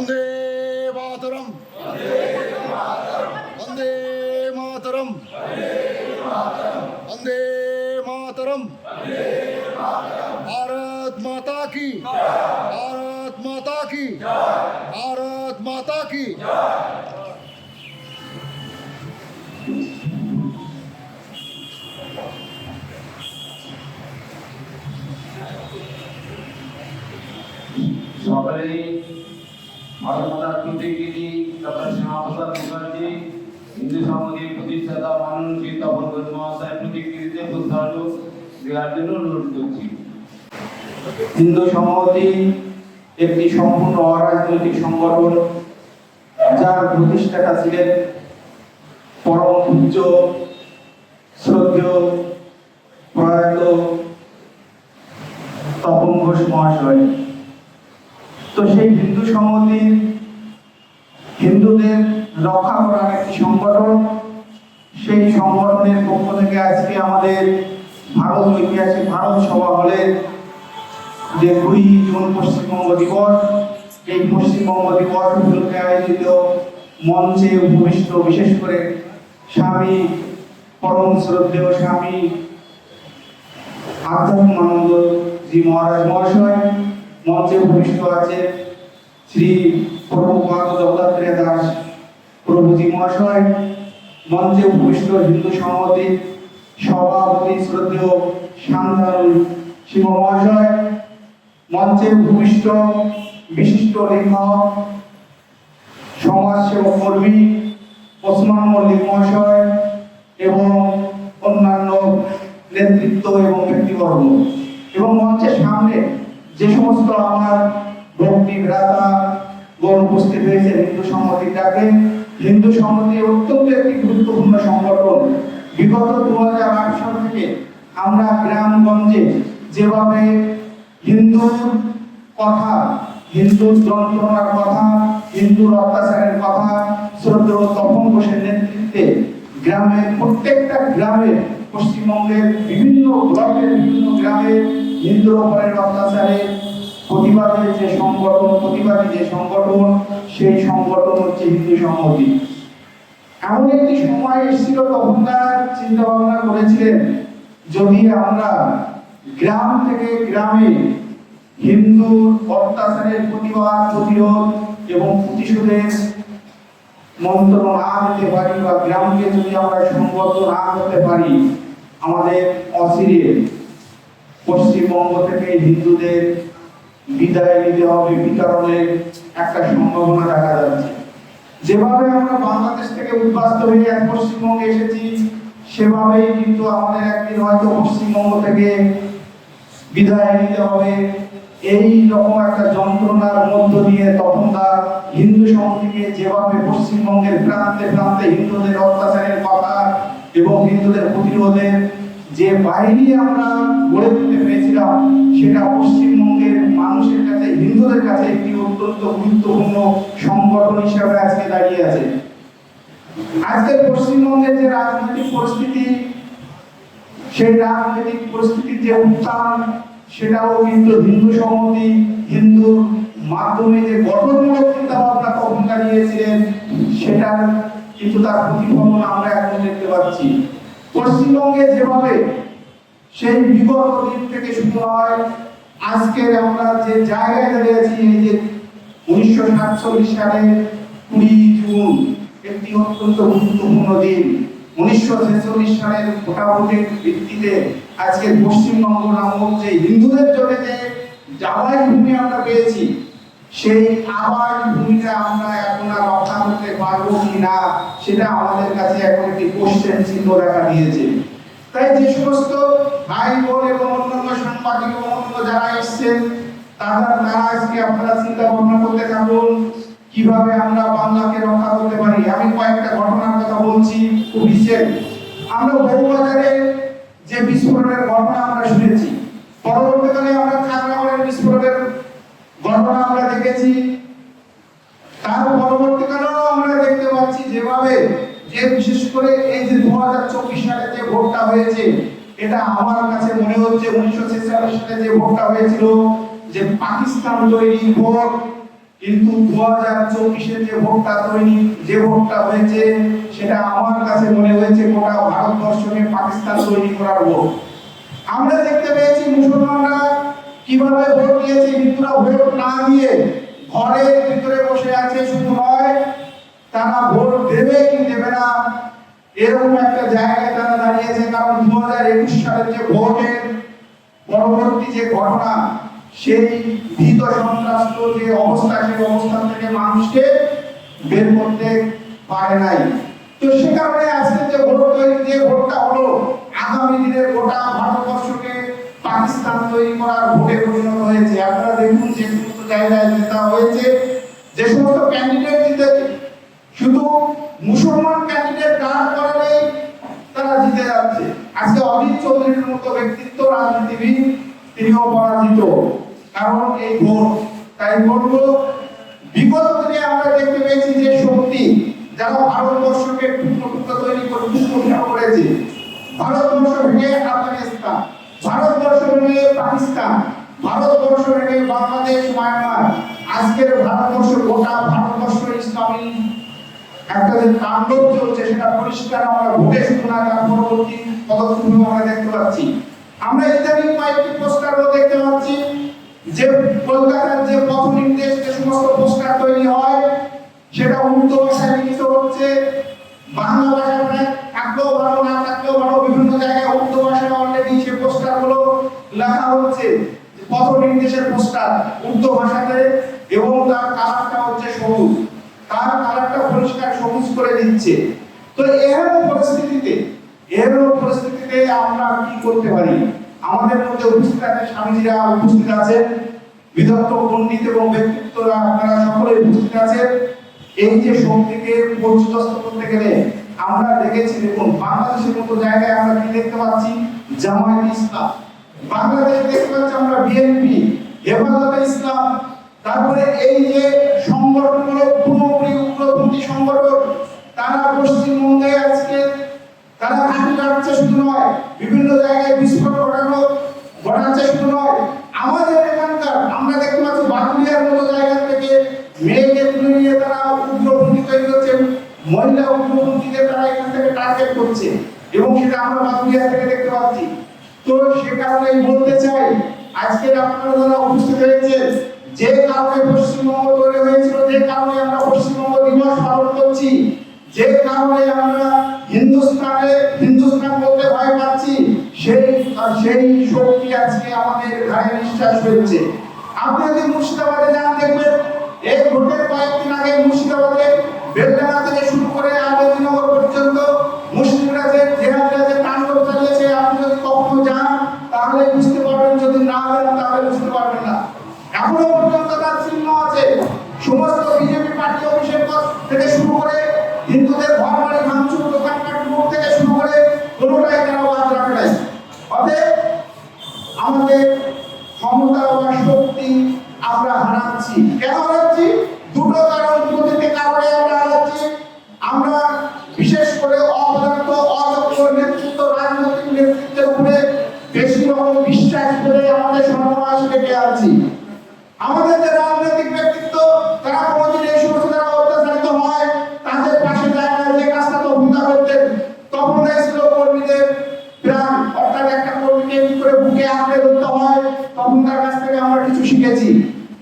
वंदे मातरम वंदे मातरम वंदे मातरम भारत माता की भारत माता की भारत माता की সকলেই ভারত মাতার প্রতিনিধি ডক্টর শ্যামাপ্রসাদ মুখার্জি হিন্দু সমাজের প্রতিষ্ঠাতা মাননীয় তপন ঘোষ মহাশয়ের প্রতিকৃতিতে পুষ্পার্ঘ্য দেওয়ার জন্য অনুরোধ করছি। হিন্দু সমাজী একটি সম্পূর্ণ অরাজনৈতিক সংগঠন, যার প্রতিষ্ঠাতা ছিলেন পরম পূজ্য শ্রদ্ধেয় প্রয়াত তপন ঘোষ মহাশয়। তো সেই হিন্দু সমাজী হিন্দুদের রক্ষা করার একটি সংগঠন, সেই সংগঠনের পক্ষ থেকে আজকে আমাদের ভারত ঐতিহাসিক ভারত সভা হলের যে 2 জুন পশ্চিমবঙ্গ দিবস, এই পশ্চিমবঙ্গ দিবস উপলক্ষে আয়োজিত মঞ্চে উপবিষ্ট বিশেষ করে স্বামী পরম শ্রদ্ধেয় স্বামী আধ্যাত্মানন্দ জি মহারাজ মহাশয়, মঞ্চে উপবিষ্ট আছে শ্রী প্রভুপাদ দত্তাত্রেয় দাস প্রভুজি মহাশয়, মঞ্চে উপবিষ্ট হিন্দু সমাজের সভাপতি শ্রদ্ধেয় শান্তানুল সিংহ মহাশয়, মঞ্চে উপবিষ্ট বিশিষ্ট লেখক সমাজসেবক কর্মী ওসমান মল্লিক মহাশয় এবং অন্যান্য নেতৃত্ব এবং ব্যক্তিবর্গ, এবং মঞ্চের সামনে যে সমস্ত আমার ভক্তি ভ্রাতা গণ উপস্থিত হয়েছে হিন্দু সমাজের ডাকে। হিন্দু সমাজে অত্যন্ত একটি গুরুত্বপূর্ণ সংগঠন। বিগত 2008 সাল থেকে আমরা গ্রামগঞ্জে যেভাবে হিন্দুর কথা, হিন্দুর যন্ত্রণার কথা, হিন্দুর অত্যাচারের কথা শ্রদ্ধেয় তপন ঘোষের নেতৃত্বে গ্রামের প্রত্যেকটা গ্রামে, পশ্চিমবঙ্গের বিভিন্ন ব্লকের বিভিন্ন গ্রামে হিন্দুর উপরের অত্যাচারের প্রতিবাদী যে সংগঠন, সেই সংগঠন হচ্ছে হিন্দু সমাজী। এমন একটি সময় এসেছিল তখন তারা চিন্তা ভাবনা করেছিলেন, যদি আমরা গ্রাম থেকে গ্রামে হিন্দুর অত্যাচারের প্রতিবাদ, প্রতিরোধ এবং প্রতিশোধের মন্ত্র না দিতে পারি বা গ্রামকে যদি আমরা সংগত না করতে পারি, আমাদের অচিরে পশ্চিমবঙ্গ থেকে হিন্দুদের বিদায় নিতে হবে, বিতরণের একটা সম্ভাবনা দেখা যাচ্ছে। যেভাবে আমরা বাংলাদেশ থেকে উদ্বাস্ত হয়ে এক পশ্চিমবঙ্গে এসেছি, সেভাবেই কিন্তু আমাদের একদিন হয়তো পশ্চিমবঙ্গ থেকে বিদায় নিতে হবে। এই রকম একটা যন্ত্রণার মধ্য দিয়ে তখন তার হিন্দু সমাজকে যেভাবে পশ্চিমবঙ্গের প্রান্তে প্রান্তে হিন্দুদের অত্যাচারের কথা এবং হিন্দুদের প্রতিরোধের যে বাহিনী আমরা গড়ে তুলতে পেরেছিলাম, সেটা পশ্চিমবঙ্গের মানুষের কাছে, হিন্দুদের কাছে একটি অত্যন্ত গুরুত্বপূর্ণ সংগঠন হিসেবে আজকে দাঁড়িয়ে আছে। আজকের পশ্চিমবঙ্গের যে রাজনৈতিক পরিস্থিতি, সেই রাজনৈতিক পরিস্থিতির যে উত্থান, সেটাও কিন্তু হিন্দু সমাজী, হিন্দুর মাধ্যমে যে গঠনমূলক চিন্তা ভাবনা তখন দাঁড়িয়েছিলেন, সেটার কিন্তু তার প্রতিফলন আমরা এখন দেখতে পাচ্ছি। পশ্চিমবঙ্গে যেভাবে সেই বিগত দিন থেকে শুরু হয়, আজকের আমরা যে জায়গায় দাঁড়িয়েছি, এই যে 1947 সালে 20 জুন একটি অত্যন্ত গুরুত্বপূর্ণ দিন। 1946 সালের ভোটাভুটির ভিত্তিতে আজকে পশ্চিমবঙ্গ নামক যে হিন্দুদের জন্য যে আবাস ভূমি আমরা পেয়েছি, সেই আবাস ভূমিটা আমরা এখন আর রক্ষা করতে পারবো কি না, সেটা আমাদের কাছে এখন একটি কোশ্চেন চিহ্ন দেখা দিয়েছে। তাই যে সমস্ত ভাই বোন এবং অন্যান্য সাংবাদিক এবং অন্য যারা এসেছেন, তারা আজকে আপনারা চিন্তা ভাবনা করতে থাকুন কিভাবে আমরা বাংলাকে রক্ষা করতে পারি। আমি কয়েকটা ঘটনার কথা বলছি খুব রিসেন্ট। আমরা বউবাজারে যে বিস্ফোরণের ঘটনা আমরা শুনেছি, পরবর্তীকালে আমরা খাগড়াগড়ের বিস্ফোরণের ঘটনা আমরা দেখেছি, তার পরবর্তীকালেও আমরা দেখতে পাচ্ছি যেভাবে যে বিশেষ করে এই যে 2024 সালে যে ভোটটা হয়েছে, এটা আমার কাছে মনে হচ্ছে 1946 সালে যে ভোটটা হয়েছিল, যে পাকিস্তান তৈরি ভোট, কিন্তু 2024-এ যে ভোটটা হয়েছে সেটা আমার কাছে মনে হয়েছে গোটা ভারতবর্ষকে পাকিস্তান তৈরি করার ভোট। আমরা দেখতে পেয়েছি মুসলমানরা কিভাবে ভোট দিয়েছে, হিন্দুরা ভোট না দিয়ে ঘরের ভিতরে বসে আছে। শুধু নয়, তারা ভোট দেবে কি দেবে না এরকম একটা জায়গায় তারা দাঁড়িয়েছে। কারণ 2021 সালের যে ভোটের পরবর্তী যে ঘটনা, সেই ভীত সন্ত্রাস্ত যে অবস্থা, সেই অবস্থান থেকে মানুষকে বের করতে পারে নাই। তো সে কারণে আজকে যে ভোটটা হলো, আগামী দিনের গোটা ভারতবর্ষকে পাকিস্তান তৈরি করার ভোটে পরিণত হয়েছে। আপনারা দেখুন যে সমস্ত জায়গায় নেতা হয়েছে, যে সমস্ত ক্যান্ডিডেট জিতেছে, শুধু মুসলমান ক্যান্ডিডেট দাঁড় করালেই তারা জিতে যাচ্ছে। আজকে অজিত চৌধুরীর মতো ব্যক্তিত্ব রাজনীতিবিদ, তিনিও পরাজিত, কারণ এই ভোট। তাই বলবো, বিগত দিনে আমরা দেখতে পেয়েছি যে শক্তি যারা ভারতবর্ষকে টুকরো টুকরো তৈরি করে করেছে, ভারতবর্ষ ভেঙে আফগানিস্তান, ভারতবর্ষ ভেঙে পাকিস্তান, ভারতবর্ষ ভেঙে বাংলাদেশ, মায়ানমার, আজকের ভারতবর্ষ, গোটা ভারতবর্ষ ইসলামী একটা যে তাণ্ডব চলছে সেটা পরিষ্কার আমরা ভোটে শুধু না, তার পরবর্তী পদক্ষেপ আমরা দেখতে পাচ্ছি। আমরা ইদানিং কয়েকটি পোস্টারও দেখতে পাচ্ছি যে কলকাতার যে পথ নির্দেশ যে সমস্ত পোস্টার তৈরি হয় সেটা উর্দু ভাষায় লিখিত হচ্ছে, বাংলা ভাষায় থাকলেও ভালো, না থাকলেও ভালো, বিভিন্ন জায়গায় উর্দু ভাষায় অলরেডি সেই পোস্টারগুলো লেখা হচ্ছে, পথ নির্দেশের পোস্টার উর্দু ভাষাতে, এবং তার কালারটা হচ্ছে সবুজ, তার কালারটা পরিষ্কার সবুজ করে দিচ্ছে। তো এরকম পরিস্থিতিতে আমরা কি করতে পারি? আমাদের মধ্যে উপস্থিত আছে স্বামীজিরা, উপস্থিত আছে বিদগ্ধ পণ্ডিত এবং ব্যক্তিত্বরা, আপনারা সকলেই উপস্থিত আছেন। এই যে শক্তিকে পরিচয়স্ত করতে গেলে আমরা দেখেছি, দেখুন বাংলাদেশের মতো জায়গায় আমরা কি দেখতে পাচ্ছি, জামায়াত ইসলাম, বাংলাদেশে দেখতে পাচ্ছি আমরা বিএনপি, হেফাজতে ইসলাম, তারপরে এই যে সংগঠনগুলো পুরোপুরি উগ্রপন্থী সংগঠন, তারা পশ্চিমবঙ্গে আজকে তারা ঘাঁটি কাটছে শুধু নয়, বিভিন্ন জায়গায় বিস্ফোরণ ঘটাচ্ছে শুধু নয়, আমাদের এখানকার আমরা দেখতে পাচ্ছি বাগুলিয়ার মতো জায়গা থেকে মেয়েকে তুলে নিয়ে তারা উগ্রপন্থী তৈরি করছে, মহিলা উগ্রপন্থীদের তারা এখান থেকে টার্গেট করছে, এবং সেটা আমরা বাগুলিয়া থেকে দেখতে পাচ্ছি। তো সে কারণেই বলতে চাই, আজকে আপনারা যারা উপস্থিত হয়েছেন, যে কারণে পশ্চিমবঙ্গ তৈরি হয়েছিল, যে কারণে আমরা পশ্চিমবঙ্গ দিবস পালন করছি, যে কারণে আমরা হিন্দুস্তান বলতে ভয় পাচ্ছি, সেই শক্তি আজকে আমাদের ঘাড়ে নিঃশ্বাস ফেলছে। আপনি যদি মুর্শিদাবাদে যান, দেখবেন এই ভোটের কয়েকদিন আগে মুর্শিদাবাদে বেলডাঙ্গা থেকে শুরু করে আজাদনগর পর্যন্ত মুসলিমরা যে জেহাদের তাণ্ডব চালিয়েছে, আপনি যদি কখনো যান তাহলে বুঝতে পারবেন, যদি না যান তাহলে বুঝতে পারবেন না। এখনো পর্যন্ত তার চিহ্ন আছে। সমস্ত বিজেপি পার্টি অফিসের থেকে শুরু করে হিন্দুদের ঘর বাড়ি ভাঙচুর, দোকানপাট লুট থেকে শুরু করে কোনোটাই তারা বাদ রাখে নাই। অতএব আমাদের ক্ষমতা বা শক্তি আমরা হারাচ্ছি। কেন হারাচ্ছি? দুটো কারণ, দুটো কারণে আমরা হারাচ্ছি। আমরা বিশেষ করে অপদার্থ, অদক্ষ নেতৃত্ব, রাজনৈতিক নেতৃত্বের উপরে বেশি রকম বিশ্বাস করে আমাদের সর্বনাশ ডেকে আছি। আমাদের যে রাজনৈতিক ব্যক্তিত্ব, তারা কোনোদিন এই সমস্ত যারা অত্যাচারিত হয় তাদের পাশে যায় না। যে কাজটা তখন করতেন, তখন ছিল কর্মীদের প্রাণ, অর্থাৎ একটা কর্মীকে কি করে বুকে আঁকড়ে ধরতে হয়, তখন তার কাছ থেকে আমরা কিছু শিখেছি।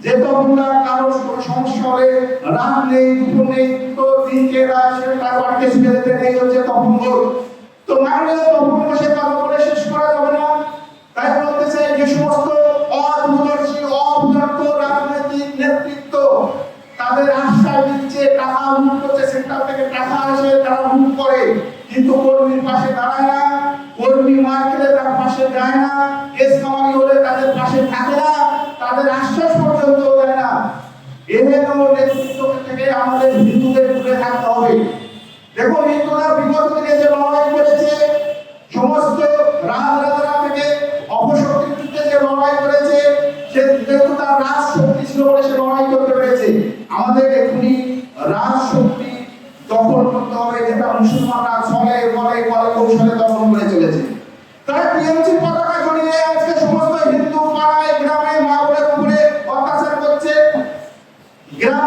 যে তখন কারো কোনো সমস্যা হলে রাত নেই, দুপুর নেই, তো দিনকে রাত তার বাড়িতে ছুটে যেতে নেই, হচ্ছে তখন বল। তো মানে তখন বসে কথা বলে শেষ করা যাবে না। তাই বলতে চাই, যে সমস্ত অদূরদর্শী, অপদার্থ রাজনৈতিক নেতৃত্ব তাদের আশ্বাস দিচ্ছে, টাকা লুট করছে, সেন্টার থেকে টাকা আসে, তারা লুট করে, কিন্তু কর্মীর পাশে দাঁড়ায় না, কর্মী মার খেলে তার পাশে যায় না, কেস কামারি হলে তাদের পাশে থাকে না, তাদের আশ্বাস পর্যন্ত দেয় না। এহেন নেতৃত্ব থেকে আমাদের হিন্দুদের দূরে থাকতে হবে। দেখুন, হিন্দুরা বিগত দিনে যে লড়াই করেছে, সমস্ত রাজরাজারা থেকে অপশক্তির বিরুদ্ধে যে লড়াই করেছে, সে যেহেতু তার রাজ শক্তি ছিল বলে সে লড়াই করতে পেরেছে। আমাদের এখনই রাজ শক্তি দখল করতে হবে, যেটা মুসলমানরা ছলে বলে কৌশলে দখল করে চলেছে। তাই টিএমসি পতাকা জড়িয়ে আজকে সমস্ত হিন্দু পাড়ায় গ্রামে মা বোনের উপরে অত্যাচার করছে। গ্রাম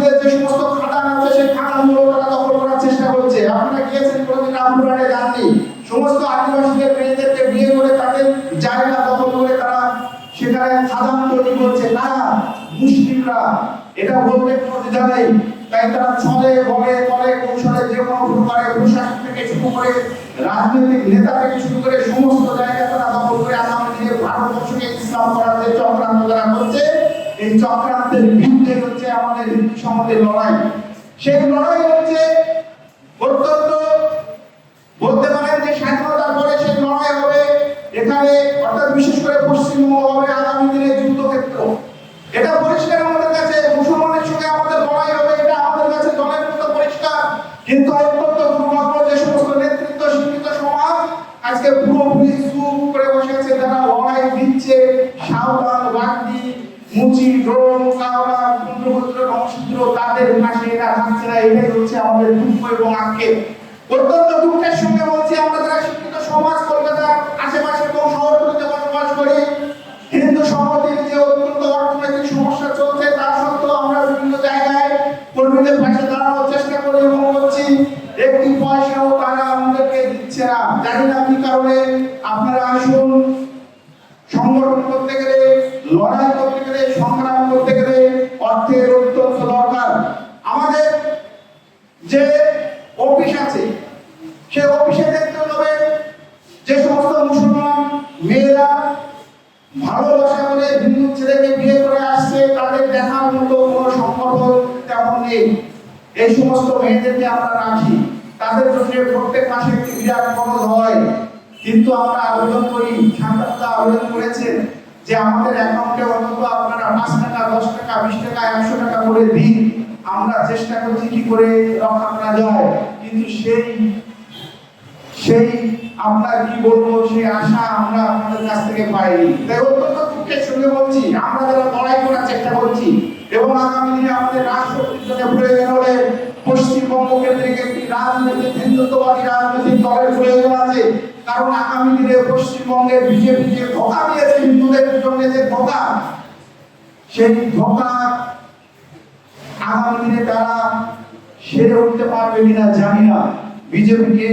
আদিবাসীদের যে সমস্ত খাদান আছে সেই খাদানগুলো তারা দখল করার চেষ্টা করছে। আপনারা গিয়েছেন কোনোদিন রামপুরহাটে যাননি, সমস্ত আদিবাসীদের মেয়েদেরকে বিয়ে করে তাদের জায়গা দখল করে তারা সেখানে খাদান তৈরি করছে। তারা মুসলিমরা, এটা বলতে কোনো দ্বিধা নেই। তাই তারা ছলে বলে তলে কৌশলে যে কোনো প্রকারে প্রশাসন থেকে শুরু করে রাজনৈতিক নেতা থেকে শুরু করে সমস্ত জায়গা তারা দখল করে আগামী দিনে ভারতবর্ষকে ইসলাম করার যে চক্রান্ত তারা করছে, এই চক্রান্তের বিরুদ্ধে হচ্ছে আমাদের হিন্দু সমাজের লড়াই। সেই লড়াই হচ্ছে অত্যন্ত বলতে পারেন যে স্বাধীনতার পরে সেই লড়াই হবে এখানে, অর্থাৎ বিশেষ করে পশ্চিমবঙ্গ হবে আগামী দিনে যুদ্ধক্ষেত্র। এটা পরিষ্কার আমাদের কাছে, মুসলমানের সঙ্গে আমাদের লড়াই হবে, এটা আমাদের কাছে জলের মতো পরিষ্কার। কিন্তু অত্যন্ত দুর্ভাগ্য যে সমস্ত নেতৃত্ব শিক্ষিত সমাজ আজকে পুরোপুরি চুপ করে বসে আছে। তারা লড়াই দিচ্ছে সাঁওতাল, বাগদি, মুচি, ডোম, কাওড়া, কুন্ডপুত্র, নমশূদ্র, তাদের পাশে এরা থাকছে না। এটাই হচ্ছে আমাদের দুঃখ এবং আক্ষেপ। অত্যন্ত দুঃখের সঙ্গে বলছি, আমরা যারা শিক্ষিত সমাজ কলকাতার আশেপাশে এবং শহরগুলিতে বসবাস করি, হিন্দু সমাজের যে অত্যন্ত অর্থনৈতিক সমস্যা চলছে তা সত্ত্বেও আমরা বিভিন্ন জায়গায় কর্মীদের পাশে দাঁড়ানোর চেষ্টা করি এবং বলছি একটি পয়সাও তারা আমাদেরকে দিচ্ছে না। জানি না কি কারণে। আপনারা আসুন, সংগঠন করতে গেলে, লড়াই করতে গেলে, সংগ্রাম করতে গেলে অর্থের অত্যন্ত দরকার। আমাদের যে অফিস আছে সেই অফিসে দেখতে হবে যে সমস্ত মুসলমান মেয়েরা ভালোবাসা করে হিন্দু ছেলেকে বিয়ে করে আসছে, তাদের দেখার মতো কোনো সংগঠন তেমন নেই। এই সমস্ত মেয়েদেরকে আমরা রাখি, তাদের জন্য প্রত্যেক মাসে একটি বিরাট খরচ হয়। কিন্তু আমরা আবেদন করি, সরকার আবেদন করেছেন যে আমাদের অ্যাকাউন্টে অন্তত আপনারা 5 টাকা, 10 টাকা, 20 টাকা, 100 টাকা করে দিন। আমরা চেষ্টা করছি কি করে রক্ষা করা যায়, কিন্তু সেই আমরা কি বলবো সেই আশা আমরা আপনাদের কাছ থেকে পাইনি। তাই অত্যন্ত দুঃখের সঙ্গে বলছি, আমরা যারা লড়াই করার চেষ্টা করছি এবং আগামী দিনে আমাদের রাষ্ট্রপতির জন্য প্রয়োজন হলে পশ্চিমবঙ্গ কেন্দ্রিক একটি রাজনৈতিক হিন্দুত্ববাদী রাজনৈতিক দলের প্রয়োজন আছে। কারণ আগামী দিনে পশ্চিমবঙ্গের বিজেপি যে ধোঁকা দিয়েছে হিন্দুদের জন্য, যে ধোঁকা, সেই ধোঁকা আগামী দিনে তারা সেরে উঠতে পারবে কিনা জানি না। বিজেপিকে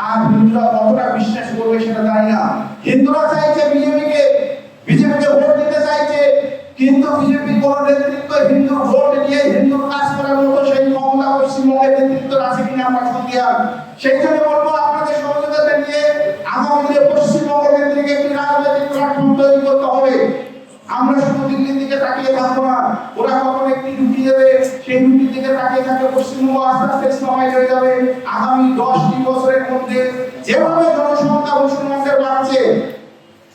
আর হিন্দুরা কতটা বিশ্বাস করবে সেটা জানি না। হিন্দুরা চাইছে বিজেপিকে ভোট দিতে চাইছে, কিন্তু বিজেপি কোন নেতৃত্ব হিন্দুর ভোট নিয়ে হিন্দুর কাজ করার মতো সেই ক্ষমতা পশ্চিমবঙ্গের নেতৃত্ব আছে কিনা আমরা সন্দেহান। সেই জন্য বলবো আপনাদের সহযোগিতা নিয়ে আগামী দিনে পশ্চিমবঙ্গ কেন্দ্রিক একটি রাজনৈতিক প্ল্যাটফর্ম তৈরি করতে হবে। আমরা শুধু দিল্লির দিকে তাকিয়ে থাকবো না, ওরা কখন একটি রুটি দেবে সেই রুটির দিকে তাকিয়ে থাকলে পশ্চিমবঙ্গ আস্তে আস্তে ইসলামাইজ হয়ে যাবে। আগামী 10টি বছরের মধ্যে যেভাবে জনসংখ্যা মুসলমানদের বাড়ছে,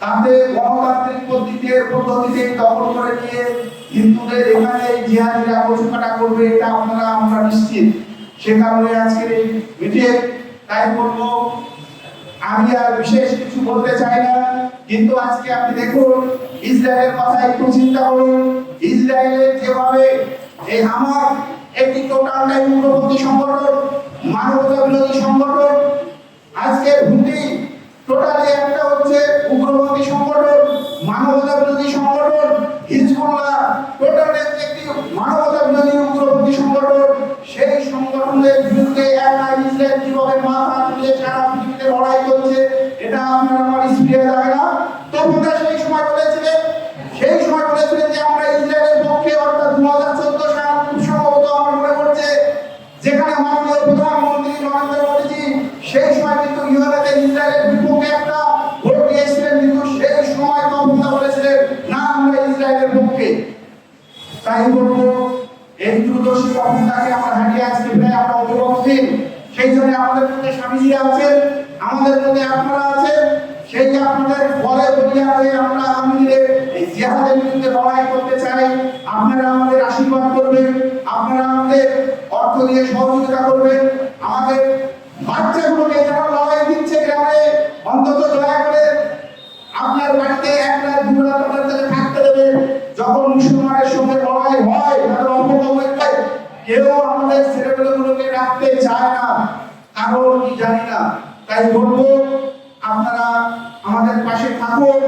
তাতে গণতান্ত্রিক পদ্ধতিতে দখল করে নিয়ে হিন্দুদের এখানে জিহাদিরা কচুকাটা করবে, এটা আমরা নিশ্চিত। সে কারণে আজকের এই মিটিং। তাই বলবো, আমি আর বিশেষ কিছু বলতে চাই না, কিন্তু আজকে আপনি দেখুন ইসরায়েলের কথা একটু চিন্তা করুন। ইসরায়েলের যেভাবে এই হামাস একটি টোটালটাই উগ্রপন্থী সংগঠন, মানবতা বিরোধী সংগঠন, আজকে হুতি টোটালি একটা হচ্ছে উগ্রপন্থী সংগঠন, মানবতা বিরোধী সংগঠন, হিজবুল্লাহ টোটালি একটি মানবতা বিরোধী উগ্রপন্থী সংগঠন। সেই সংগঠনের বিরুদ্ধে একা ইসরায়েল কিভাবে মাথা তুলে সারা পৃথিবীতে লড়াই করছে, এটা আপনার আমার স্পিরিট যাবে না। তবুরা সেই সময় বলেছিলেন যে আমরা ইসরায়েলের পক্ষে, অর্থাৎ 2014 সাল খুব সম্ভবত আমার মনে পড়ছে, যেখানে মাননীয় প্রধানমন্ত্রী নরেন্দ্র মোদীজি সেই সময় কিন্তু ইউএনএতে ইসরায়েলের বিপক্ষে একটা ভোট দিয়েছিলেন, কিন্তু সেই সময় তবুরা বলেছিলেন না আমরা ইসরায়েলের পক্ষে। তাই বলবো এই দূরদর্শী কখনটাকে আমরা হারিয়ে আজকে প্রায় আমরা অভিভাবকহীন। সেই জন্য আমাদের মধ্যে স্বামীজিরা আছেন, আমাদের মধ্যে আপনারা আছেন, সেই আপনাদের বলে বলিয়া হয়ে আমরা আগামী দিনে এই জিহাদের বিরুদ্ধে লড়াই করতে চাই। আপনারা আমাদের আশীর্বাদ করবেন, আপনারা আমাদের অর্থ দিয়ে সহযোগিতা করবেন। আমাদের বাচ্চাগুলোকে যারা লড়াই দিচ্ছে গ্রামে, অন্তত দয়া করে আপনার বাড়িতে 1 রাত 2 রাত তাদের থাকতে দেবেন। যখন মুসলমানের সঙ্গে লড়াই হয় তাদের অপকর্মে কেউ আমাদের ছেলেগুলোকে রাখতে চায় না, কারণ কি জানি না। তাই বলবো আপনারা আমাদের পাশে থাকুন,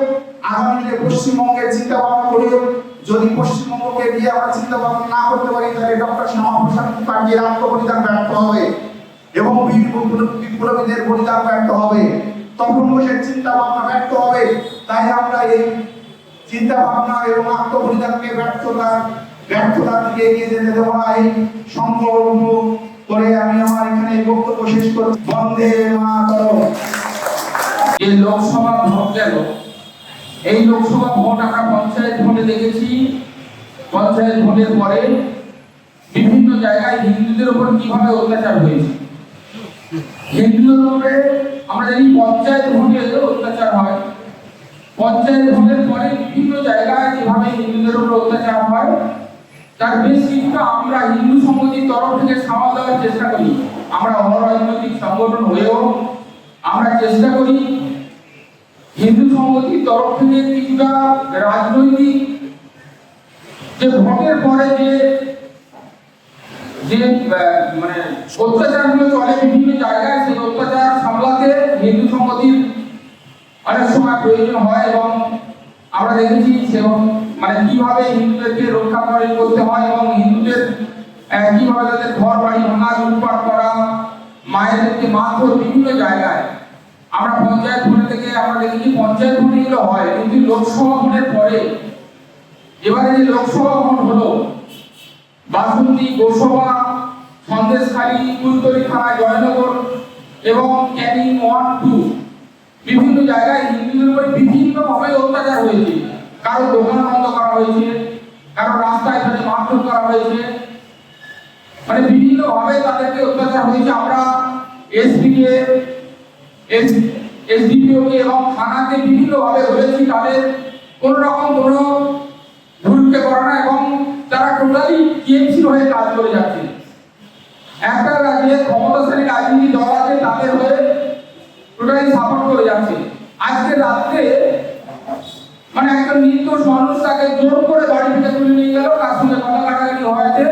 আগামী দিনে পশ্চিমবঙ্গের চিন্তা ভাবনা করুন। যদি পশ্চিমবঙ্গকে নিয়ে আমরা চিন্তা ভাবনা না করতে পারি, তাহলে ডক্টর শ্যামাপ্রসাদ মুখার্জির আত্মবলিদান ব্যর্থ হবে এবং বীর বিপ্লবীদের বলিদান ব্যর্থ হবে, তখন বসে চিন্তা ভাবনা ব্যর্থ হবে। তাই আমরা এই চিন্তা ভাবনা এবং আত্মবলিদানকে ব্যর্থতার দিকে এগিয়ে যেতে দেব না। এই সংকল্প করে আমি আমার এখানে এই বক্তব্য শেষ করছি। বন্দে মাতরম। এই লোকসভা ভোট গেল, এই লোকসভা ভোট আমরা পঞ্চায়েত ভোটে দেখেছি। পঞ্চায়েত ভোটের পরে বিভিন্ন জায়গায় হিন্দুদের উপর কিভাবে অত্যাচার হয়েছে। হিন্দুদের উপরে আমরা জানি পঞ্চায়েত ভোটে অত্যাচার হয়, পঞ্চায়েত ভোটের পরে বিভিন্ন জায়গায় যেভাবে হিন্দুদের উপর অত্যাচার হয়, তার বেশ কিছুটা আমরা হিন্দু সমিতির তরফ থেকে সামাল দেওয়ার চেষ্টা করি। আমরা অরাজনৈতিক সংগঠন হয়েও আমরা চেষ্টা করি হিন্দু সমিতির তরফ থেকে কিছুটা রাজনৈতিক যে ভোটের পরে যে মানে অত্যাচারগুলো চলে বিভিন্ন জায়গায়, সেই অত্যাচার সামলাতে হিন্দু সমিতির অনেক সময় প্রয়োজন হয় এবং আমরা দেখেছি সেরকম মানে কিভাবে হিন্দুদেরকে রক্ষা করতে হয় এবং হিন্দুদের কিভাবে তাদের ঘর বাড়ি ভাঙা, লুটপাট করা, মায়েদেরকে মারধর বিভিন্ন জায়গায়। আমরা পঞ্চায়েত ভোট থেকে আমরা দেখেছি পঞ্চায়েত ভোট এগুলো হয়, কিন্তু লোকসভা ভোটের পরে এবারে যে লোকসভা ভোট হলো, বাসন্তী, গোসবা, সন্দেশখালী, কুলতলি থানা, জয়নগর এবং ক্যানিং 1, 2 বিভিন্ন জায়গায় হিন্দুদের উপরে বিভিন্নভাবে অত্যাচার হয়েছে। কারো দোকান বন্ধ করা হয়েছে, কারো রাস্তায় ধরে মারধর করা হয়েছে, মানে বিভিন্নভাবে তাদেরকে অত্যাচার হয়েছে। আমরা এসপিকে, এসডিপিওকে এবং থানাকে বিভিন্নভাবে বলেছি তাদের কোনো রকম কোনো ভূমিকা করে না এবং তারা টোটালি টিএমসির হয়ে কাজ করে যাচ্ছে। একটা রাজ্যে ক্ষমতাশালী রাজনীতি দল আছে, তাদের হয়ে টোটালি সাপোর্ট করে যাচ্ছে। আজকে রাত্রে মানে একজন নির্দোষ মানুষ, তাকে জোর করে বাড়ি থেকে তুলে নিয়ে গেল, তার সঙ্গে কথা কাটাকাটি হয়েছে,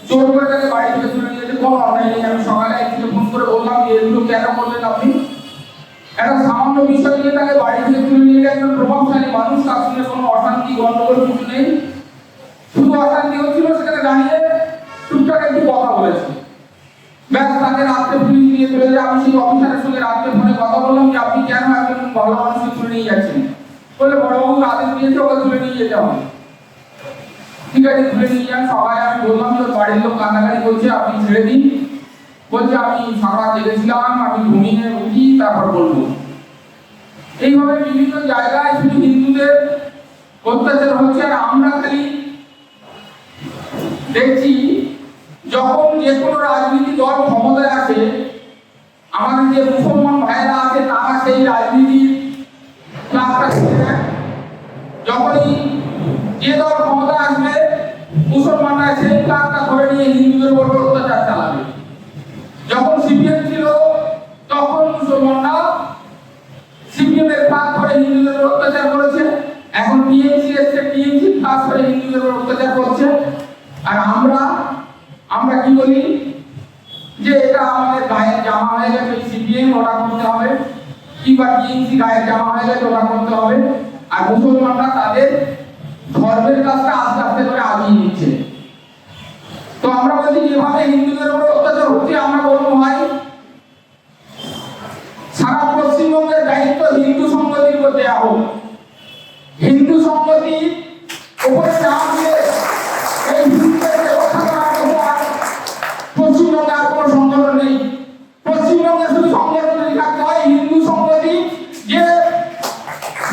জোর করে তাকে বাড়ি থেকে তুলে নিয়ে গেছে। কোনো অন্যায় নেই। আমি সকালে একদিকে ফোন করে বললাম যে এগুলো কেন করলেন আপনি? একটা সামান্য বিষয় নিয়ে তাকে বাড়ি থেকে তুলে নিয়ে গেছে। একজন প্রভাবশালী মানুষ, তার সঙ্গে কোনো অশান্তি গন্ডগোল কিছু নেই, শুধু অশান্তি হচ্ছিল, সেখানে দাঁড়িয়ে টুকটাক একটু কথা বলেছে, ব্যাস তাকে রাত্রে পুলিশ নিয়ে চলে যায়। আমি সেই অফিসারের সঙ্গে রাত্রে ফোনে কথা বললাম যে আপনি কেন একজন ভালো মানুষকে তুলে নিয়ে যাচ্ছেন? বলে বড়বাবু আদেশ দিয়েছে ওকে তুলে নিয়ে যেতে হবে। ঠিক আছে, তুলে নিয়ে যান। সবাই আমি বললাম যে বাড়ির লোক কান্নাকাটি করছে, আপনি ছেড়ে দিন। বলছে আমি সারা জেগেছিলাম, আমি ঘুমিয়ে উঠি তারপর বলবো। এইভাবে বিভিন্ন জায়গায় শুধু হিন্দুদের অত্যাচার হচ্ছে। আর আমরা খালি দেখছি যখন যে কোনো রাজনীতি দল ক্ষমতায় আসে, আমাদের যে মুসলমান ভাইরা আছে তারা সেই রাজনীতির ক্লাবটা ছেড়ে দেয়। যখনই যে দল ক্ষমতায় আসবে, মুসলমানরা সেই ক্লাবটা ধরে নিয়ে হিন্দুদের উপর অত্যাচার চালাবে। যখন সিপিএম ছিল তখন মুসলমানরা সিপিএমের ক্লাব ধরে হিন্দুদের উপর অত্যাচার করেছে। এখন টিএমসি এসছে, টিএমসি ক্লাব ধরে হিন্দুদের উপর অত্যাচার করছে। আর আমরা কি বলি যে এটা আমাদের গায়ের জামা হয়ে গেছে, সিপিএম ওটা করতে হবে, কিংবা টিএমসি গায়ের জামা হয়ে গেছে ওটা করতে হবে। আর মুসলমানরা তাদের ধর্মের কাজটা আস্তে আস্তে করে আগিয়ে নিচ্ছে। তো আমরা বলছি যেভাবে হিন্দুদের উপর অত্যাচার হচ্ছে, আমরা বলবো ভাই সারা পশ্চিমবঙ্গের দায়িত্ব হিন্দু সংগতির উপর দেওয়া হোক। হিন্দু সংগতি উপরে নাম দিয়ে এই হিন্দুদেরকে রক্ষা করার জন্য পশ্চিমবঙ্গে আর কোনো সংগঠন নেই। পশ্চিমবঙ্গে শুধু সংগঠন থাকতে হয় হিন্দু সংগতি, যে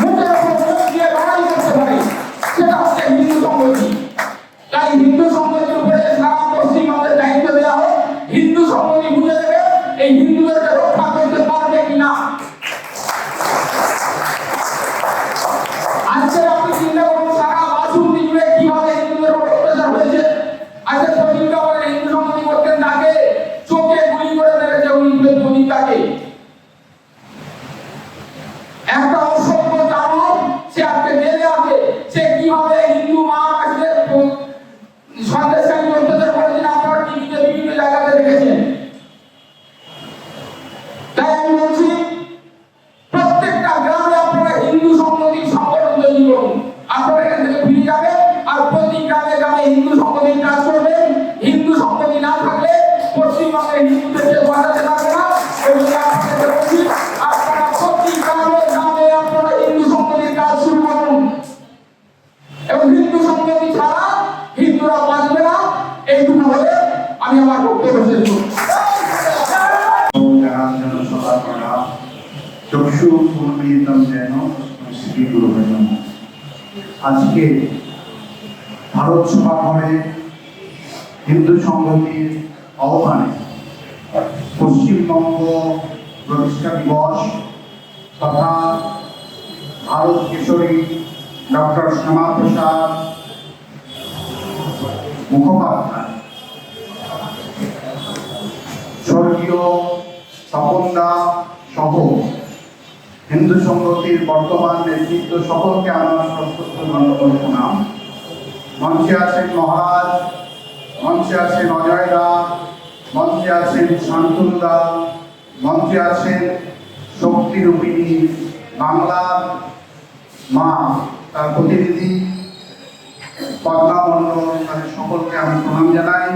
মুখের উপর মুখ দিয়ে লড়াই করতে পারে, সেটা হচ্ছে হিন্দু সংগতি। তাই হিন্দু সংগতির উপরে সারা পশ্চিমবঙ্গের দায়িত্ব দেওয়া হোক। হিন্দু সংগতি বুঝে দেবে এই হিন্দুদেরকে রক্ষা করতে পারবে কিনা। আজকে আপনি চিন্তা করুন সারা বাসন্তী জুড়ে কিভাবে হিন্দু পশ্চিমবঙ্গে হিন্দুদেরকে বাঁচাতে পারবে না। এই জন্য আপনাদের বলছি, আপনারা সত্যিকারের নামে আপনারা হিন্দু সংগঠির কাজ শুরু করুন এবং হিন্দু সংগঠন ছাড়া হিন্দুরা বাঁচবে না। এইটুকু বলে আমি আমার বক্তব্য শেষ করছি। জনসভা করা চক্ষু উন্মীলিতম যেন শ্রী গুরু নমঃ। আজকে ভারত সভা ঘরে হিন্দু সংগঠির আহ্বানে পশ্চিমবঙ্গ প্রতিষ্ঠা দিবস তথা ভারত কেশরী ডক্টর শ্যামাপ্রসাদ মুখোপাধ্যায়, স্বর্গীয় তপনদা সহ হিন্দু সংগঠির বর্তমান নেতৃত্ব সকলকে আমার সশ্রদ্ধ ধন্যবাদ প্রণাম। মঞ্চে আছেন মহারাজ, মঞ্চে আছেন অজয় দা, মঞ্চে আছেন শান্তনু দা, মঞ্চে আছেন শক্তিরূপিণী বাংলার মা, তার প্রতিনিধি পদ্মা মণ্ডল, তাদের সকলকে আমি প্রণাম জানাই।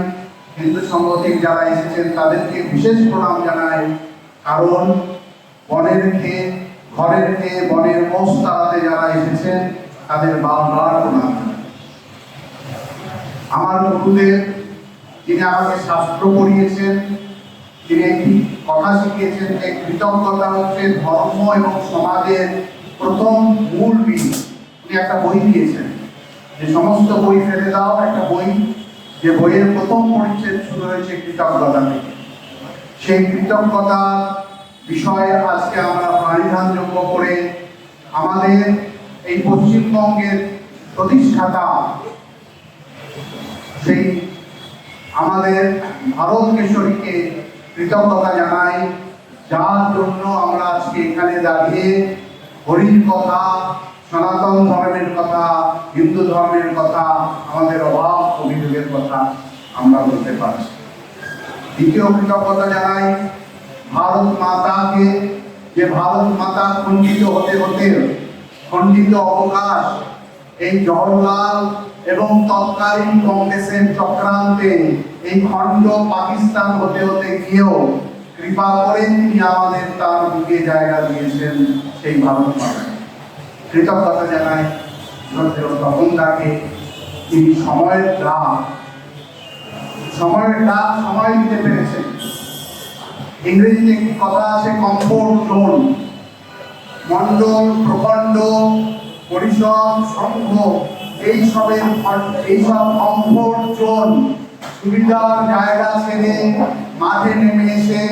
হিন্দু সংগঠিত যারা এসেছেন তাদেরকে বিশেষ প্রণাম জানাই, কারণ বনের খেয়ে ঘরের খেয়ে বনের মোষ তাড়াতে যারা এসেছেন তাদের বারবার প্রণাম জানাই। আমার গুরুদেব, যিনি আমাকে শাস্ত্র পড়িয়েছেন, তিনি একটি কথা শিখিয়েছেন যে কৃতজ্ঞতা হচ্ছে ধর্ম এবং সমাজের প্রথম মূল বীজ। উনি একটা বই দিয়েছেন যে সমস্ত বই ফেলে দাও, একটা বই যে বইয়ের প্রথম পরিচ্ছেদ শুরু হয়েছে কৃতজ্ঞতা থেকে। সেই কৃতজ্ঞতার বিষয়ে আজকে আমরা প্রাণিধান যোগ্য করে আমাদের এই পশ্চিমবঙ্গের প্রতিষ্ঠাতা সেই আমাদের ভারত কেশরীকে কৃতজ্ঞতা জানাই, যার জন্য আমরা আজকে এখানে দাঁড়িয়ে হরির কথা, সনাতন ধর্মের কথা, হিন্দু ধর্মের কথা, আমাদের অভাব অভিযোগের কথা আমরা বলতে পারছি। দ্বিতীয় কৃতজ্ঞতা জানাই ভারত মাতাকে, যে ভারত মাতা খণ্ডিত হতে হতে খণ্ডিত অবকাশ এই জওহরলাল এবং তৎকালীন কংগ্রেসের চক্রান্তে এই খণ্ড পাকিস্তান হতে হতে গিয়েও কৃপা করে তিনি আমাদের তার বুকে জায়গা দিয়েছেন। সেই ভারত মাতাকে কৃতজ্ঞতা জানাই। তপনদাকে তিনি সময় দিতে পেরেছেন। ইংরেজিতে একটি কথা আছে, কমফোর্ট জোন। মন্ডল, প্রখণ্ড, পরিষদ, সংঘ এইসব কমফোর্ট জোন সুবিধার জায়গা ছেড়ে মাঠে নেমে এসে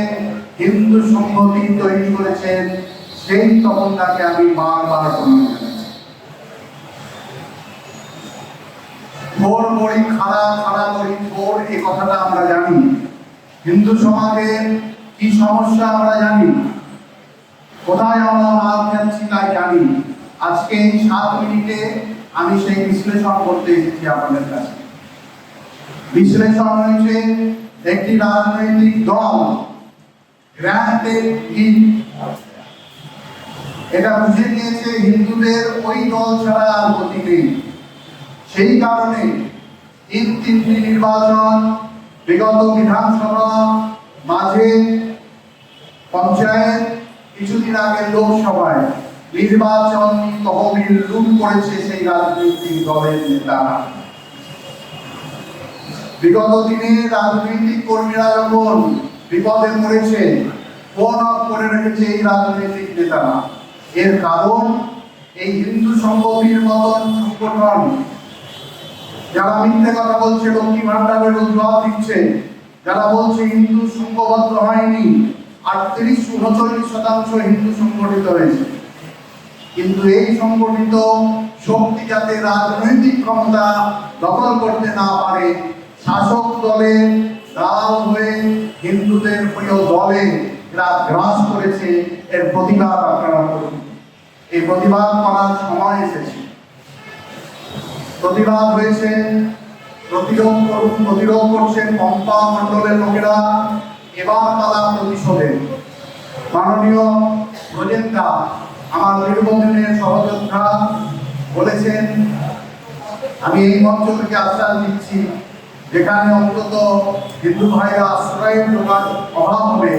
হিন্দু সংগঠন তৈরি করেছেন। সেই তপনদাকে আমি বারবার প্রণাম জানাচ্ছি। ভোর মরি খাড়া, খাড়া মরি ভোর, এই কথাটা আমরা জানি। হিন্দু সমাজের কি সমস্যা আমরা জানি, কোথায় আমরা মাল খাচ্ছি তাই জানি। আজকে এই 7 মিনিটে আমি সেই বিশ্লেষণ করতে এসেছি আপনাদের কাছে। বিশ্লেষণ হয়েছে একটি রাজনৈতিক দল গ্র্যান্টেড গিফট, এটা বুঝে নিয়েছে হিন্দুদের ওই দল ছাড়া আর গতি নেই। সেই কারণে 3টি নির্বাচন, বিগত বিধানসভা, মাঝে পঞ্চায়েত, কিছুদিন আগে লোকসভায় নির্বাচন তহবিল লুট করেছে সেই রাজনৈতিক দলের নেতারা। বিগত দিনে রাজনৈতিক কর্মীরা যখন বিপদে পড়েছে ফোন অফ করে রেখেছে এই রাজনৈতিক নেতারা। এর কারণ এই হিন্দু সংগঠনের মতন সংগঠন যারা মিথ্যে কথা বলছে, লক্ষ্মী ভান্ডারের উদ্ভব দিচ্ছে, যারা বলছে হিন্দু সংঘবদ্ধ হয়নি, 38-39% হিন্দু সংগঠিত হয়েছে। কিন্তু এই সংগঠিত শক্তি যাতে রাজনৈতিক ক্ষমতা দখল করতে না পারে, শাসক দলে দাল হয়ে হিন্দুদের প্রিয় দলে গ্রাস করেছে, এর প্রতিবাদ আপনারা করুন। এই প্রতিবাদ করার সময় এসেছে। প্রতিবাদ হয়েছে, প্রতিরোধ করুন। প্রতিরোধ করছেন পম্পা মণ্ডলের লোকেরা। এবার তারা প্রতিশোধে মাননীয় ব্রজেন্দা, আমার দীর্ঘদিনের সহযোদ্ধা, বলেছেন, আমি এই মঞ্চ থেকে আশ্বাস দিচ্ছি, যেখানে অন্তত হিন্দু ভাইরা আশ্রয়ের অভাব হবে,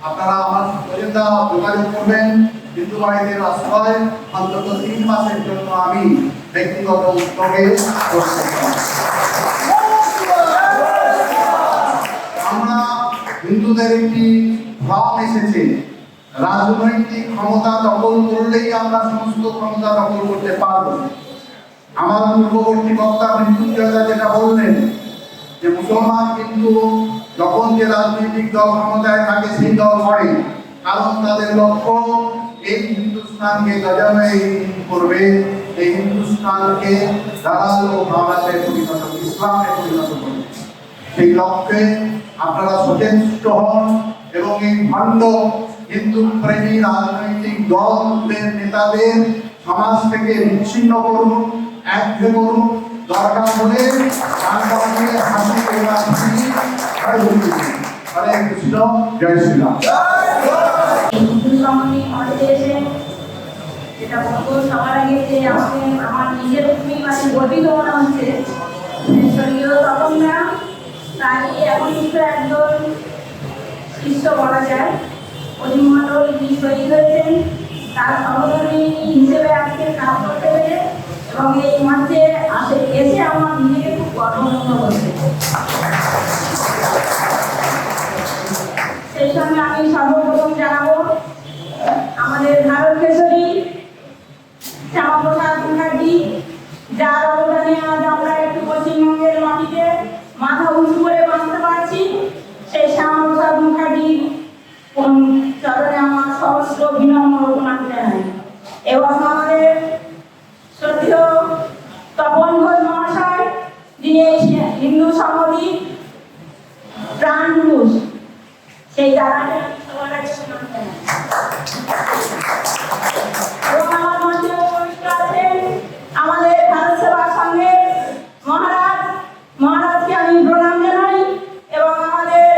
আপনারা আমার সহযোগিতা যোগাযোগ করবেন। হিন্দু ভাইদের আশ্রয় অন্তত 3 মাসের জন্য আমি ব্যক্তিগত উদ্যোগে করতে চাই। আমরা হিন্দুদের একটি ভাব এসেছে, রাজনৈতিক ক্ষমতা দখল করলেই আমরা সমস্ত ক্ষমতা দখল করতে পারবো। আমার পূর্ববর্তী বক্তা মৃত্যুঞ্জয় যেটা বললেন যে মুসলমান কিন্তু যখন যে রাজনৈতিক দল ক্ষমতায় থাকে সেই দল করে, কারণ তাদের লক্ষ্য এই হিন্দুস্তানকে গজবে করবে, এই হিন্দুস্তানকে দালাল ও ভারতে পরিণত ইসলামে পরিণত করবে। সেই লক্ষ্যে আপনারা সচেষ্ট হন এবং এই ভণ্ড হিন্দু প্রেমী রাজনৈতিক দলের নেতাদের সমাজ থেকে বিচ্ছিন্ন করুন, একত্র করুন, দরকার হলে হরে কৃষ্ণ, জয় শ্রীরাম। হিন্দু সম্বন্ধে আমাদের দেশে যেটা বলবো সবার আগে যে আমাকে আমার নিজের খুবই মানে গর্বিত মনে হচ্ছে। স্বর্গীয় তপন দা তাই এখন কিন্তু একজন শিষ্য বলা যায়, অধিমণ্ডল যিনি শহীদ হয়েছেন তার সহধর্মী হিসেবে আজকে কাজ করতে পেরে এবং এই মঞ্চে এসে আমার নিজেকে খুব গর্ব অনুভব হচ্ছে। সেই সঙ্গে আমি সর্বপ্রথম জানাবো আমাদের ভারত কেশরী শ্যামাপ্রসাদ মুখার্জি, যার অবদানে আজ আমরা একটু পশ্চিমবঙ্গের মাটিতে মাথা উঁচু করে বাঁচতে পারছি। সেই শ্যামাপ্রসাদ মুখার্জির চরণে আমার সহস্র বিনম্র প্রণাম জানাই এবং আমাদের শ্রদ্ধেয় তপন ঘোষ মহাশয়, যিনি হিন্দু সংগঠিত প্রাণ পুরুষ, সেই দাদাকে সবার আগে প্রণাম জানাই। এবং আমার মধ্যে উপবিষ্ট আছেন আমাদের ভারত সেবা সংঘের মহারাজকে আমি প্রণাম জানাই এবং আমাদের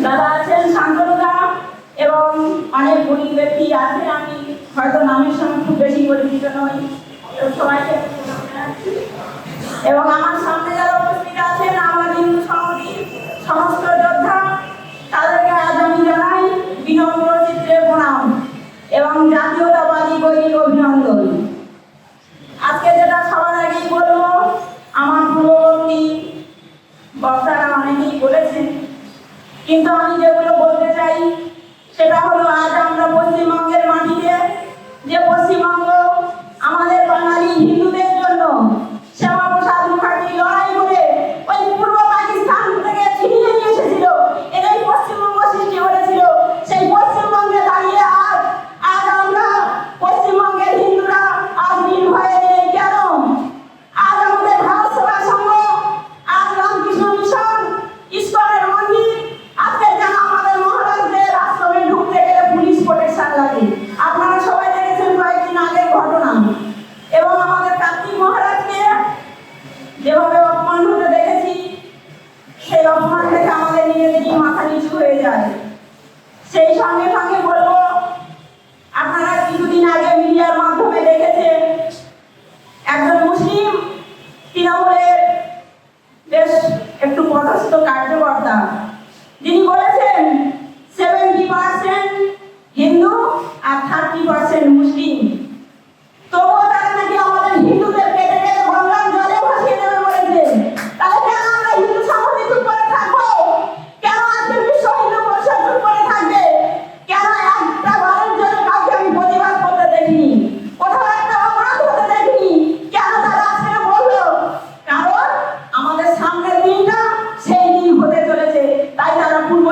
দাদা আছেন শান্তনুদা এবং অনেক গুণী ব্যক্তি আছেন, আমি হয়তো নামের সঙ্গে খুব বেশি পরিচিত নই, সবাইকে প্রণাম জানাচ্ছি। এবং আমার সামনে যারা উপস্থিত আছেন আমার হিন্দু সংগঠিত সমস্ত যোদ্ধা, তাদেরকে আজ আমি জানাই বিনম্র চিত্রে প্রণাম এবং জাতীয়তাবাদী বৈরী অভিনন্দন। আজকে যেটা সবার আগেই বলবো, আমার পূর্ববর্তী বক্তারা অনেকেই বলেছেন, কিন্তু আমি যেগুলো বলতে চাই সেটা হলো আজ আমরা পশ্চিমবঙ্গের মাটিতে যে পশ্চিমবঙ্গ আমাদের বাঙালি হিন্দুদের জন্য শ্যামাপ্রসাদ মুখার্জি লড়াই করে ওই পূর্ব পাকিস্তান থেকে ছিনিয়ে নিয়ে এসেছিল, এটাই পশ্চিমবঙ্গ সৃষ্টি করেছিল। সেই পশ্চিমবঙ্গে দাঁড়িয়ে আজ আমরা পশ্চিমবঙ্গের হিন্দুরা আজ নির্ভয়ে নেই কেন? আজ আমাদের ভারত সেবা সংঘ, আজ রামকৃষ্ণ মিশন, ইস্কনের মন্দির, আজকে যেন আমাদের মহারাজদের আশ্রমে ঢুকতে গেলে পুলিশ প্রোটেকশন লাগে। আপনারা সবাই দেখেছেন কয়েকদিন আগের ঘটনা। এবং আমাদের কার্তিক মহারাজকে যেভাবে অপমান হতে দেখেছি, সেই অপমান দেখে আমাদের নিজেদেরই মাথা নিচু হয়ে যায়। সেই সঙ্গে সঙ্গে বলবো, আপনারা কিছুদিন আগে মিডিয়ার মাধ্যমে দেখেছেন একজন মুসলিম তৃণমূলের বেশ একটু পদস্থ কার্যকর্তা, যিনি বলেছেন 70% হিন্দু আর 30% মুসলিম, তবুও তারা নাকি আমাদের হিন্দুদের কেটে কেটে গঙ্গার জলে ভাসিয়ে দেবে বলেছেন। তাহলে কেন আমরা হিন্দু সংগঠন চুপ করে থাকবো? কেন আজকে বিশ্ব হিন্দু পরিষদ চুপ করে থাকবে? কেন একটা বারের জন্য কাউকে আমি প্রতিবাদ করতে দেখিনি, কোথাও একটা অপরাধ হতে দেখিনি? কেন তারা আজকে বললো? কারণ আমাদের সামনের দিনটা সেই দিন হতে চলেছে, তাই তারা পূর্ব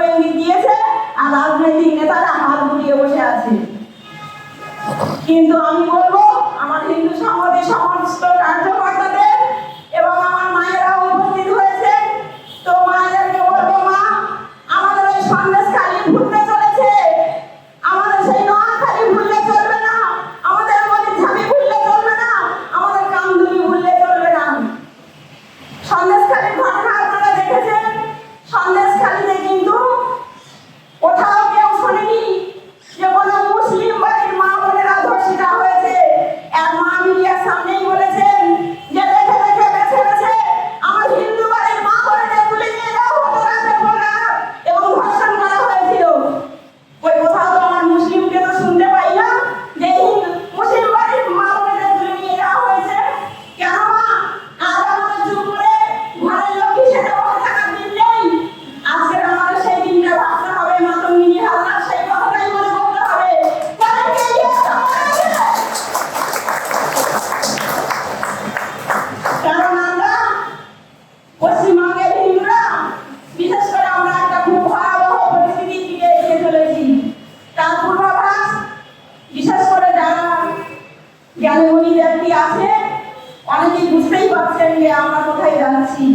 থেকে আমরা কোথায় যাচ্ছি।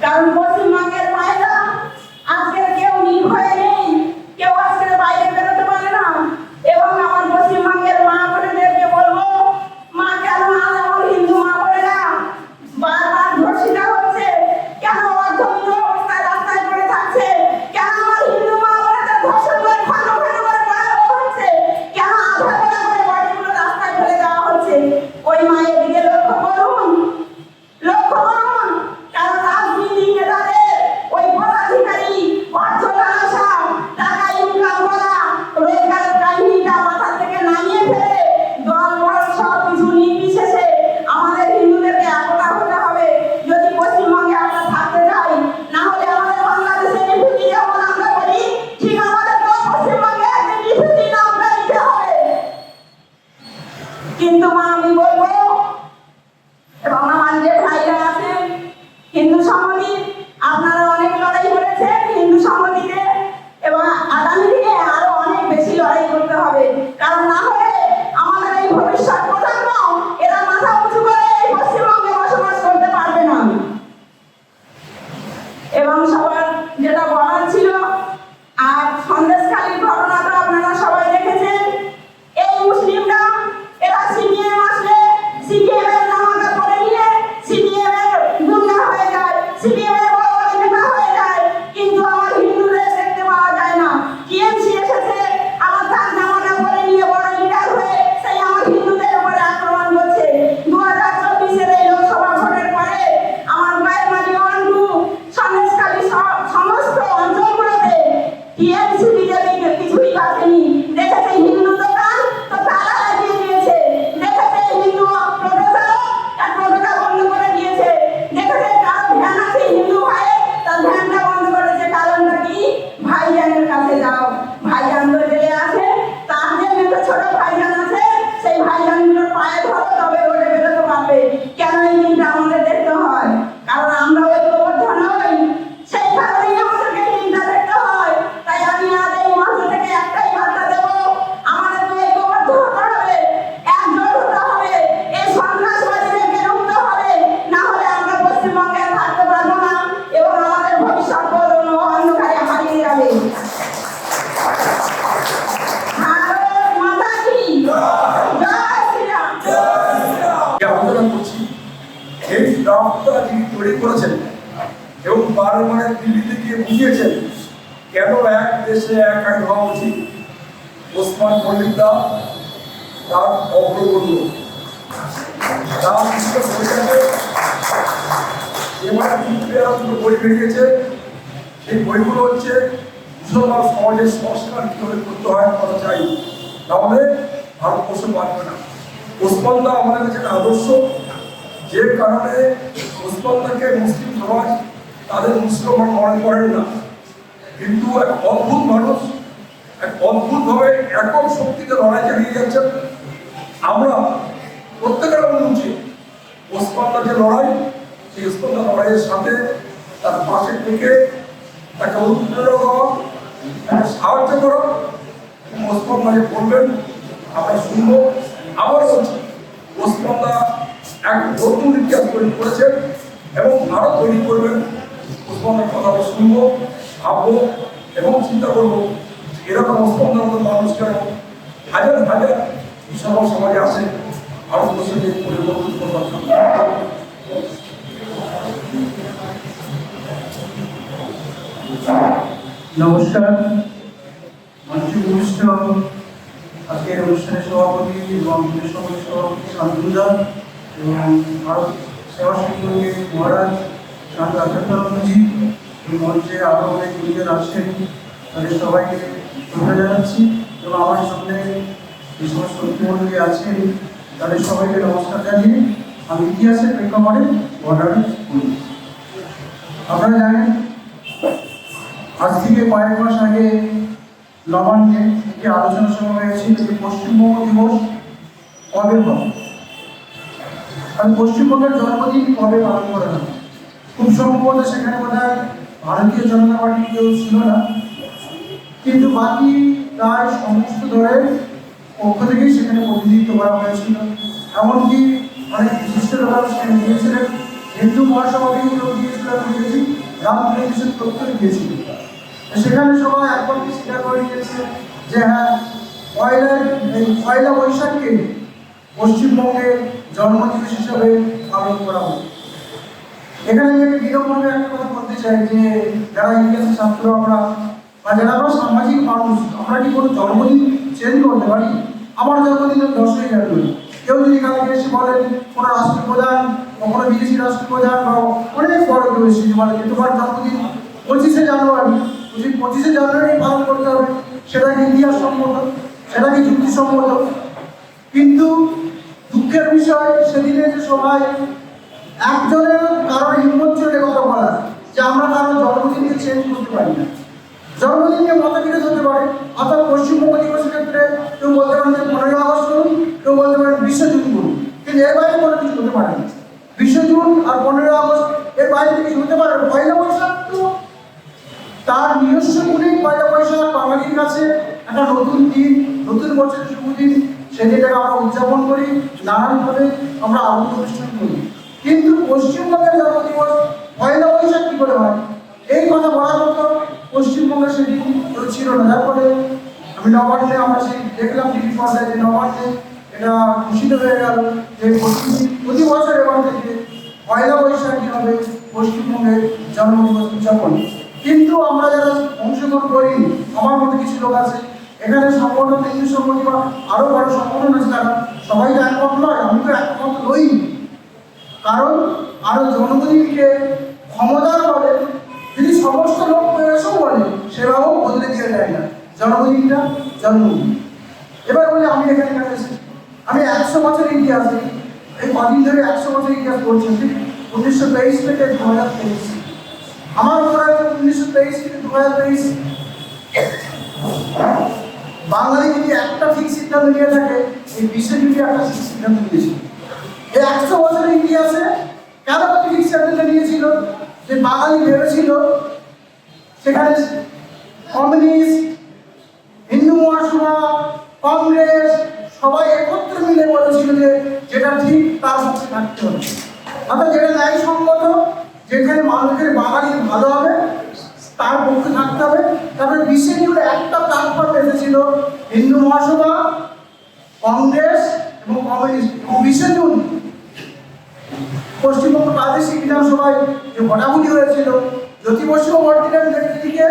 কারণ পশ্চিমবঙ্গের মায়েরা আজকের কেউ নির্ভয়ে নেই, কেউ আজকের বাইরে বেরোতে পারে না। এবং আমার পশ্চিমবঙ্গের মা বোনেদেরকে বলবো, মা কেন আজ আমার হিন্দু মা বোনেরা বারবার ধর্ষিত হচ্ছে, কেন অর্ধন্ত অবস্থায় রাস্তায় পড়ে থাকছে, কেন আমার হিন্দু মা বোনেদের ধর্ষণ করে খণ্ড খণ্ড করে পড়ে দেওয়া হচ্ছে, কেন আধা বেলা করে বডিগুলো রাস্তায় ফেলে দেওয়া হচ্ছে। ওই মায়ের দিকে লক্ষ্য করুন, লক্ষ্য করুন। কারণ রাজনীতি নেতাদের ওই পদাধিকারী অর্থ লালসা, টাকা ইনকাম করা, রোজগারের কাহিনীটা মাথা থেকে নামিয়ে ফেলে দল বল সব কিছু নির্বিশেষে আমাদের হিন্দুদেরকে একতা হতে হবে যদি পশ্চিমবঙ্গে আমরা থাকতে চাই। না হলে আমাদের বাংলাদেশের রিফিউজি যেমন আমরা করি, ঠিক আমাদেরকেও পশ্চিমবঙ্গে একদিন রিফিউজি নামটা নিতে হবে। কিন্তু মা আমি বলবো, এবং আমার যে ভাইরা আছেন হিন্দু সংহতি, আপনারা অনেক লড়াই করেছেন হিন্দু সংহতিতে, এবং আগামী দিনে আরো অনেক বেশি লড়াই করতে হবে। কারণ না হলে আমাদের এই ভবিষ্যৎ প্রজন্ম এরা মাথা উঁচু করে এই পশ্চিমবঙ্গে বসবাস করতে পারবে না। এবং সবার যেটা বলার ছিল, আর সন্দেশখালীর ঘটনা তো আপনারা সবাই দেখেছেন। এই মুসলিমরা এরা সিপিএম আসলে সিপিএম এর নামাজা পড়ে নিয়ে সিপিএম এর গুন্ডা হয়ে যায়, সিপিএম এর বড় বড় নেতা হয়ে যায়। কিন্তু আমার হিন্দুদের দেখতে পাওয়া যায় না। টিএমসি এসেছে আমার তার নামাজা পড়ে নিয়ে বড় লিডার হয়ে সেই আমার হিন্দুদের উপরে আক্রমণ করছে। 2024-এর এই লোকসভা ভোটের পরে আমার মায়ের বাড়ি অন্ডু সন্দেশখালী সমস্ত অঞ্চলগুলোতে টিএমসি বিজেপি কিছুই বাঁচেনি। দেখেছে হিন্দু দোকান তো তালা লাগিয়ে দিয়েছে, দেখেছে হিন্দু টোটো চালক তার টোটোটা বন্ধ করে দিয়েছে, দেখেছে কারো ভ্যান আছে হিন্দু ভাইয়ের তার ভ্যানটা বন্ধ করেছে। কারণটা কি? ভাইজানের কাছে যাও, ভাইজান তো জেলে আছে, তার যে মেয়ে ছোট ভাইজান আছে সেই ভাইজানগুলোর পায়ে ধরো, তবে রোডে বেরোতে পারবে। কেন এই দিনটা আমাদের দেখতে হয়? কারণ আমরা ঐক্যবদ্ধ নই, সেই কারণেই আমাদেরকে এই দিনটা দেখতে হয়। তাই আমি আজ এই মঞ্চ থেকে একটাই বার্তা দেব, আমাদেরকে ঐক্যবদ্ধ হতে হবে, একজোট হতে হবে, এই সন্ত্রাসবাদীদেরকে রুখতে হবে। না হলে আমরা পশ্চিমবঙ্গে থাকতে পারবো না এবং আমাদের ভবিষ্যৎ প্রজন্ম অন্ধকারে হারিয়ে যাবে। ভারত মাতা কি জয় শ্রীরাম। আলোচনা করছি, এই ড্রাফটটা যিনি তৈরি করেছেন এবং বারবার দিল্লিতে গিয়ে বুঝিয়েছেন কেন এক দেশে এক আইন হওয়া উচিত, ওসমান মল্লিকদা তার অগ্রগণ্য তার এবার দুটো বই বেরিয়েছে। সেই বইগুলো হচ্ছে মুসলমান সমাজের সংস্কার কীভাবে করতে হয় কথা চাই, তাহলে ভারতবর্ষ বাঁচবে না। ওসমানদা আমাদের কাছে একটা আদর্শ, যে কারণে ওসমানদাকে মুসলিম সমাজ তাদের মুসলমান মনে করেন না, কিন্তু এক অদ্ভুত মানুষ, এক অদ্ভুতভাবে একক শক্তিতে লড়াই চালিয়ে যাচ্ছেন। আমরা প্রত্যেকের মনে উচিত ওসমানদার যে লড়াই, সেই ওসমানদার লড়াইয়ের সাথে তার পাশে থেকে তাকে অনুপ্রেরণা দেওয়া, তাকে সাহায্য করা। ওসমানদা যে বলবেন আমরা শুনবো। আবার বলছি, ওসমানদা এক নতুন ইতিহাস তৈরি করেছেন এবং আরো তৈরি করবেন। ওসমানদার কথা শুনবো, ভাববো এবং চিন্তা করবো এরকম ওসমানদার মতো মানুষ কেন হাজার হাজার মুসলমান সমাজে আসে ভারতবর্ষে যে পরিবর্তন করবার জন্য। নমস্কার, মঞ্চে উপবিষ্ট আজকের অনুষ্ঠানের সভাপতি এবং সমিতির সভাপতি শান্তনুদা এবং ভারত সেবা সংঘের মহারাজ শান্ত আচার্যজি, মঞ্চে আরও অনেক গুরুজন আছেন, তাদের সবাইকে শ্রদ্ধা জানাচ্ছি এবং আমার সামনে যে সমস্ত মুখ্যমন্ত্রী আছেন তাদের সবাইকে নমস্কার জানিয়ে আমি ইতিহাসের প্রেক্ষাপটে বর্ণনা করি। আপনারা জানেন আজ থেকে কয়েক মাস আগে নবান্নে একটি আলোচনা সভা হয়েছিল যে পশ্চিমবঙ্গ দিবস কবে হবে, আর পশ্চিমবঙ্গের জন্মদিন কবে পালন করা হবে। খুব সম্ভবত সেখানে বোধহয় ভারতীয় জনতা পার্টি কেউ ছিল না, কিন্তু বাকি প্রায় সমস্ত দলের পক্ষ থেকেই সেখানে প্রতিনিধিত্ব করা হয়েছিল। এমনকি অনেক বিশিষ্ট লোকরা সেখানে গিয়েছিলেন। হিন্দু মহাসভাকে কেউ গিয়েছিল, আমি গিয়েছি, রামপুরে কিছু প্রত্যেকে গিয়েছিল। সেখানে সবাই একবারকে স্বীকার করে নিয়েছে যে হ্যাঁ, পয়লা বৈশাখকে পশ্চিমবঙ্গের জন্মদিবস হিসাবে পালন করা হবে। এখানে আমি একটা বিরমভাবে একটা কথা বলতে চাই যে যারা ইতিহাসের ছাত্র আমরা বা যারা আমরা সামাজিক মানুষ, আমরা কি কোনো জন্মদিন চেঞ্জ করতে পারি? আমার জন্মদিন 10ই জানুয়ারি। কেউ যদি কালকে এসে বলেন কোনো রাষ্ট্রপ্রধান বা কোনো বিদেশি রাষ্ট্রপ্রধান বা অনেক বড় কেউ এসে বলে যে তোমার জন্মদিন 25শে জানুয়ারি, 25শে জানুয়ারি পালন করতে হবে, সেটা কি ইতিহাস সম্মত, সেটা কি যুক্তিসম্মত? কিন্তু দুঃখের বিষয় সেদিনে যে সবাই একজনের কারোর হিম্মত চলে কথা বলা যে আমরা কারোর জন্মদিনকে চেঞ্জ করতে পারি না। জন্মদিনকে মতবিরোধ হতে পারে, অর্থাৎ পশ্চিমবঙ্গ দিবসের ক্ষেত্রে কেউ বলতে পারেন যে 15ই আগস্ট করুন, কেউ বলতে পারেন 20শে জুন করুন, কিন্তু এর বাইরে কোনো কিছু হতে পারে না। 20শে জুন আর 15ই আগস্ট এর বাইরে কিছু হতে পারে। পয়লা বৈশাখ তো তার নিজস্ব গুণেই পয়লা বৈশাখ বাঙালির কাছে একটা নতুন দিন, নতুন বছরের শুভ দিন। সেই দিনটাকে আমরা উদযাপন করি, নানানভাবে আমরা আনন্দ অনুষ্ঠান করি। কিন্তু পশ্চিমবঙ্গের জন্মদিবস পয়লা বৈশাখ কি করে হয়, এই কথা বলার মতো পশ্চিমবঙ্গে সেদিন কেউ ছিল না। যার ফলে আমি নবান্নে আমরা সেই দেখলাম টিভি পর্দায় যে নবান্নে এটা ঘোষিত হয়ে গেল যে প্রতি বছর এবার থেকে পয়লা বৈশাখী হবে পশ্চিমবঙ্গের জন্মদিবস উদযাপন। কিন্তু আমরা যারা অংশগ্রহণ করিনি, আমার মতো কিছু লোক আছে এখানে, সংগঠন হিন্দু সংগঠন বা আরও বড় সংগঠন আছে, তারা সবাই তো একমত নয়, আমি তো একমত নই। কারণ আরো জন্মদিনকে ক্ষমতার বলে যদি সমস্ত লোক এসেও বলে সেভাবেও বদলে দিয়ে যায় না। জন্মদিনটা জন্মদিন। এবার বলে আমি এখানে কেন এসেছি, আমি 100 বছরের ইতিহাস, এই কদিন ধরে 100 বছরের ইতিহাস পড়ছি, 1923 থেকে 2023। আমার মনে হয় 1923 থেকে 2023 বাঙালি যদি একটা ঠিক সিদ্ধান্ত নিয়ে থাকে, এই বিশ্বে যদি একটা ঠিক সিদ্ধান্ত নিয়েছিল। এই 100 বছরের ইতিহাসে কেন ঠিক সিদ্ধান্ত নিয়েছিল যে বাঙালি ভেবেছিল সেখানে কমিউনিস্ট, হিন্দু মহাসভা, কংগ্রেস সবাই একত্রে মিলে বলেছিল যে যেটা ঠিক তার পক্ষে থাকতে হবে, অর্থাৎ যেটা ন্যায়সঙ্গত, যেখানে মানুষের বাঙালির ভালো হবে তার পক্ষে থাকতে হবে। তারপরে বিশ্বের জুড়ে একটা প্ল্যাটফর্ম এসেছিল হিন্দু মহাসভা, কংগ্রেস এবং কমিউনিস্ট। এবং বিশ্বের জুড়ে পশ্চিমবঙ্গ প্রাদেশিক বিধানসভায় যে ভোটাভুটি হয়েছিল, জ্যোতি বসুও ভোট দিলেন দিকে,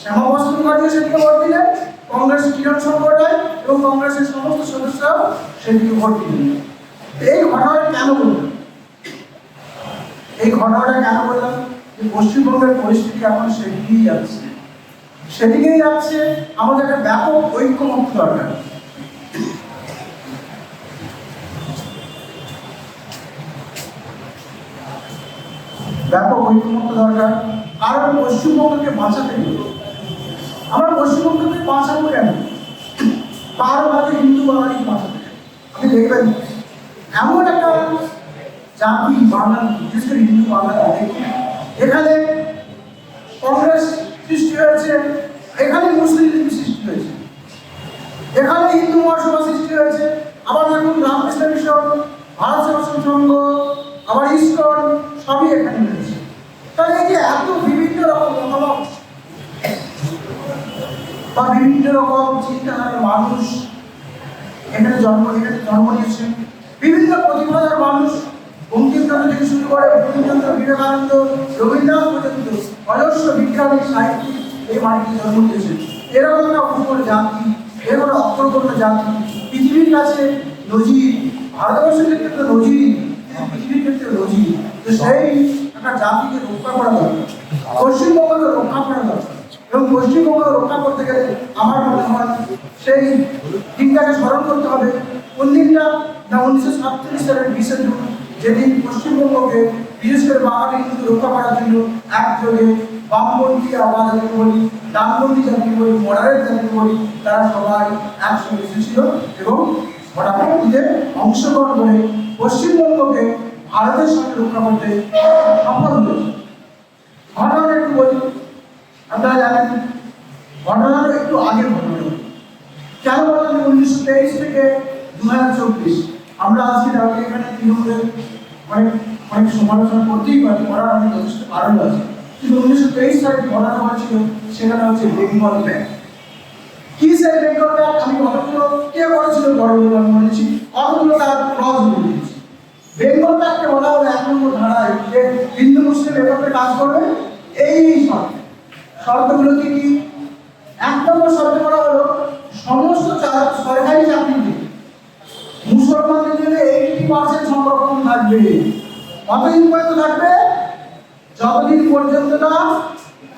শ্যামা বসু মুখার্জিও সেদিকে ভোট দিলেন, কংগ্রেস কিরণ শঙ্কর রায় এবং কংগ্রেসের সমস্ত সদস্যরাও সেদিকে ভোট দিলেন। এই ঘটনাটা কেন বললাম, এই ঘটনাটা কেন বললাম যে পশ্চিমবঙ্গের পরিস্থিতি এখন সেদিকেই যাচ্ছে, সেদিকেই যাচ্ছে। আমাদের একটা ব্যাপক ঐক্যমত্য দরকার। ব্যাপক ঐক্যমত্য দরকার। কারণ পশ্চিমবঙ্গকে বাঁচাতে গেলে আমরা পশ্চিমবঙ্গকে বাঁচাবো কেন, কারো ভাগে হিন্দু বাঙালি বাঁচাতে। আপনি দেখবেন এমন একটা জাতি বাঙালি, বিশেষ করে হিন্দু বাঙালি, এখানে কংগ্রেস সৃষ্টি হয়েছে, এখানে মুসলিম লীগ সৃষ্টি হয়েছে, এখানে হিন্দু মহাসভা সৃষ্টি হয়েছে, আবার দেখুন রামকৃষ্ণ মিশন, ভারত সেবাশ্রম সংঘ, আবার ইস্কন সবই এখানে রয়েছে। তাহলে এই যে এত বিভিন্ন রকম মতামত বা বিভিন্ন রকম চিন্তাধারার মানুষ এখানে জন্ম নিয়েছে, বিভিন্ন প্রতিভার মানুষ, বঙ্কিমচন্দ্র থেকে শুরু করে বঙ্কিমচন্দ্র, বিবেকানন্দ, রবীন্দ্রনাথ পর্যন্ত অজস্র বিজ্ঞানী, সাহিত্যিক এই মাটিতে জন্ম নিয়েছে। এরকম একটা অপূর্ব জাতি, এরকম একটা অগ্রগণ্য জাতি, পৃথিবীর কাছে নজির, ভারতবর্ষের ক্ষেত্রে তো নজির, পৃথিবীর ক্ষেত্রে নজির। তো সেই একটা জাতিকে রক্ষা করা দরকার, পশ্চিমবঙ্গকে রক্ষা করা দরকার। এবং পশ্চিমবঙ্গকে রক্ষা করতে গেলে আমার মনে হয় সেই দিনটাকে স্মরণ করতে হবে। কোন দিনটা না, 1947 সালের 20শে জুন, যেদিন পশ্চিমবঙ্গকে বিশেষ করে বাঙালি হিন্দু রক্ষা করার জন্য একযোগে বামপন্থী, আবার যাকে বলি ডানপন্থী যাকে বলি, মডারেট যাকে বলি, তারা সবাই একসঙ্গে এসেছিল এবং ভোটাভুটিতে অংশগ্রহণ করে পশ্চিমবঙ্গকে ভারতের সঙ্গে রক্ষা করতে সফল হয়েছে। ঘটনাটা একটু বলি, আপনারা জানেন ঘটনাটা একটু আগের ঘটনা। কেন বললাম 1923 থেকে 2024 আমরা আজকে এখানে তৃণমূলের অনেক অনেক সমালোচনা করতেই পারি, করার অনেক যথেষ্ট কারণ আছে। কিন্তু 1923 সালে ঘটনা হয়েছিল, সেখানে হচ্ছে বেঙ্গল ব্যাংক। কি সেই বেঙ্গল ব্যাংক, আমি কতগুলো কে করেছিল বড়গুলো আমি বলেছি, কতগুলো তার ক্লজ বলে দিয়েছি। বেঙ্গল ব্যাংককে বলা হলো 1 নম্বর ধারায় যে হিন্দু মুসলিম একত্রে কাজ করবে, এই শর্ত। শর্তগুলো কি কি? 1 নম্বর শর্ত বলা হলো সমস্ত সরকারি চাকরিতে মুসলমানদের জন্য 80% সংরক্ষণ থাকবে। কতদিন পর্যন্ত থাকবে? যতদিন পর্যন্ত না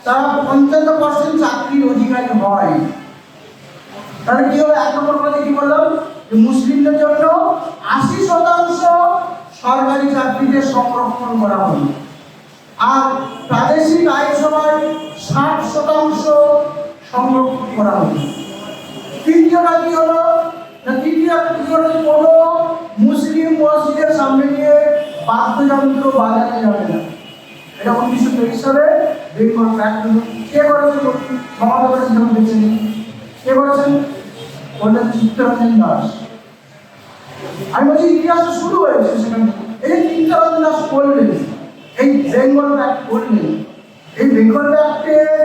তারা 55% চাকরির অধিকারী হয়। তাহলে কি হলো? 1 নম্বর কথা কি বললাম, যে মুসলিমদের জন্য 80% সরকারি চাকরিতে সংরক্ষণ করা হলো, আর প্রাদেশিক আইনসভায় 60% সংরক্ষণ করা হলো। তৃতীয়টা কি হলো? কোনো মুসলিম মসজিদের সামনে গিয়ে বাদ্যযন্ত্র বাজানো যাবে না। এটা 1923 সালে বেঙ্গল ব্যাংক কে করেছিল? ক্ষমতা করেছিল বেছে নিন। কে করেছেন? বললেন চিত্তরঞ্জন দাস। আমি বলছি ইতিহাসটা শুরু হয়েছে সেখানে। এই চিত্তরঞ্জন দাস করলেন, এই বেঙ্গল ব্যাংক করলেন। এই বেঙ্গল ব্যাংকের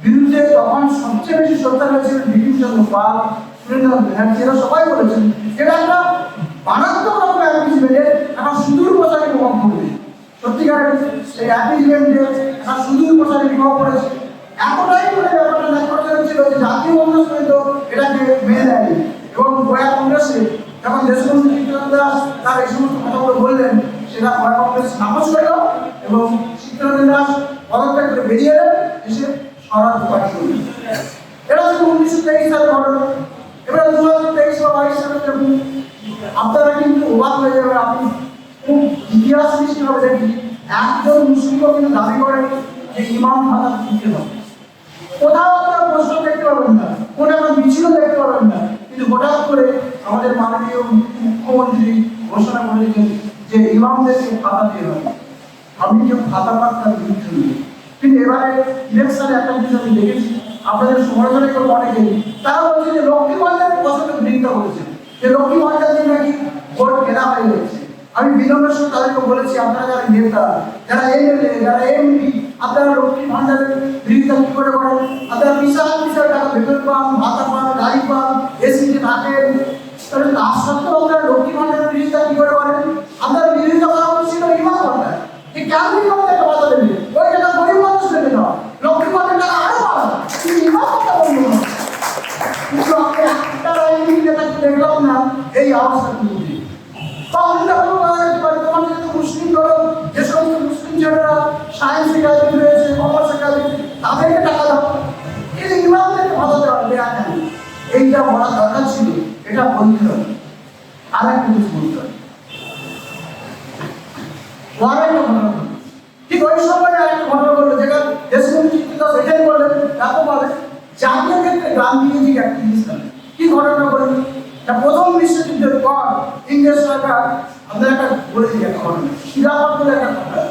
বিরুদ্ধে তখন সবচেয়ে বেশি সোচ্চার হয়েছিল বিপিনচন্দ্র পাল, সুরেন্দ্রনাথ ব্যানার্জি, এরা সবাই বলেছেন এটা একটা মারাত্মক রকম অ্যাপিজমেন্টের একটা সুদূর প্রচারী প্রভাব পড়বে। সত্যিকারের সেই অ্যাপিজমেন্টের একটা সুদূর প্রচারী প্রভাব পড়েছে। এতটাই করে ব্যাপারটা নাটক ছিল যে জাতীয় কংগ্রেস পর্যন্ত এটাকে মেনে নেয়নি, এবং গোয়া কংগ্রেসে যখন দেশবন্ধু চিত্তরঞ্জন দাস তার এই সমস্ত কথাগুলো বললেন, সেটা গোয়া কংগ্রেস নাকচ করল এবং চিত্তরঞ্জন দাস পদত্যাগ করে বেরিয়ে এলেন, এসে স্বরাজ পার্টি করলেন। এটা ছিল 1923 সালের ঘটনা। এবার 2023 বা 22 সালে দেখুন, আপনারা কিন্তু অবাক হয়ে যাবেন। আপনি খুব ইতিহাস সৃষ্টিভাবে দেখি, একজন মুসলিমও কিন্তু দাবি করেন যে ইমাম ভাতা দিতে হবে। কোথাও আপনারা প্রশ্ন দেখতে পাবেন না, কোনো একটা মিছিলও দেখতে পাবেন না, কিন্তু হঠাৎ করে আমাদের মাননীয় মুখ্যমন্ত্রী ঘোষণা করেছেন যে ইমামদেরকে ভাতা দিয়ে হবে। আমি যে ভাতা পান তার বিরুদ্ধে নই। কিন্তু এবারে ইলেকশনে একটা জিনিস আমি দেখেছি, আপনাদের সমালোচনা করে অনেকেই তারা বলছে যে লক্ষ্মী ভান্ডারের কথাটা বিরোধিতা করেছে, যে লক্ষ্মী ভান্ডার দিয়ে নাকি ভোট কেনা হয়ে যাচ্ছে। আমি বিনম্রের সঙ্গে তাদেরকে বলেছি, আপনারা যারা নেতা, যারা এমএলএ, যারা এমপি, আপনারা লক্ষ্মী ভান্ডারের বিরোধিতা কি করে করেন? আপনারা বিশাল বিশাল টাকা বেতন পান, ভাতা পান, গাড়ি পান, এসিতে থাকেন, তাহলে তার সত্ত্বেও আপনারা লক্ষ্মী ভান্ডারের বিরোধিতা কি করে করেন? আপনার বিরোধিতা করা উচিত ছিল ইমাম ভান্ডার। এই কেন ইমামদেরকে ভাতা দেবে? ওই টাকা গরিব মানুষ দেবে না, লক্ষ্মী ভান্ডার টাকা আরো পাওয়া, কিন্তু ইমাম ভাতা বলবো না। কিন্তু আপনি একটা রাজনীতি নেতাকে দেখলাম না এই অবস্থা তুলতে। বা অন্য কোনো তোমার যেহেতু মুসলিম ধরো, যে সমস্ত মুসলিম ছেলেরা সায়েন্স একাডেমি রয়েছে, কমার্স একাডেমি, তাদেরকে টাকা দাও, কিন্তু ইমামদেরকে ভাতা দেওয়া দেওয়া কেন? এইটা বলা দরকার ছিল, এটা বলতে হবে। আর একটা জিনিস বলতে হবে, ঠিক ওই সময় আরেকটা ঘটনা ঘটলো, যেটা দেশবন্ধু চিত্তরঞ্জন দাস এটাই বললেন, তাকে বলে জাতীয় ক্ষেত্রে গান্ধীজি অ্যাক্টিভিস্ট। কি ঘটনা বললেন? প্রথম বিশ্বযুদ্ধের পর ইংরেজ সরকার, আপনার একটা বলে দিই একটা ঘটনা, খিলাফত বলে একটা কথা।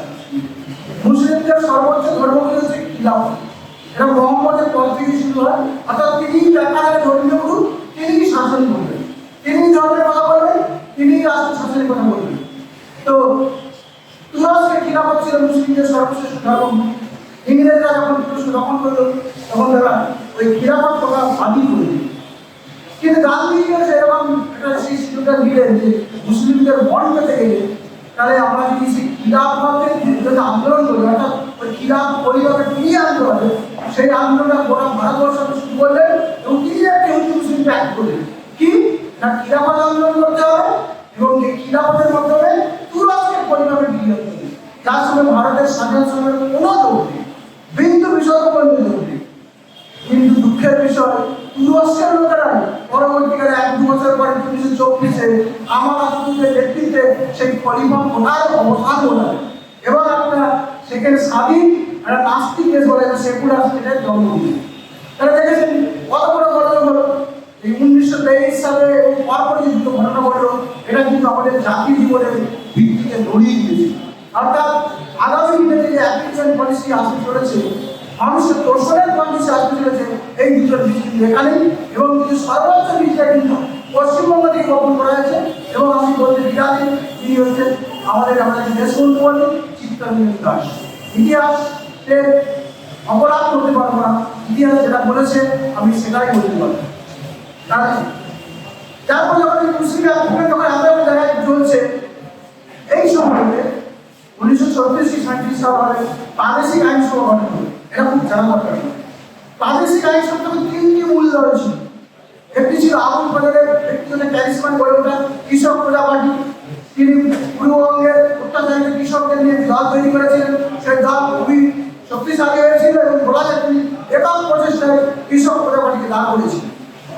মুসলিমদের সর্বোচ্চ ধর্মগুলি হচ্ছে খিলাফত। এটা মোহাম্মদের পর থেকে শুরু হয়, অর্থাৎ তিনি একাধারে ধর্মীয় গুরু, তিনি শাসন করবেন, তিনি ধর্মের কথা বলবেন, তিনি রাষ্ট্র শাসনের কথা বলবেন। তো তুরস্কের খিলাফত ছিল মুসলিমদের সর্বশ্রেষ্ঠ ধর্ম। ইংরেজরা যখন তুরস্ক দখল করলো, তখন তারা ওই খিলাফত কথা বাতিল করে দিল। কিন্তু গান্ধীজিও সেরকম একটা সেই সিদ্ধান্ত নিলেন যে মুসলিমদের মন পেতে গেলে তাহলে আমরা যদি সেই খিলাফতের বিরুদ্ধে আন্দোলন করি, অর্থাৎ ওই খিলাফ পরিবারকে ফিরিয়ে আনতে হবে, সেই আন্দোলনটা গোটা ভারতবর্ষ শুরু করলেন এবং তিনি একটা হিন্দু মুসলিম প্যাক্ট করলেন। কি না, খিলাফত আন্দোলন করতে হবে এবং এই খিলাফতের মাধ্যমে তুরস্কের পরিবারকে ফিরিয়ে আনতে হবে, যার সঙ্গে ভারতের স্বাধীনতা সংগ্রামের কোনো যোগ নেই, বিন্দু বিসর্গ পর্যন্ত যোগ নেই। কিন্তু দুঃখের বিষয়, তুরস্কের লোকেরাই পরবর্তীকালে 1-2 বছর পরে 1924-এ আমার রাষ্ট্রপতির নেতৃত্বে সেই খলিফা কোটার অবসান ঘটাবে এবং আপনারা সেখানে স্বাধীন একটা নাস্তিক দেশ বলে সেকুলার স্টেটের জন্ম দিল। তারা দেখেছেন কত বড় ঘটনা হলো এই 1923 সালে পরপর যে দুটো ঘটনা ঘটলো, এটা কিন্তু আমাদের জাতীয় জীবনের ভিত্তিকে নড়িয়ে দিয়েছে। অর্থাৎ আগামী দিনে যে অ্যাপ্লিকেশন পলিসি আসতে চলেছে, মানুষের দর্শনের পলিসি আসতে চলেছে, এই দুটোর ভিত্তি এখানেই, এবং কিছু সর্বোচ্চ ভিত্তিটা কিন্তু পশ্চিমবঙ্গ থেকে গঠন করা হয়েছে। এবং আমি বলতে বিরাজি তিনি হচ্ছেন আমাদের দেশবন্ধু বলে চিত্তরঞ্জন দাস। ইতিহাসের অপরাধ করতে পারবো না, ইতিহাস যেটা বলেছে আমি সেটাই বলতে পারবো। তারপর যখন মুসলিমরা যখন আন্দোলন জায়গায় চলছে, এই সময়তে 1936-37 সালে প্রাদেশিক আইনসভা গঠন হলো। এটা খুব জানা দরকার। প্রাদেশিক আইনসভা তিনটি মূল দল ছিল। একটি ছিল আবুল ফজলের ব্যক্তিগত ক্যারিসমান গড়ে ওঠা কৃষক প্রজা পার্টি। তিনি পূর্ববঙ্গের অত্যাচারিত কৃষকদের নিয়ে দল তৈরি করেছিলেন। সেই দল খুবই শক্তিশালী হয়েছিল এবং বলা যায় তিনি একক প্রচেষ্টায় কৃষক প্রজা পার্টিকে দাঁড় করেছিলেন।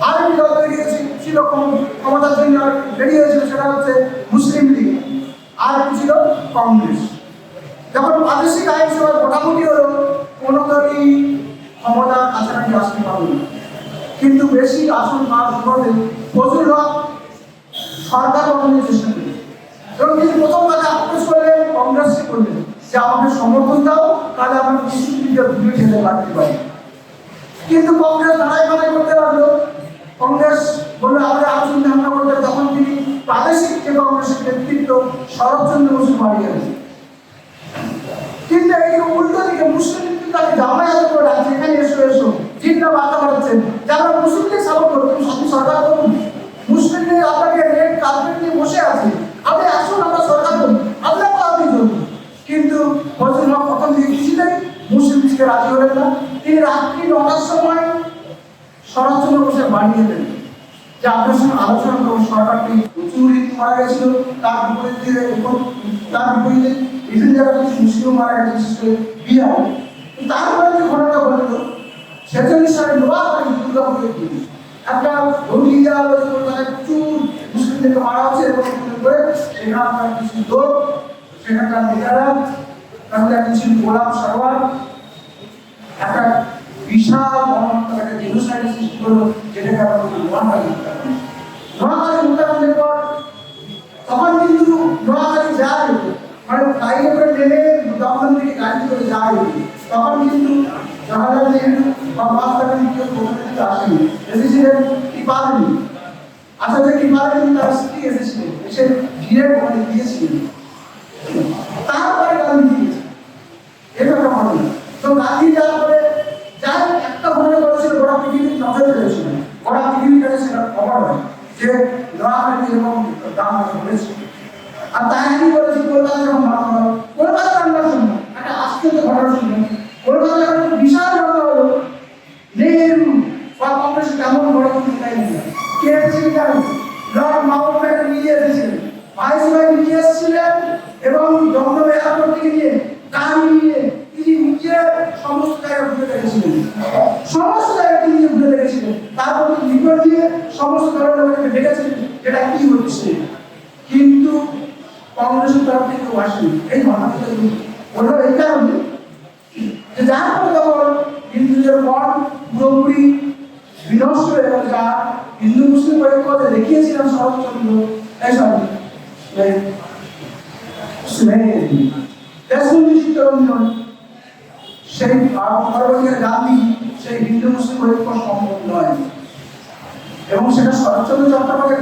আর একটি দল তৈরি ছিল ক্ষমতার জন্য বেরিয়ে হয়েছিল, সেটা হচ্ছে মুসলিম লীগ। আর একটি ছিল কংগ্রেস। যখন প্রাদেশিক আইনসভার মোটামুটি হলো, কোনো দলই ক্ষমতার কাছাকাছি আসতে পারল না। কিন্তু বেশি আসন পাওয়ার সুবাদে ফজলুল হক সরকার গঠনের চেষ্টা করলেন এবং তিনি প্রথম কাজে আক্রোশ করলেন, কংগ্রেসকে করলেন যে আমাকে সমর্থন দাও, তাহলে আমরা কৃষিবিদ্যা দূরে ঠেলে রাখতে পারি। কিন্তু কংগ্রেস লড়াই করতে লাগলো। কংগ্রেস বললো আমাদের আরো চিন্তা ভাবনা করতে। তখন তিনি প্রাদেশিক যে কংগ্রেসের নেতৃত্ব শরৎচন্দ্র বসু বাড়িয়ে গেলেন। কিন্তু এই উল্টো দিকে মুসলিম তাকে জামায়াত করে রাখছে, এখানে এসো এসো চিন্তা বার্তা করাচ্ছেন, যারা মুসলিমদের সাপোর্ট করুন, আপনি সরকার করুন। মুসলিমদের আপনাকে রেড কার্পেট নিয়ে বসে আছে, আপনি আসুন আমরা সরকার করুন, আপনার তো আপনি চলুন। কিন্তু ফজলুল হক প্রথম দিকে কিছুতেই মুসলিম লীগকে রাজি হলেন না। তিনি রাত্রি 9টার সময় শরৎচন্দ্র বসুর বাড়ি গেলেন যে আপনার সঙ্গে আলোচনা করুন। সরকারটি চুরি মারা গেছিল, তার বিপরীতে বিভিন্ন জায়গায় কিছু মুসলিম মারা গেছে, বিশেষ করে বিহার। তারপরে যে ঘটনা ঘটলো 46 সালে নোয়াখালী দুর্গাপুরের দিন একটা ধমকি দেওয়া হয়েছে, কলকাতায় প্রচুর মুসলিমদেরকে মারা হচ্ছে এবং সেখানে আপনার কিছু লোক সেখানকার নেতারা তাহলে কিছু গোলাম সরোয়ার একটা বিশাল গণহত্যা, একটা জেনোসাইড সৃষ্টি করলো, যেটাকে আমরা বলি নোয়াখালী। নোয়াখালী মোটামুটির পর তখন কিন্তু নোয়াখালী যায় মানে ফ্লাইটে করে নেমে দমদম থেকে গাড়ি করে যায়। তখন কিন্তু জওয়াহরলাল নেহরু বা মহাত্মা গান্ধী কেউ কলকাতাতে আসেনি, এসেছিলেন টিপালি। আচ্ছা, যে টিপালি তার স্ত্রী এসেছিলেন, এসে ঘিরে ওখানে দিয়েছিলেন। তারপরে গান্ধী দিয়েছে, এটা একটা ঘটনা। তো গান্ধী তারপরে যার একটা ঘটনা করেছিল, গোটা পৃথিবীর নজরে রয়েছিল, গোটা পৃথিবীর কাছে সেটা খবর হয় যে নোয়াখালী এবং দাম হয়েছে। আর তাই আমি বলেছি কলকাতা যখন মারা হলো, কলকাতা রান্নার জন্য একটা আশ্চর্য ঘটনা শুনলাম। কলকাতা যখন বিশাল ঘটনা হলো, নেহরু বা কংগ্রেস কেমন বড় ভূমিকা নিয়েছিলেন, কে এসেছিলেন জানেন? লর্ড মাউন্টব্যাটেন নিয়ে এসেছিলেন, ভাইসরয় নিয়ে এসেছিলেন এবং দমদম এয়ারপোর্ট থেকে নিয়ে গাড়ি নিয়ে তিনি নিজে সমস্ত জায়গায় ঘুরে দেখেছিলেন, সমস্ত জায়গায় তিনি ঘুরে দেখেছিলেন। তারপর লিখে দিয়ে সমস্ত ধরনের দেখেছিলেন যেটা কি হচ্ছে। কিন্তু কংগ্রেসের তরফ থেকে কেউ আসেনি। এই ঘটনাটা হলো এই কারণে যে যার ফলে যখন হিন্দুদের মন পুরোপুরি বিনষ্ট হয়ে গেল, যা হিন্দু মুসলিম ঐক্যতে দেখিয়েছিলাম শরৎচন্দ্র দেশবন্ধু চিত্তরঞ্জন, সেই পরবর্তীকালে গান্ধী সেই হিন্দু মুসলিম ঐক্য সম্ভব নয়। এবং সেটা শরৎচন্দ্র চট্টোপাধ্যায়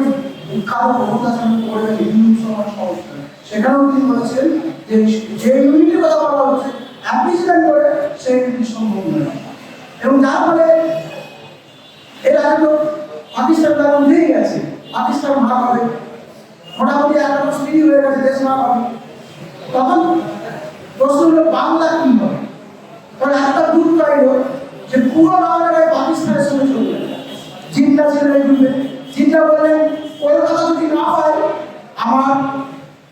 বিখ্যাত প্রবন্ধ করে হিন্দু মুসলমান সংস্থা, সেখানেও তিনি বলেছেন যে যে ইউনিটির কথা বলা হচ্ছে অ্যাপ্রিসিয়েট করে সেই ইউনিটি সম্ভব নয়। এবং যার ফলে এর আগে তো পাকিস্তান তার মধ্যেই গেছে, পাকিস্তান ভাগ হবে, মোটামুটি একটা স্থিতি হয়ে গেছে, দেশ ভাগ হবে। তখন প্রশ্ন হলো বাংলা কি হবে? তখন একটা দূর পাইল যে পুরো বাংলাটাই পাকিস্তানের সঙ্গে চলবে। জিন্না ছিলেন এই গ্রুপে, জিন্না বললেন কলকাতা যদি না হয় আমার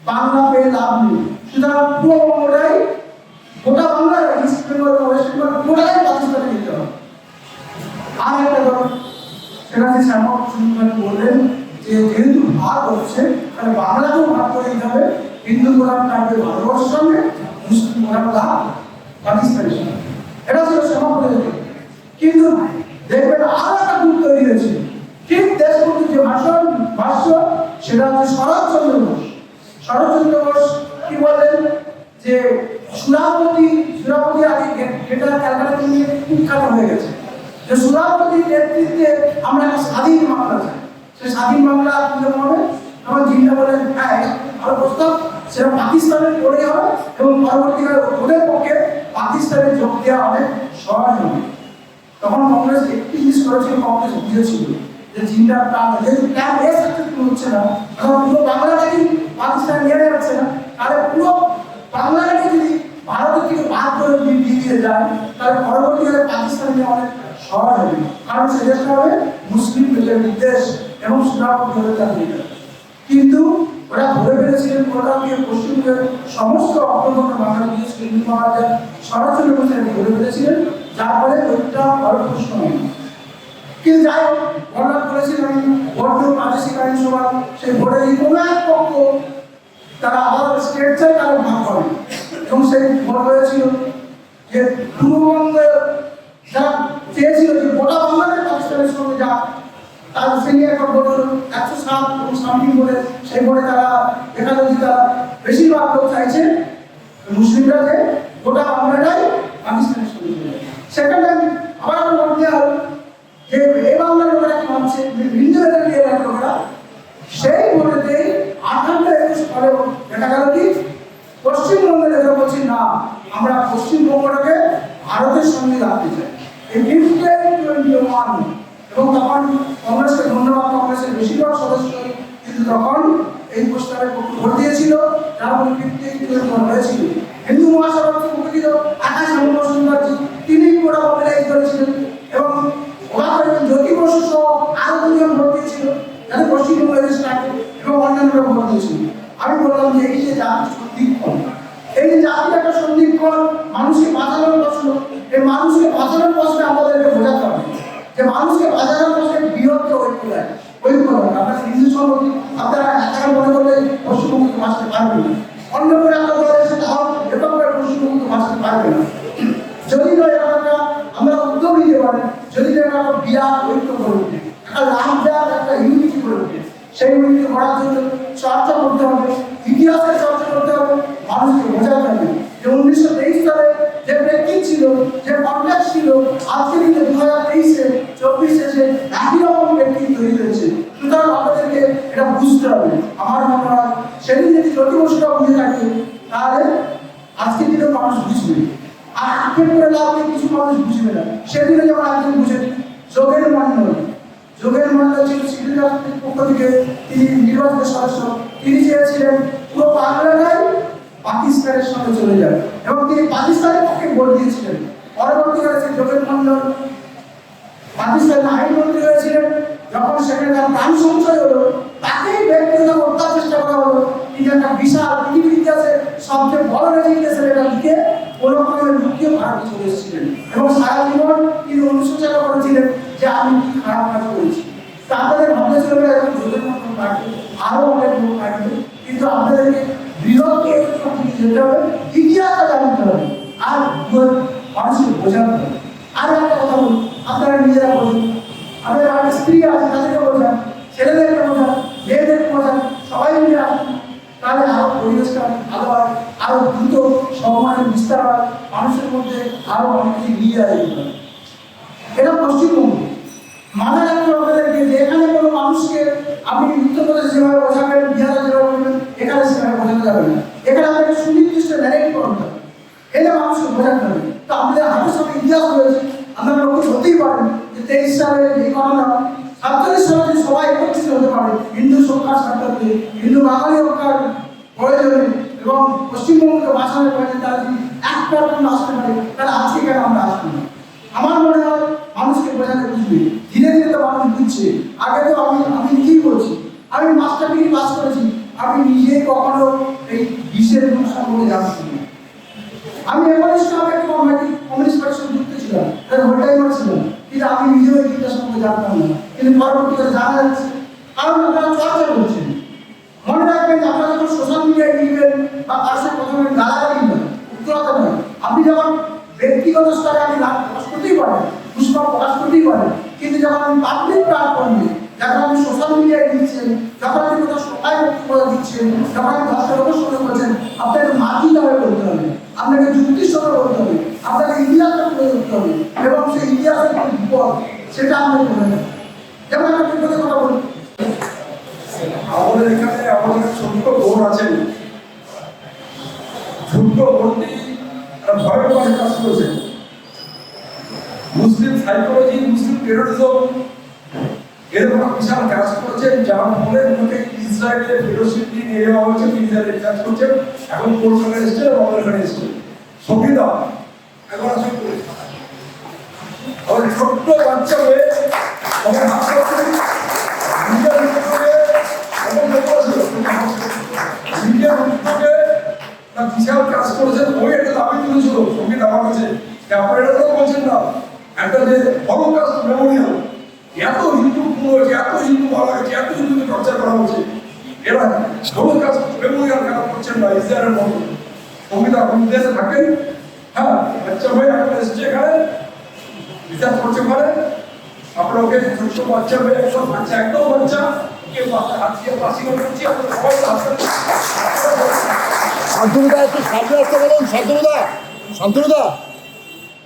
বাংলা পেয়ে লাভ নেই, সুতরাং পুরো বঙ্গটাই, গোটা বাংলার ইস্ট বেঙ্গল ওয়েস্ট বেঙ্গল পুরোটাই পাকিস্তানে দিতে হবে। আর একটা ধরো সেটা যে শ্যামক বললেন যে যেহেতু ভাগ হচ্ছে তাহলে বাংলাকেও ভাগ করে দিতে হবে, হিন্দু কোরআন থাকবে ভারতবর্ষের সঙ্গে, মুসলিম কোরআন পাকিস্তানের সঙ্গে। এটা ছিল শ্যামক বলে। কিন্তু দেখবেন আর একটা গ্রুপ তৈরি হয়েছে ঠিক দেশবন্ধু যে ভাষ্য সেটা হচ্ছে শরৎচন্দ্র বোস। শরৎচন্দ্র বোস কি বলেন যে সুরাপতি আগে গেটার ক্যালকাটা নিয়ে কুখ্যাত হয়ে গেছে, যে সুরাপতির নেতৃত্বে আমরা একটা স্বাধীন বাংলা চাই। সেই স্বাধীন বাংলা কিরকম হবে? আমার জিন্না বলেন হ্যাঁ ভালো প্রস্তাব, সেটা পাকিস্তানের পরেই হবে এবং পরবর্তীকালে ওদের পক্ষে পাকিস্তানে যোগ দেওয়া অনেক সহজ হবে। তখন কংগ্রেস একটি জিনিস করেছিল, কংগ্রেস বুঝেছিল যে জিন্দার প্ল্যান যেহেতু প্ল্যান এ সাকসেসফুল হচ্ছে না, তখন পুরো বাংলাটাকে পাকিস্তান নিয়ে যাচ্ছে না, তাহলে পুরো বাংলাটাকে যদি ভারতের থেকে ভাগ করে দিয়ে যায় তাহলে পরবর্তীকালে পাকিস্তান নিয়ে অনেক সহজ হবে, কারণ সে দেশটা হবে মুসলিম দেশ এবং সুরাপতি হবে তার লিডার। কিন্তু ওরা ধরে ফেলেছিলেন ওটাকে পশ্চিমবঙ্গের সমস্ত অগ্রগণ্য বাঙালি বিশেষ করে হিন্দু মহারাজা সরাসরি ধরে ফেলেছিলেন, যার ফলে ওইটা ভারত প্রশ্ন হয়। কিন্তু যাই হোক, বর্ণনা করেছিলেন আমি বর্ণ প্রাদেশিক আইনসভা সেই বোর্ডের কোনো এক পক্ষ তারা আলাদা স্টেট চাই তারা ভাগ করে এবং সেই বোর্ড হয়েছিল যে পূর্ববঙ্গে যারা চেয়েছিল যে গোটা বাংলাকে পাকিস্তানের সঙ্গে যা তার সেই নিয়ে একটা বোর্ড হলো 107 এবং সামথিং বোর্ডে, সেই বোর্ডে তারা দেখা যায় যে তারা বেশিরভাগ লোক চাইছে মুসলিমরা যে গোটা বাংলাটাই পাকিস্তানের সঙ্গে চলে যায়। সেখানে আবার একটা বোর্ড দেওয়া হলো যে এই বাংলার লোকেরা কি ভাবছে হিন্দুদের নিয়ে লোকেরা সেই বোর্ডেতেই 1821 সালে দেখা গেল কি পশ্চিমবঙ্গের লোকেরা বলছে না আমরা পশ্চিমবঙ্গটাকে ভারতের সঙ্গে রাখতে চাই, এই 1521 এবং তখন কংগ্রেসকে ধন্যবাদ, কংগ্রেসের বেশিরভাগ সদস্য কিন্তু তখন এই প্রস্তাবের পক্ষে ভোট দিয়েছিল, যার ফলে 1521 হয়েছিল। হিন্দু মহাসভার পক্ষে ছিল আকাশ সুন্দরজি, তিনি পুরো মোবিলাইজ করেছিলেন এবং ওরা জ্যোতি বসু সহ আরো দুজন ভোট দিয়েছিল যাতে পশ্চিমবঙ্গ থাকে এবং অন্যান্যরা ভোট দিয়েছিল। আমি বললাম যে এই যে জাতি সন্ধিক্ষণ, এই যে জাতির একটা সন্ধিক্ষণ মানুষকে বাঁচানোর প্রশ্ন, এই মানুষকে বাঁচানোর প্রশ্নে আমাদেরকে বোঝাতে হবে যে মানুষকে বাঁচানোর প্রশ্নে বৃহত্তর ঐক্য দেয়, ঐক্য দেয়। আপনার হিন্দু সম্পত্তি আপনারা একা মনে করলে পশ্চিমবঙ্গকে বাঁচতে পারবে না, অন্য করে একটা দল এসে তাও এরকম করে পশ্চিমবঙ্গকে বাঁচতে পারবে না। যদি নয় আমরা উদ্যোগ নিতে পারি, যদি একটা বিরাট ঐক্য করে উঠে, একটা রামজাত একটা ইউনিটি করে উঠে, সেই ইউনিটি করার জন্য চর্চা করতে হবে, ইতিহাসের চর্চা করতে হবে, মানুষকে বোঝাতে হবে যে 1923 সালে যে ব্যক্তি ছিল, যে কন্ট্যাক্ট ছিল, আজকে কিন্তু 2023-এ 24 এসে একই রকম ব্যক্তি তৈরি হয়েছে। সুতরাং আমাদেরকে এটা বুঝতে হবে। আমার মনে হয় সেদিন যদি জ্যোতি বসুরা বুঝে থাকে তাহলে আজকের দিনে মানুষ বুঝবে, আর আক্ষেপ করে লাভ নেই, কিছু মানুষ বুঝবে না। সেদিনে যেমন একজন বুঝেন যোগের মন্ডল, যোগের মন্ডল ছিল সিভিল রাজনীতির পক্ষ থেকে তিনি নির্বাচিত সদস্য, তিনি চেয়েছিলেন পুরো বাংলাটাই পাকিস্তানের সঙ্গে চলে যায় এবং তিনি পাকিস্তানের পক্ষে ভোট দিয়েছিলেন। পরবর্তীকালে সেই যোগের মন্ডল পাকিস্তানের আইনমন্ত্রী হয়েছিলেন, যখন সেখানে তার প্রাণ সংশয় হলো তাকেই ব্যক্তিগত হত্যার চেষ্টা করা হলো। তিনি একটা বিশাল পৃথিবীর ইতিহাসে সবচেয়ে বড় রেজিগনেশন এটা লিখে কোনো রকমের লুকিয়ে ভারতে চলে এসেছিলেন এবং সারা জীবন তিনি অনুশোচনা করেছিলেন যে আমি কি খারাপ কাজ করেছি। তা আপনাদের ভাবতে চলবে এখন যোগের মতো কাটবে, আরো অনেক লোক কাটবে, কিন্তু আপনাদেরকে বৃহৎ যেতে হবে, ইতিহাসটা জানতে হবে আর মানুষকে বোঝাতে হবে। আর একটা কথা বলি, আপনারা নিজেরা বোঝেন, আমাদের বাড়ির স্ত্রী আছে তাদেরকে বোঝান, ছেলেদেরকে বোঝান, মেয়েদেরকে বোঝান, সবাই মিলে আসুন, তাহলে আরো পরিবেশটা ভালো হয়, আরো দ্রুত সম্মানের বিস্তার হয়, মানুষের মধ্যে আরো অনেক কিছু নিয়ে আসতে পারে। এটা পশ্চিমবঙ্গ মাথায় রাখতে হবে আপনাদেরকে যে এখানে কোনো মানুষকে আপনি উত্তরপ্রদেশ যেভাবে বোঝাবেন, বিহারে যেভাবে বলবেন, এখানে সেভাবে বোঝাতে যাবে না। এখানে আপনাকে সুনির্দিষ্ট ন্যারেটিভ করতে হবে, এটা মানুষকে বোঝাতে হবে। তো আমাদের হাতের সামনে ইতিহাস রয়েছে, আমরা লক্ষ্য হতেই পারেন যে 23 সালে এই করোনা 47 সালে যদি সবাই একত্রিত হতে পারে হিন্দু সংখ্যার স্বার্থে, হিন্দু বাঙালি রক্ষার প্রয়োজনে এবং পশ্চিমবঙ্গকে বাঁচানোর প্রয়োজনে তারা যদি একটা রকম আসতে পারে তাহলে আজকে কেন আমরা আসবো না? আমার মনে হয় মানুষকে বোঝাতে বুঝবে, ধীরে ধীরে তো মানুষ বুঝছে। আগে তো আমি নিজেই বলছি, আমি মাস্টার ডিগ্রি পাস করেছি, আমি নিজেই কখনো এই বিশ্বের কোন সম্পর্কে জানতাম না। আমি এমনিস্ট আমি একটা কমিউনিস্ট পার্টির সঙ্গে যুক্ত ছিলাম, হোল টাইমার ছিলাম, কিন্তু আমি নিজেও এই দিকটা সম্পর্কে জানতাম না, কিন্তু পরবর্তীকালে জানা যাচ্ছে কারণ আপনারা চর্চা করছেন। মনে রাখবেন যে আপনারা যখন সোশ্যাল মিডিয়ায় লিখবেন বা কার সাথে প্রথমে গালাগালি নয়, উত্তরতা নয়, আপনি যখন ব্যক্তিগত স্তরে আপনি প্রকাশ করতেই পারেন, পুষ্পা প্রকাশ করতেই পারেন, কিন্তু যখন আমি পাবলিক প্ল্যাটফর্মে, যখন আপনি সোশ্যাল মিডিয়ায় দিচ্ছেন, যখন আপনি কোথাও সবাই বক্তব্য দিচ্ছেন, যখন আপনি 10টা লোকের সঙ্গে বলছেন, আপনাকে মার্জিতভাবে বলতে হবে, আপনাকে যুক্তির সঙ্গে বলতে হবে, আপনাকে ইতিহাসটা তুলে ধরতে হবে এবং সেই ইতিহাসের যে বিপদ সেটা আমাদের বলে দেবে। যেমন একটা বিপদের কথা বলি, আমাদের এখানে আমাদের ছোট্ট বোন আছেন, মূর্তি একটা ভয়ঙ্কর কাজ করেছে। মুসলিম সাইকোলজি, মুসলিম টেরোরিজম এরকম একটা বিশাল কাজ করেছেন, যার ফলে ওনাকে ইসরায়েলের ফেলোশিপ নিয়ে যাওয়া হয়েছে, ইসরায়েলের কাজ করছে, এখন কলকাতায় এসছে, বাংলাদেশে এসছে। সংবিধান এখন আসলে আমাদের ছোট্ট বাচ্চা হয়ে আমাদের হাত করছে নিজের উদ্যোগে এবং নিজের উদ্যোগে না বিশাল কাজ করেছেন। ওই একটা দাবি তুলেছিল সংবিধান আমার কাছে, আপনারা এটা তো বলছেন না, একটা যে হলোকাস্ট মেমোরিয়াল, এত হিন্দু খুন হয়েছে, এত হিন্দু মারা গেছে, এত হিন্দুকে টর্চার করা হয়েছে, এরা হলোকাস্ট মেমোরিয়াল কেন করছেন না ইসরায়েলের মতো? সংবিধান কোন দেশে থাকেন, হ্যাঁ বাচ্চা হয়ে এখন এসছে এখানে বিচার করতে পারে, আপনারা ওকে ছোট্ট বাচ্চা হয়ে একদম বাচ্চা, একদম বাচ্চা, ওকে হাত দিয়ে পাশি করছি, আপনারা সবাই আসবেন। শান্তনুদা একটু সামনে আসতে বলুন, শান্তনুদা, শান্তনুদা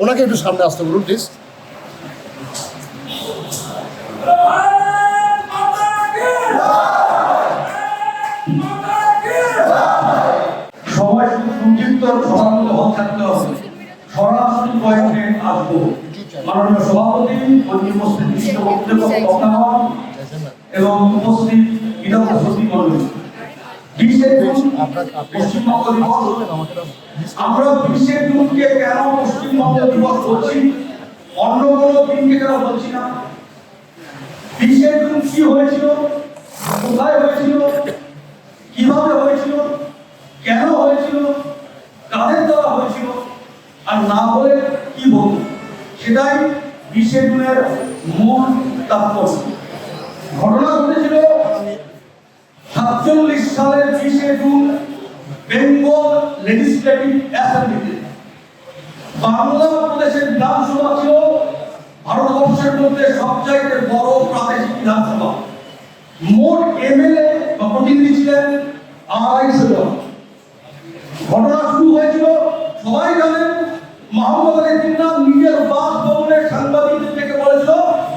ওনাকে একটু সামনে আসতে বলুন প্লিজ। সময় সংক্ষিপ্ত সভাগুলো হল থাকতে হবে, সরাসরি পয়েন্টে আসবো। মাননীয় সভাপতি, উপস্থিত বিশিষ্ট বক্তাগণ এবং উপস্থিত বিধায়ক সচিব মণ্ডলী, পশ্চিমবঙ্গ দিবস, আমরা 20শে জুনকে কেন পশ্চিমবঙ্গ দিবস বলছি, অন্য কোনো দিনকে কেন বলছি না? 20শে জুন কি হয়েছিল, কোথায় হয়েছিল, কিভাবে হয়েছিল, কেন হয়েছিল, কাদের দ্বারা হয়েছিল, আর না হলে কি বলবো, সেটাই 20শে জুনের মূল তাৎপর্য। ঘটনা ঘটেছিল 47 সালের 20শে জুন বেঙ্গল লেজিসলেটিভ অ্যাসেম্বলিতে। বাংলা প্রদেশের বিধানসভা ছিল ভারতবর্ষের মধ্যে সবচাইতে বড় প্রাদেশিক বিধানসভা। মোট এমএলএ বা প্রতিনিধি ছিলেন 250 জন। ঘটনা শুরু হয়েছিল, সবাই জানেন, মোহাম্মদ আলী জিন্নাহ নিজের বাসভবনে সাংবাদিকদের ডেকে বলেছিল,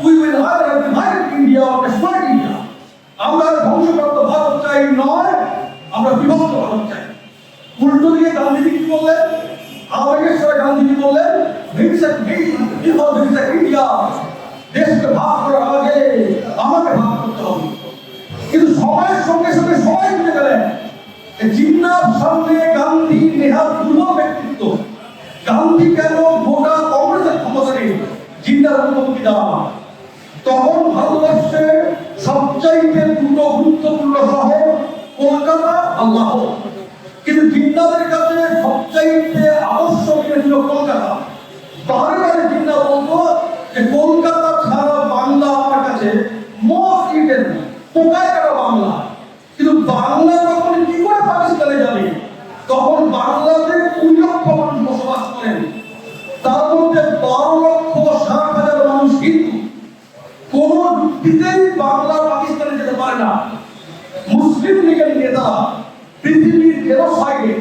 we will either divide India or destroy India. আমরা ধ্বংসপ্রাপ্ত ভারত চাই নয়, আমরা বিভক্ত ভারত চাই। উল্টো দিকে গান্ধীজি কি বললেন? আবেগের সঙ্গে গান্ধীজি বললেন, ইন্ডিয়া, দেশকে ভাগ করার আগে আমাকে ভাগ করতে হবে। কিন্তু সময়ের সঙ্গে সঙ্গে সবাই বুঝে গেলেন জিন্নাহর সামনে গান্ধী নেহাত দুর্বল ব্যক্তিত্ব। গান্ধী কেন গোটা কংগ্রেসের ক্ষমতা নেই, জিন্নাহর অনুমতি দেওয়া। তখন ভারতবর্ষে সবচাইতে দুটো গুরুত্বপূর্ণ শহর কলকাতা আর লাহোর, কিন্তু জিন্নাহদের কাছে সবচাইতে আবশ্যকীয় ছিল কলকাতা। বারে বারে জিন্নাহ বলতো যে কলকাতা ছাড়া বাংলা আমার কাছে মোস্ট ইম্পর্টেন্ট, পোকায় কাটা বাংলা। কিন্তু বাংলা তখন কি করে পাকিস্তানে যাবে? তখন বাংলাতে 2 লক্ষ মানুষ বসবাস করেন, তার মধ্যে 12,60,000 মানুষ হিন্দু। কোন যুক্তিতেই বাংলা পাকিস্তানে যেতে পারে না। মুসলিম লীগের নেতারা পৃথিবীর জেনোসাইডে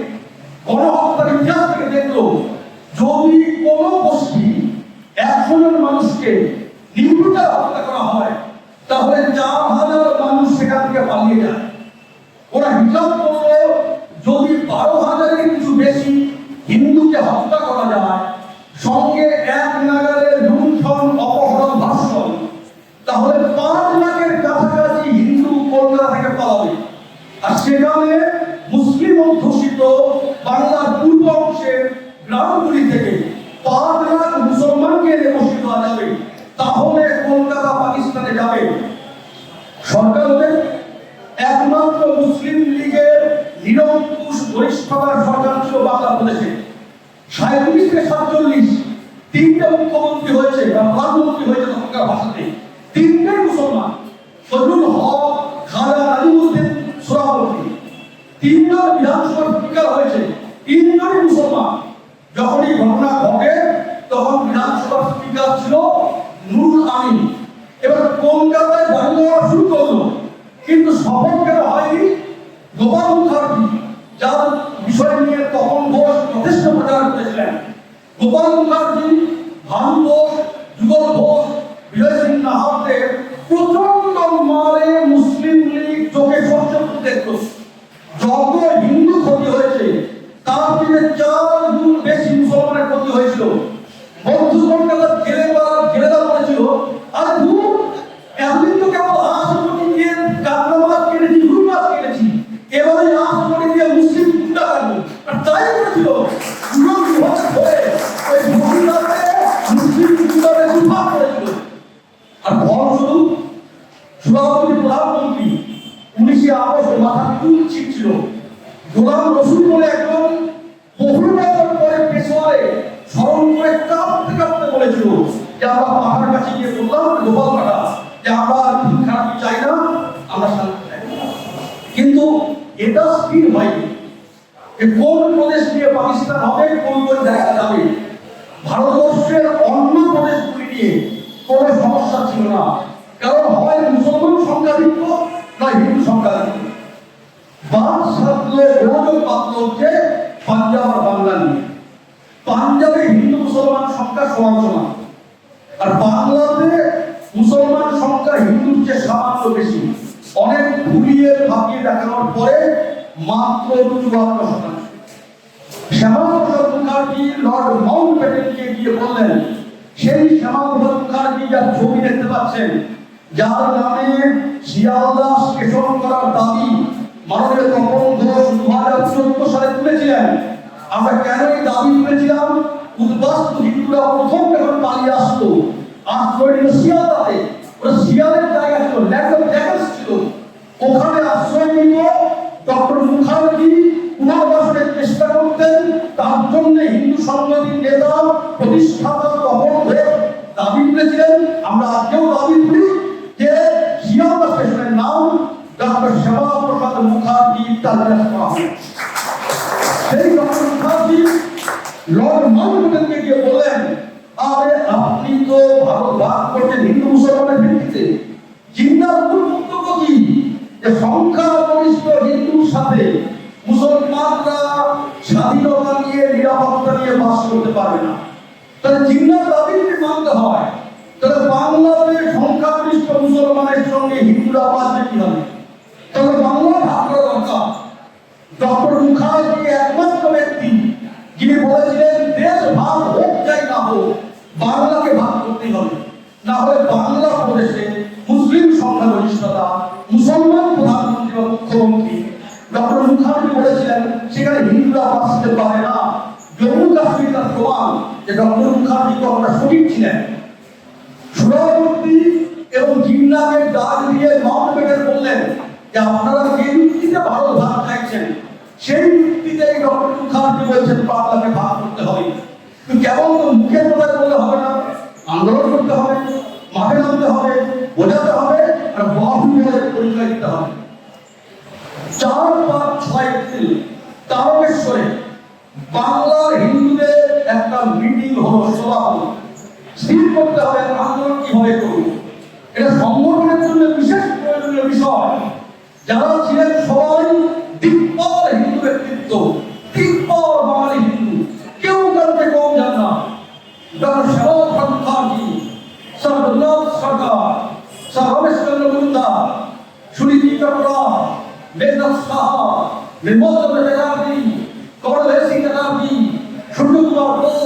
গণহত্যার ইতিহাস থেকে দেখলো, যদি কোন গোষ্ঠী 100 জন মানুষকে নির্বিচারে হত্যা করা হয়, তাহলে 4,000 মানুষ সেখান থেকে পালিয়ে যায়। ওরা হিসাব করলো, যদি 12,000-এর কিছু বেশি হিন্দুকে হত্যা করা যায়, সঙ্গে 1 নাগারে লুণ্ঠন, অপহরণ, ধর্ষণ, তাহলে 5 লাখের কাছাকাছি হিন্দু কলকাতা থেকে পালাবে। আর সেখানে মুসলিম অধ্যুষিত বাংলার পূর্ব অংশের গ্রামগুলি থেকে 5 লাখ মুসলমানকে এনে বসিয়ে দেওয়া যাবে, তাহলে কলকাতা পাকিস্তানে যাবে। সরকারের একমাত্র মুসলিম লীগের নিরঙ্কুশ বহিষ্কার সরকার ছিল বাংলাদেশে। 37 থেকে 47 তিনটে মুখ্যমন্ত্রী হয়েছে বা প্রধানমন্ত্রী হয়েছে তখনকার ভাষাতে, তিনটেই মুসলমান। ফজলুল হক, খাজা নাজিমুদ্দিন সোহরাওয়ার্দী, 3 জন বিধানসভার স্পিকার হয়েছে, 3 জনই মুসলমান। যখন এই ঘটনা ঘটে তখন বিধানসভার স্পিকার ছিল নুরুল আমিন। এবার কলকাতায় বাংলা শুরু করলো, কিন্তু সফল কেন হয়নি? গোপাল মুখার্জি, যার বিষয় নিয়ে তপন ঘোষ যথেষ্ট প্রচার করেছিলেন, গোপাল মুখার্জি, ভানু ঘোষ, যুগল ঘোষ, বিজয় সিং নাহারদের প্রচন্ড মারে মুসলিম লীগ চোখে সহ্য করতে দেখল। যত হিন্দু ক্ষতি হয়েছে তার থেকে 4 সুরাবতী প্রধানমন্ত্রী 19 আগস্ট মাথা চুল ছিল। গোলাম রসুল বলে একজন বহু বছর পরে পেশোয়ারে স্মরণ করে কাঁপতে কাঁপতে বলেছিল যে আমরা পাহাড়ের কাছে গিয়ে বললাম গোপাল কাটা যে আমরা খুন খারাপ চাই না, আমরা শান্তি চাই। কিন্তু এটা স্থির হয়নি যে কোন প্রদেশ নিয়ে পাকিস্তান হবে, কোন কোন জায়গা যাবে। ভারতবর্ষের অন্য প্রদেশগুলি নিয়ে কোনো সমস্যা ছিল না, কারণ হয় মুসলমান সংখ্যাধিক্য নয় হিন্দু সংখ্যাধিক্য। বাদ সাধলে যোগাযোগ পাত্র হচ্ছে পাঞ্জাব আর বাংলা নিয়ে। পাঞ্জাবে হিন্দু মুসলমান সংখ্যা সমান সমান, আর বাংলাতে মুসলমান সংখ্যা হিন্দুর চেয়ে সামান্য বেশি। অনেক ঘুরিয়ে ভাবিয়ে দেখানোর পরে মাত্র 54%। শ্যামাপ্রসাদ মুখার্জি লর্ড মাউন্টব্যাটেনকে গিয়ে বললেন, সেই শ্যামাপ্রসাদ মুখার্জি যার ছবি দেখতে পাচ্ছেন, যার নামে শিয়ালদা স্টেশন করার দাবি মাননীয় তপন ঘোষ 2014 সালে তুলেছিলেন। আমরা কেন এই দাবি তুলেছিলাম? উদ্বাস্তু হিন্দুরা প্রথম যখন পালিয়ে আসতো শিয়ালদাতে, ওরা শিয়ালের জায়গা ছিল, ল্যান্ড অফ জ্যাকেলস ছিল, ওখানে আশ্রয় নিত। ডক্টর মুখার্জি পুনর্বাসনের চেষ্টা করতেন, তার জন্য হিন্দু সংগঠনের নেতা প্রতিষ্ঠাতা তপন ঘোষ দাবি তুলেছিলেন। আমরা আজকেও দাবি তুলি যে শিয়ালদা স্টেশনের নাম ডক্টর শ্যামাপ্রসাদ মুখার্জি টার্মিনাস করা হবে। সেই ডক্টর মুখার্জি লর্ড মাউন্টব্যাটেনকে গিয়ে বললেন, আরে আপনি তো ভারত ভাগ করছেন হিন্দু মুসলমানের ভিত্তিতে। জিন্নার মূল বক্তব্য কি? যে সংখ্যাগরিষ্ঠ হিন্দুর সাথে মুসলমানরা স্বাধীনতা নিয়ে নিরাপত্তা নিয়ে বাস করতে পারবে না। তাহলে জিন্নার দাবি যদি মানতে হয়, তাহলে বাংলাতে সংখ্যাগরিষ্ঠ মুসলমানের সঙ্গে হিন্দুরা বাঁচবে কি হবে? তাহলে বাংলা ভাগ করা দরকার। ডক্টর মুখার্জি একমাত্র ব্যক্তি যিনি বলেছিলেন দেশ ভাগ হোক চাই না হোক, বাংলাকে ভাগ করতে হবে, না হলে বাংলা প্রদেশে মুসলিম সংখ্যাগরিষ্ঠতা, মুসলমান প্রধানমন্ত্রী বা মুখ্যমন্ত্রী। ডক্টর মুখার্জি বলেছিলেন সেখানে হিন্দুরা বাঁচতে পারে না। জম্মু কাশ্মীর তার প্রমাণ যে ডক্টর মুখার্জি কথাটা সঠিক ছিলেন। সুরাবতী এবং জিন্নাকে ডাক দিয়ে মাউন্টব্যাটেন বললেন যে আপনারা যে যুক্তিতে ভারত ভাগ চাইছেন, সেই যুক্তিতে ডক্টর মুখার্জি বলছেন বাংলাকে ভাগ করতে হবে। কিন্তু কেবল মুখের কথা বললে হবে না, আন্দোলন করতে হবে, মাঠে নামতে হবে, বোঝাতে হবে, আর বাহুবলের পরিচয় দিতে হবে। 4, 5, 6 এপ্রিল তারকেশ্বরে বাংলার হিন্দুদের একটা মিটিং হলো, সভা হলো। স্থির করতে হবে আন্দোলন কিভাবে করব। এটা সংগঠনের জন্য বিশেষ প্রয়োজনীয় বিষয়। যারা ছিলেন সবাই দিকপাল হিন্দু ব্যক্তিত্ব, দিকপাল বাঙালি হিন্দু, কেউ কাউকে কম যান না। ডক্টর শ্যামাপ্রসাদ মুখার্জি, স্যার রঘুনাথ সরকার, স্যার রমেশচন্দ্র মুন্ডা, সুনীতি চট্টোপাধ্যায়, মেঘনাথ সাহা, নির্মল চন্দ্র চ্যাটার্জি, কমলেশ সিং চ্যাটার্জি, সূর্যকুমার বোস,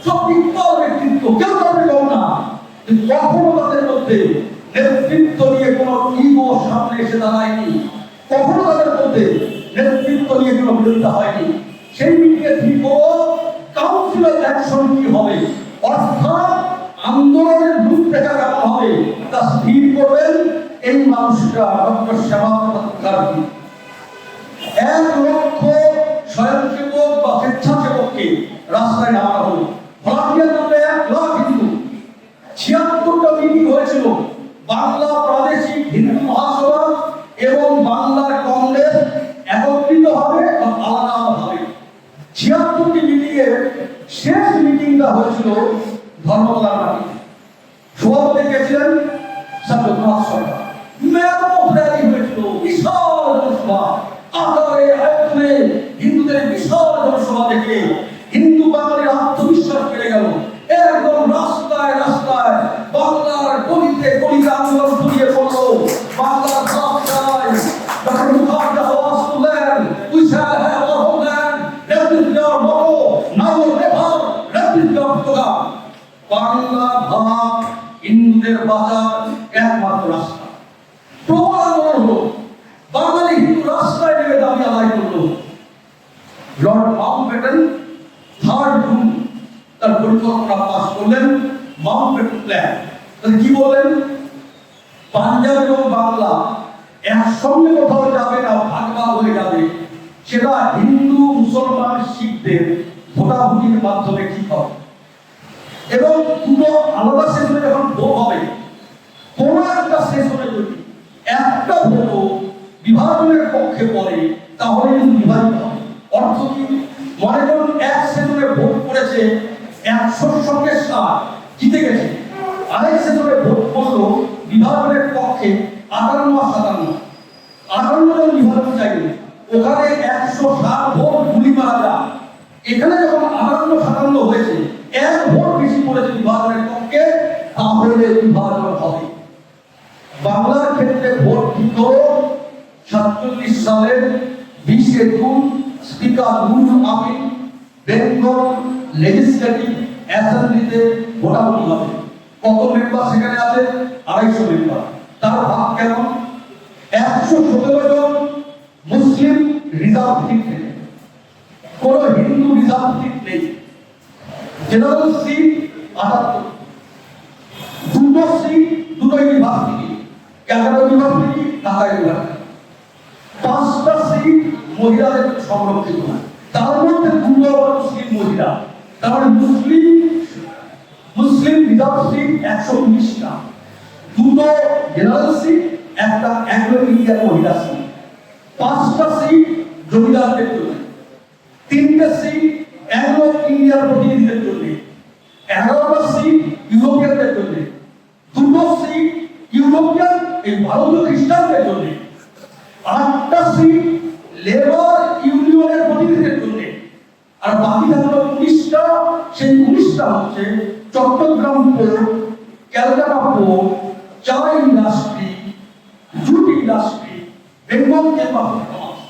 সব দিকপাল ব্যক্তিত্ব, কেউ কাউকে কম না। কখনো তাদের মধ্যে নেতৃত্ব নিয়ে কোনো ইগো সামনে এসে দাঁড়ায়নি, কখনো তাদের মধ্যে নেতৃত্ব নিয়ে কোনো বিরোধিতা হয়নি। সেই মিটিংয়ে ঠিক হলো কাউন্সিল অফ অ্যাকশন কি হবে, অর্থাৎ আন্দোলনের রূপরেখা কেমন হবে তা স্থির করবেন এই মানুষরা ডক্টর শ্যামাপ্রসাদ মুখার্জি। 1 লক্ষ স্বয়ংসেবক বা স্বেচ্ছাসেবককে রাস্তায় নামানো হলো। ভলান্টিয়ার নামে 1 লাখ হিন্দু। 76টা মিটিং হয়েছিল। বাংলা প্রাদেশিক হিন্দু মহাসভা এবং বাংলার কংগ্রেস একত্রিত হবে বা আলাদা হবে। 76টি মিটিংয়ে শেষ মিটিংটা হয়েছিল ধর্মতলার মাটিতে। সভাপতি গেছিলেন স্যার রঘুনাথ সরকার। মেরামত র্যালি হয়েছিল, বিশাল জনসভা আকারে আয়তনে। হিন্দুদের বিশাল জনসভা দেখে হিন্দু বাঙালির আত্মবিশ্বাস বেড়ে গেল। একদম রাস্তায় রাস্তায় বাংলার গলিতে গলিতে আন্দোলন ছড়িয়ে পড়লো। বাংলার ভাষায় ডক্টর মুখার্জি আওয়াজ তুললেন, we shall have our homeland, let this be our motto, now or never, let this be our slogan. Bangla ভাগ হিন্দুদের বাঁচার একমাত্র রাস্তা। প্রবল আন্দোলন হলো, বাঙালি হিন্দু রাস্তায় নেমে দাবি আদায় করলো। লর্ড মাউন্টব্যাটেন 3 জুন তার পরিকল্পনা পাস করলেন, মাউন্টব্যাটেন প্ল্যান। তাহলে কি বললেন? পাঞ্জাব এবং বাংলা একসঙ্গে কোথাও যাবে না, ভাগ ভাগ হয়ে যাবে, সেটা হিন্দু মুসলমান শিখদের ভোটাভুটির মাধ্যমে ঠিক হবে। এবং দুটো আলাদা সেশনে যখন ভোট হবে, কোন একটা সেশনে যদি একটা ভোটও বিভাজনের পক্ষে পড়ে, তাহলে কিন্তু বিভাজিত হবে। অর্থ কি? মনে করুন এক সেশনে ভোট করেছে 100-র সঙ্গে 60 জিতে গেছে, আরেক সেশনে ভোট করলো বিভাজনের পক্ষে 58 জন বিভাজন চাইলে, ওখানে 160 ভোট গুলি মারা যায়। এখানে যখন 58-57 হয়েছে, এক ভোট বেশি পড়েছে বিভাজনের পক্ষে, তাহলে বিভাজন হবে। বাংলার ক্ষেত্রে ভোট ঠিক হলো 47 সালের 20 June speaker Nurul Amin Bengal legislative অ্যাসেম্বলিতে ভোটাভুটি হবে। কত মেম্বার সেখানে আছে? 250 মেম্বার। তার ভাগ কেমন? 117 জন মুসলিম রিজার্ভ সিট নেই, কোন হিন্দু রিজার্ভ সিট নেই। জেনারেল সিট 78, দুটো সিট দুটো university, Calcutta university, Dhaka university. 5টা সিট মহিলাদের সংরক্ষিত, তার মধ্যে দুটো মুসলিম মহিলা। তার মুসলিম রিজার্ভ সিট 119টা, দুটো জেনারেল সিট, একটা অ্যাংলো ইন্ডিয়ান মহিলা সিট। 5টা সিট জমিদারদের জন্য, 3টে সিট অ্যাংলো ইন্ডিয়ান প্রতিনিধিদের জন্য, 11টা সিট ইউরোপিয়ানদের জন্য, 2টো সিট ইউরোপিয়ান এই ভারতীয় খ্রিস্টানদের জন্য, 8টা সিট লেবার ইউনিয়নের প্রতিনিধিদের জন্য, আর বাকি থাকলো 19টা। সেই 19টা হচ্ছে চট্টগ্রাম পোর্ট, ক্যালকাটা পোর্ট, চা industry, jute industry, Bengal chamber of commerce,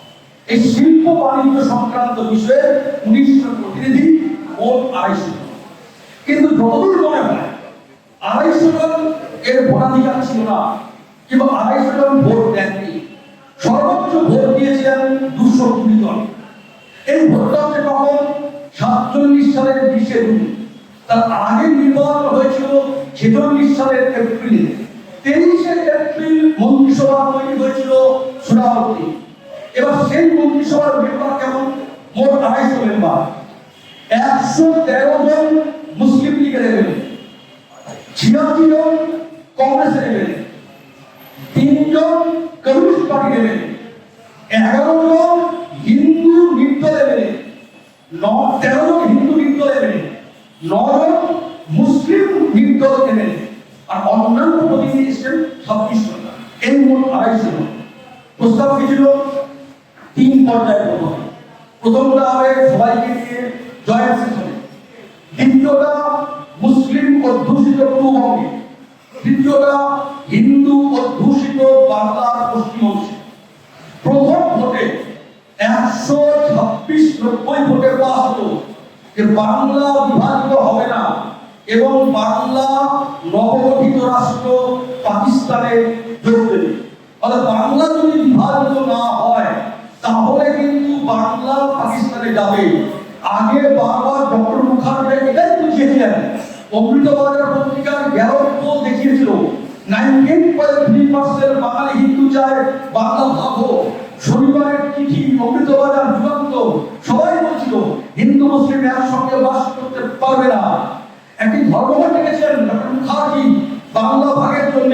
এই শিল্প বাণিজ্য সংক্রান্ত বিষয়ে 19টা প্রতিনিধি, মোট 250 জন। কিন্তু যতদূর মনে হয় 250 জন এর ভোটাধিকার ছিল না, কিংবা 250 জন ভোট দেননি। সর্বোচ্চ ভোট দিয়েছিলেন 220 জন। এই ভোটটা হচ্ছে কখন? 47 সালের 20 জুন। তার আগে নির্বাচন হয়েছিল 46 সালের এপ্রিলে। 23 এপ্রিল মন্ত্রিসভা তৈরি হয়েছিল সোনারপুরে। এবার সেই মন্ত্রিসভার মেম্বার কেমন? মোট 250 মেম্বার। 113 জন মুসলিম লীগের এমএলএ, 86 জন কংগ্রেসের এমএলএ, 3 জন কমিউনিস্ট পার্টির এমএলএ, 11 জন হিন্দু নির্দল এমএলএ, 13 জন হিন্দু নির্দল এমএলএ, 9 জন মুসলিম নির্দল এমএলএ, আর অন্যান্য প্রতিনিধি এসেছেন 26 জন। এই মোট 250 জন। প্রস্তাব কি ছিল? 3 পর্যায়ে ভোট হবে। প্রথমটা হবে সবাইকে নিয়ে জয়েন্ট সেশনে, দ্বিতীয়টা মুসলিম অধ্যুষিত পূর্ববঙ্গে, তৃতীয়টা হিন্দু অধ্যুষিত বাংলার পশ্চিম অংশে। প্রথম ভোটে 126-90 ভোটে পাস হলো যে বাংলা বিভাজিত হবে না এবং বাংলা নবগঠিত রাষ্ট্র পাকিস্তানে যোগ দেবে। অর্থাৎ বাংলা যদি বিভাজিত না হয়, তাহলে কিন্তু বাংলা পাকিস্তানে যাবে। আগে বারবার ডক্টর মুখার্জি এটাই বুঝিয়েছিলেন। অমৃতবাজার পত্রিকার গ্যারোট পোল দেখিয়েছিল 19.3% বাঙালি হিন্দু চায় বাংলা ভাগ হোক। শনিবারের চিঠি, অমৃতবাজার, যুগান্ত সবাই বলছিল হিন্দু মুসলিম একসঙ্গে বাস করতে পারবে না। একটি ধর্মঘট ডেকেছিলেন ডক্টর মুখার্জি বাংলা ভাগের জন্য।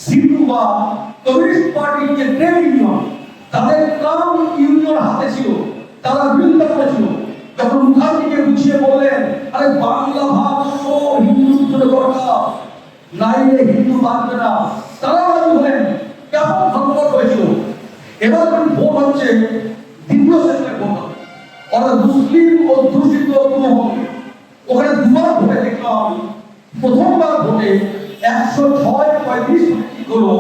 সিটু বা কমিউনিস্ট পার্টির যে ট্রেড ইউনিয়ন, তাদের কাম ইউনিয়ন হাতে ছিল, তারা বিরোধিতা করেছিল। ডক্টর মুখার্জিকে বুঝিয়ে বললেন, আরে বাংলা ভাগ হিন্দুর জন্য দরকার, নাইলে হিন্দু বাঁচবে না। তারা রাজি হলেন। কেমন ধর্মঘট হয়েছিল। এবার ভোট হচ্ছে দ্বিতীয় সেশনের ভোট হবে, অর্থাৎ মুসলিম অধ্যুষিত পূর্ববঙ্গে। ওখানে দুবার ভোটে দেখলাম আমি। প্রথমবার ভোটে 106-35 ঠিক হলো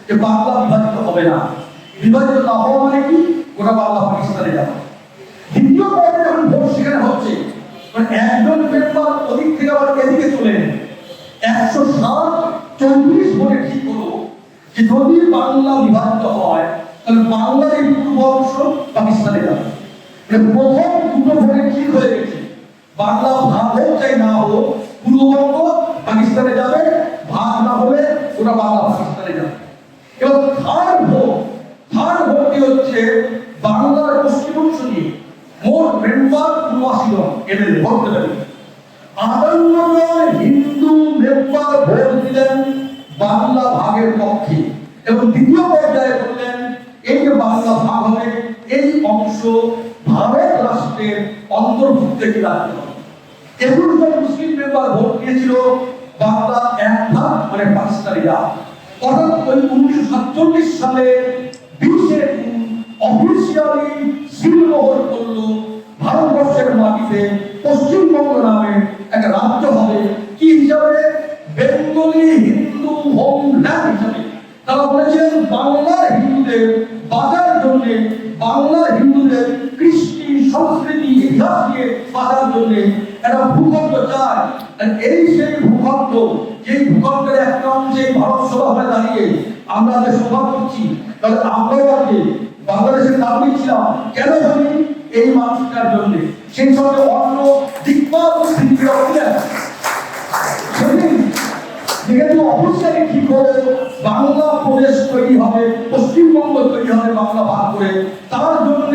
যে বাংলা বিভাজিত হবে না। বিভাজিত না হওয়া মানে কি? গোটা বাংলা পাকিস্তানে যাবে। দ্বিতীয় পর্যায়ে যখন ভোট সেখানে হচ্ছে, একজন মেম্বার ওদিক থেকে আবার এদিকে চলে এলেন। 107-34 ভোটে ঠিক হলো যে যদি বাংলা বিভাজিত হয়, তাহলে বাংলার এই পূর্ব অংশ পাকিস্তানে যাবে। প্রথম দুটো ভোটে ঠিক হয়ে গেছে, বাংলা ভাগ হোক চাই না হোক, পূর্ববঙ্গ পাকিস্তানে যাবে, ভাগ না হলে ওটা বাংলা পাকিস্তানে যাবে। হচ্ছে বাংলার পশ্চিমাংশ নিয়ে মোট মেম্বার ৭৯ জন এমএলএ ভোট দেবেন। ৫৮ জন হিন্দু মেম্বার ভোট দিলেন বাংলা ভাগের পক্ষে এবং দ্বিতীয় পর্যায়ে বললেন এই যে বাংলা ভাগ হবে এই অংশ ভারত রাষ্ট্রের অন্তর্ভুক্ত একটি রাজ্য হবে। ২১ জন মুসলিম মেম্বার ভোট দিয়েছিল বাংলা এক ভাগ মানে পাকিস্তানি রাজ। অর্থাৎ ওই ১৯৪৭ সালে ২০শে জুন অফিসিয়ালি সিলমোহর করল ভারতবর্ষের মাটিতে পশ্চিমবঙ্গ নামে একটা রাজ্য হবে। কি হিসাবে? বেঙ্গলি হিন্দু হোমল্যান্ড হিসাবে। তারা বলেছেন বাংলার হিন্দুদের বাঁচার জন্য, বাংলার হিন্দুদের কৃষ্টি সংস্কৃতি ইতিহাস নিয়ে বাঁচার জন্য একটা ভূখণ্ড চায়। আর এই সেই ভূখণ্ড, যেই ভূখণ্ডের একটা অংশে ভারত সভা হয়ে দাঁড়িয়ে আমরা যে সভা করছি, তাহলে আমরাও আগে বাংলাদেশের নাগরিক ছিলাম। কেন জানি? এই মানুষটার জন্য। সেই সঙ্গে অন্য দিকপাল ছিলেন সেদিন যেহেতু অবশ্যই ঠিক হলো বাংলা প্রদেশ তৈরি হবে, পশ্চিমবঙ্গ তৈরি হবে বাংলা ভাগ করে, তার জন্য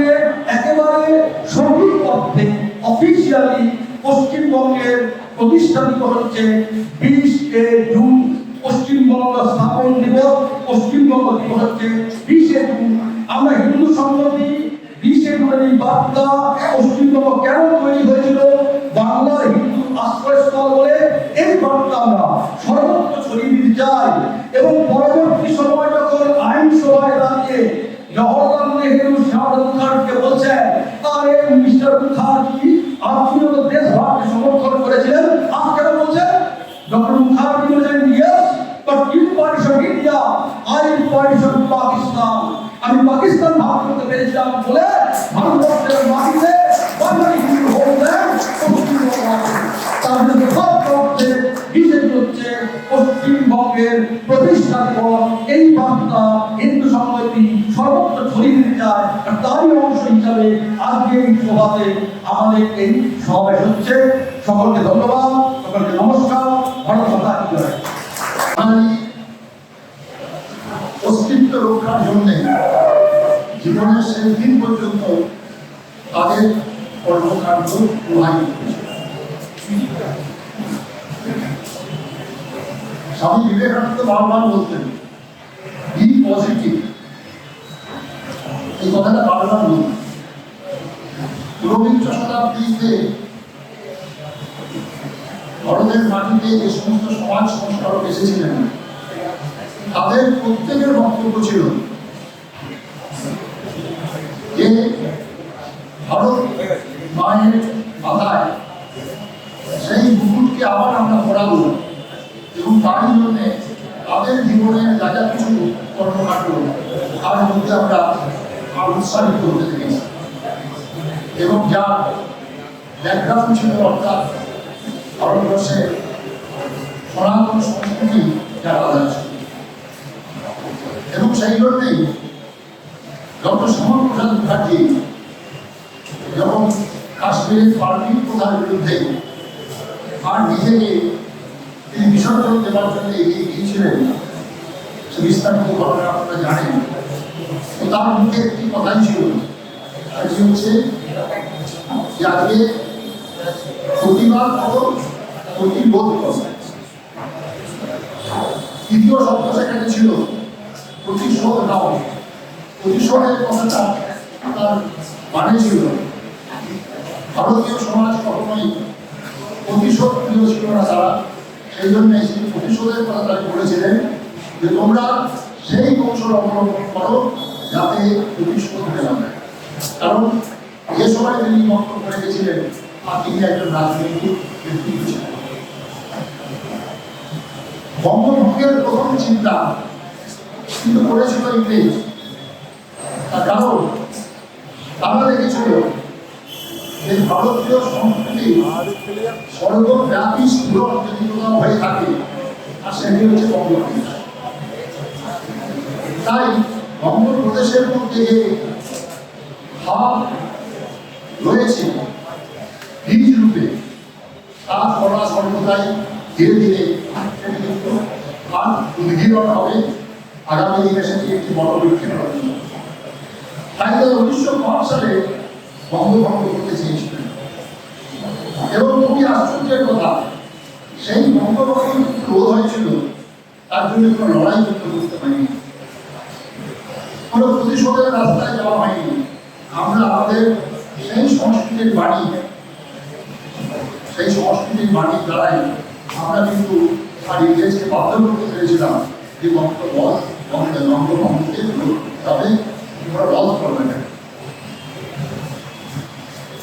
একেবারে সঠিক অর্থে অফিসিয়ালি পশ্চিমবঙ্গের প্রতিষ্ঠা দিবস হচ্ছে ২০শে জুন। পশ্চিমবঙ্গ স্থাপন দিবস, পশ্চিমবঙ্গ দিবস হচ্ছে ২০শে জুন। আমরা হিন্দু সংগঠন ২০শে জুনের এই বার্তা পশ্চিমবঙ্গ কেন তৈরি হয়েছিল, বাংলার হিন্দু আশ্রয়স্থল বলে এই বার্তা আমরা সর্বত্র ছড়িয়ে দিতে চাই। এবং পরবর্তী সময় যখন আইনসভায় দাঁড়িয়ে জওহরলাল নেহরু শ্যামা মুখার্জিকে বলছেন, আরে মিস্টার মুখার্জি আপনি তো দেশভাগকে সমর্থন করেছিলেন, আজ কেন বলছেন? ডক্টর মুখার্জি বলেছেন, yes but in partition India I partition Pakistan. আমি পাকিস্তান ভাগ করতে পেরেছিলাম বলে ভারতবর্ষের মাটিতে বাঙালি হিন্দু হোমল্যান্ড পশ্চিমবঙ্গের প্রতিষ্ঠা দিবস। এই বার্তা হিন্দু সংগঠন সর্বত্র ছড়িয়ে দিতে চায়। আর তারই অংশ হিসাবে আজকে এই সভাতে আমাদের এই সমাবেশ হচ্ছে। সকলকে ধন্যবাদ, সকলকে নমস্কার। ভারত মাতা কি জয়। অস্তিত্ব রক্ষার জন্য জীবনের শেষ দিন পর্যন্ত তাদের কর্মকাণ্ড প্রবাহিত করেছে। স্বামী বিবেকানন্দ বারবার বলতেন, বি পজিটিভ। এই কথাটা বারবার বলতেন। ঊনবিংশ শতাব্দীতে ভারতের মাটিতে যে সমস্ত সমাজ সংস্কারক এসেছিলেন তাদের প্রত্যেকের বক্তব্য ছিল যে ভারত মায়ের মাথায় সেই মুকুটকে আবার আমরা পড়াবো এবং তারই জন্য তাদের জীবনের যা যা কিছু কর্মকাণ্ড তার মধ্যে আমরা উৎসাহিত হতে দেখেছি এবং যা ব্যাকগ্রাউন্ড ছিল, অর্থাৎ ভারতবর্ষের সনাতন সংস্কৃতি জানা যাচ্ছে। এবং সেই জন্যেই ডক্টর শ্যামাপ্রসাদ মুখার্জি যখন কাশ্মীরের পারমিট প্রথার বিরুদ্ধে আর নিজেকে তিনি বিসর্জন দেওয়ার জন্য এগিয়ে গিয়েছিলেন, সে বিস্তারিত ঘটনা আপনারা জানেন। তো তার মুখে একটি কথাই ছিল, সেটি হচ্ছে যে আজকে প্রতিবাদ করো, প্রতিবোধ করো। তৃতীয় শব্দ সেখানে ছিল প্রতিশোধ নাও। প্রতিশোধের কথাটা তার মানে ছিল ভারতীয় সমাজ কখনোই প্রতিশোধ প্রিয় ছিল না তারা। সেই জন্য সেই প্রতিশোধের কথা তারা বলেছিলেন যে তোমরা সেই কৌশল অবলম্বন করো যাতে প্রতিশোধ নেওয়া যায়। কারণ যে সময় তিনি বক্তব্য রেখেছিলেন আর তিনি একজন রাজনৈতিক ব্যক্তিত্ব ছিলেন। বঙ্গভঙ্গের প্রথম চিন্তা কিন্তু করেছিল ইংরেজ। তার কারণ তারা দেখেছিল যে ভারতীয় সংস্কৃতি সর্বব্যাপী স্থূল যদি কোথাও হয়ে থাকে আর সেটি হচ্ছে বঙ্গপ্রদেশ। তাই বঙ্গপ্রদেশের মধ্যে যে ভাব রয়েছে বীজ রূপে তার করা সর্বদাই ধীরে ধীরে সেটি কিন্তু আর উদ্গীরণ হবে। আগামী দিনে সেটি একটি বড় বিক্ষেপ হবে। তাই 1905 সালে বঙ্গভঙ্গ করতে চেয়েছিলেন এবং খুবই আশ্চর্যের কথা সেই বঙ্গভঙ্গ কিন্তু রোধ হয়েছিল, তার জন্য কোনো লড়াই করতে হয়নি, কোনো প্রতিশোধের রাস্তায় যাওয়া হয়নি। আমরা আমাদের সেই সংস্কৃতির বাণীর দ্বারাই আমরা কিন্তু আর ইংরেজকে বাধ্য করতে পেরেছিলাম যে বঙ্গভঙ্গকে তবে তোমরা রদ করবে না।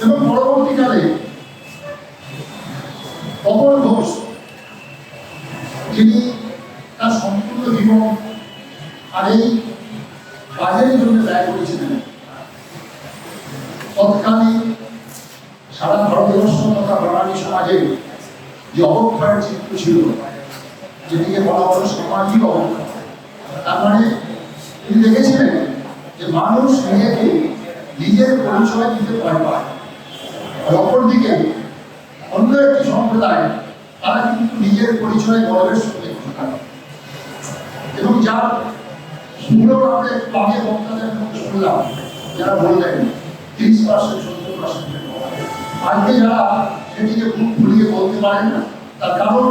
এবং পরবর্তীকালে তপন ঘোষ, যিনি তার সম্পূর্ণ জীবন আর এই কাজের জন্য ব্যয় করেছিলেন, তৎকালীন সারা ভারতবর্ষ তথা বাঙালি সমাজের যে অবক্ষয়ের চিত্র ছিল, যেটিকে বলা হলো সামাজিক অবক্ষয়, তার মানে তিনি দেখেছিলেন যে মানুষ নিজেকে নিজের পরিচয় দিতে ভয় পায়, আর অপরদিকে অন্য একটি সম্প্রদায় তারা কিন্তু নিজের পরিচয় গর্বের সঙ্গে ঘটায় এবং যার সুন্দর আমরা একটু আগে বক্তাদের মধ্যে শুনলাম, যারা বললেন 30%, 70%, আজকে যারা সেটিকে খুব ভুলিয়ে বলতে পারেন না, তার কারণ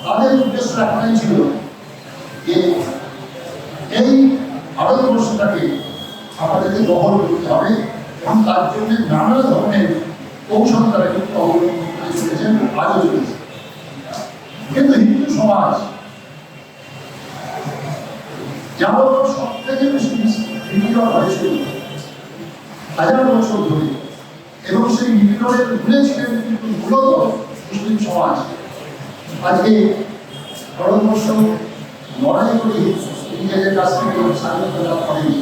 তাদের উদ্দেশ্য একটাই ছিল যে এই ভারতবর্ষটাকে আমাদেরকে দখল করতে হবে এবং তার জন্য নানা ধরনের কৌশল তারা কিন্তু অবলম্বন করে চলেছেন, আজও চলেছে। কিন্তু হিন্দু সমাজ যাবত সব থেকে বেশি নিপীড়ন হয়েছিল হাজার বছর ধরে, এবং সেই নিপীড়নের ভুলে ছিলেন কিন্তু মূলত মুসলিম সমাজ। আজকে ভারতবর্ষ লড়াই করে নিজেদের কাছ থেকে স্বাধীনতা লাভ করেনি,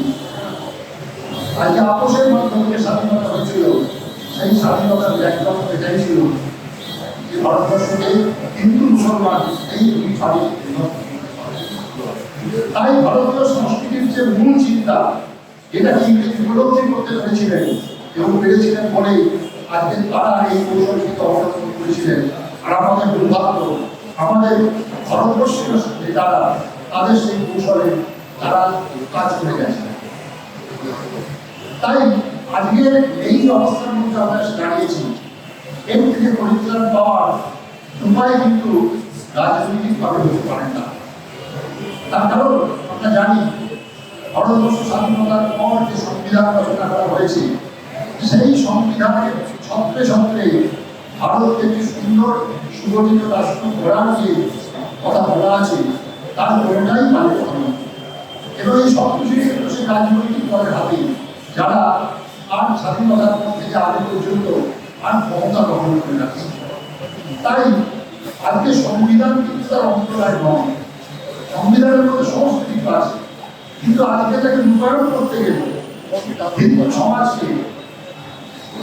আজকে আপোষের মাধ্যমে স্বাধীনতা হয়েছিল। সেই স্বাধীনতার ব্যাকরণ এটাই ছিল যে ভারতবর্ষকে হিন্দু মুসলমান এই দুই ভাগে। তাই ভারতীয় সংস্কৃতির যে মূল চিন্তা, এটাকে ইংরেজ উপলব্ধি করতে পেরেছিলেন এবং পেরেছিলেন বলে আজকে তারা এই কৌশলটিকে অবলম্বন করেছিলেন। আর আমাদের দুর্ভাগ্য, আমাদের ভারতবর্ষীয় নেতারা তাদের সেই কৌশলে তারা কাজ করে গেছে। তাই আজকের এই যে অবস্থার মধ্যে আমরা দাঁড়িয়েছি, এর থেকে পরিত্রাণ পাওয়ার উপায় কিন্তু রাজনৈতিকভাবে হতে পারে না। তার কারণ আমরা জানি ভারতবর্ষ স্বাধীনতার পর যে সংবিধান রচনা করা হয়েছে, সেই সংবিধানের ছত্রে ছত্রে ভারতকে যে সুন্দর সুগঠিত রাষ্ট্র গড়ার যে কথা বলা আছে, তার কোনটাই পালিত হবে এবং এই সব কিছুই কিন্তু সে রাজনৈতিক দলের হাতে, যারা আর স্বাধীনতার পর থেকে আগে পর্যন্ত আর ক্ষমতা দখল করে রাখছে। তাই আজকে সংবিধান কিন্তু তার অন্তরায় নয়, সংবিধানের মধ্যে সমস্ত কিছু আছে, কিন্তু আজকে তাকে রূপায়ণ করতে গেলে হিন্দু সমাজকে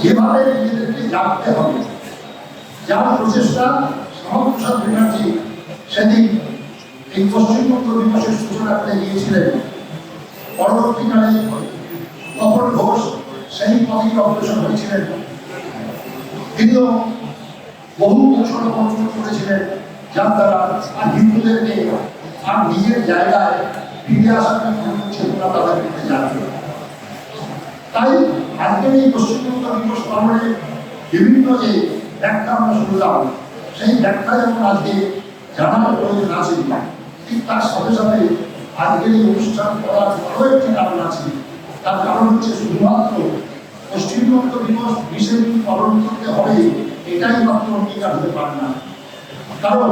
যেভাবে নিজেদেরকে জানতে হবে, যার প্রচেষ্টা শ্যামাপ্রসাদ মুখার্জি সেদিন এই পশ্চিমবঙ্গ দিবসের সূচনা করে গিয়েছিলেন, পরবর্তীকালে তপন ঘোষ সেই পথে অগ্রসর হয়েছিলেন। তিনিও বহু কৌশল অবলম্বন করেছিলেন, যার দ্বারা আর হিন্দুদেরকে আর নিজের জায়গায় ফিরে আসার চেতনা তাদের মধ্যে জানবে। তাই আজকের এই পশ্চিমবঙ্গ দিবস পালনের বিভিন্ন যে ব্যাখ্যা আমরা শুনলাম, সেই ব্যাখ্যা যেমন আজকে জানার প্রয়োজন আছে, ঠিক তার সাথে সাথে আজকের এই অনুষ্ঠান করার আরও একটি কারণ আছে। তার কারণ হচ্ছে শুধুমাত্র পশ্চিমবঙ্গ দিবস বিশেষ দিন পালন করতে হবে এটাই মাত্র অঙ্গীকার হতে পারে না, কারণ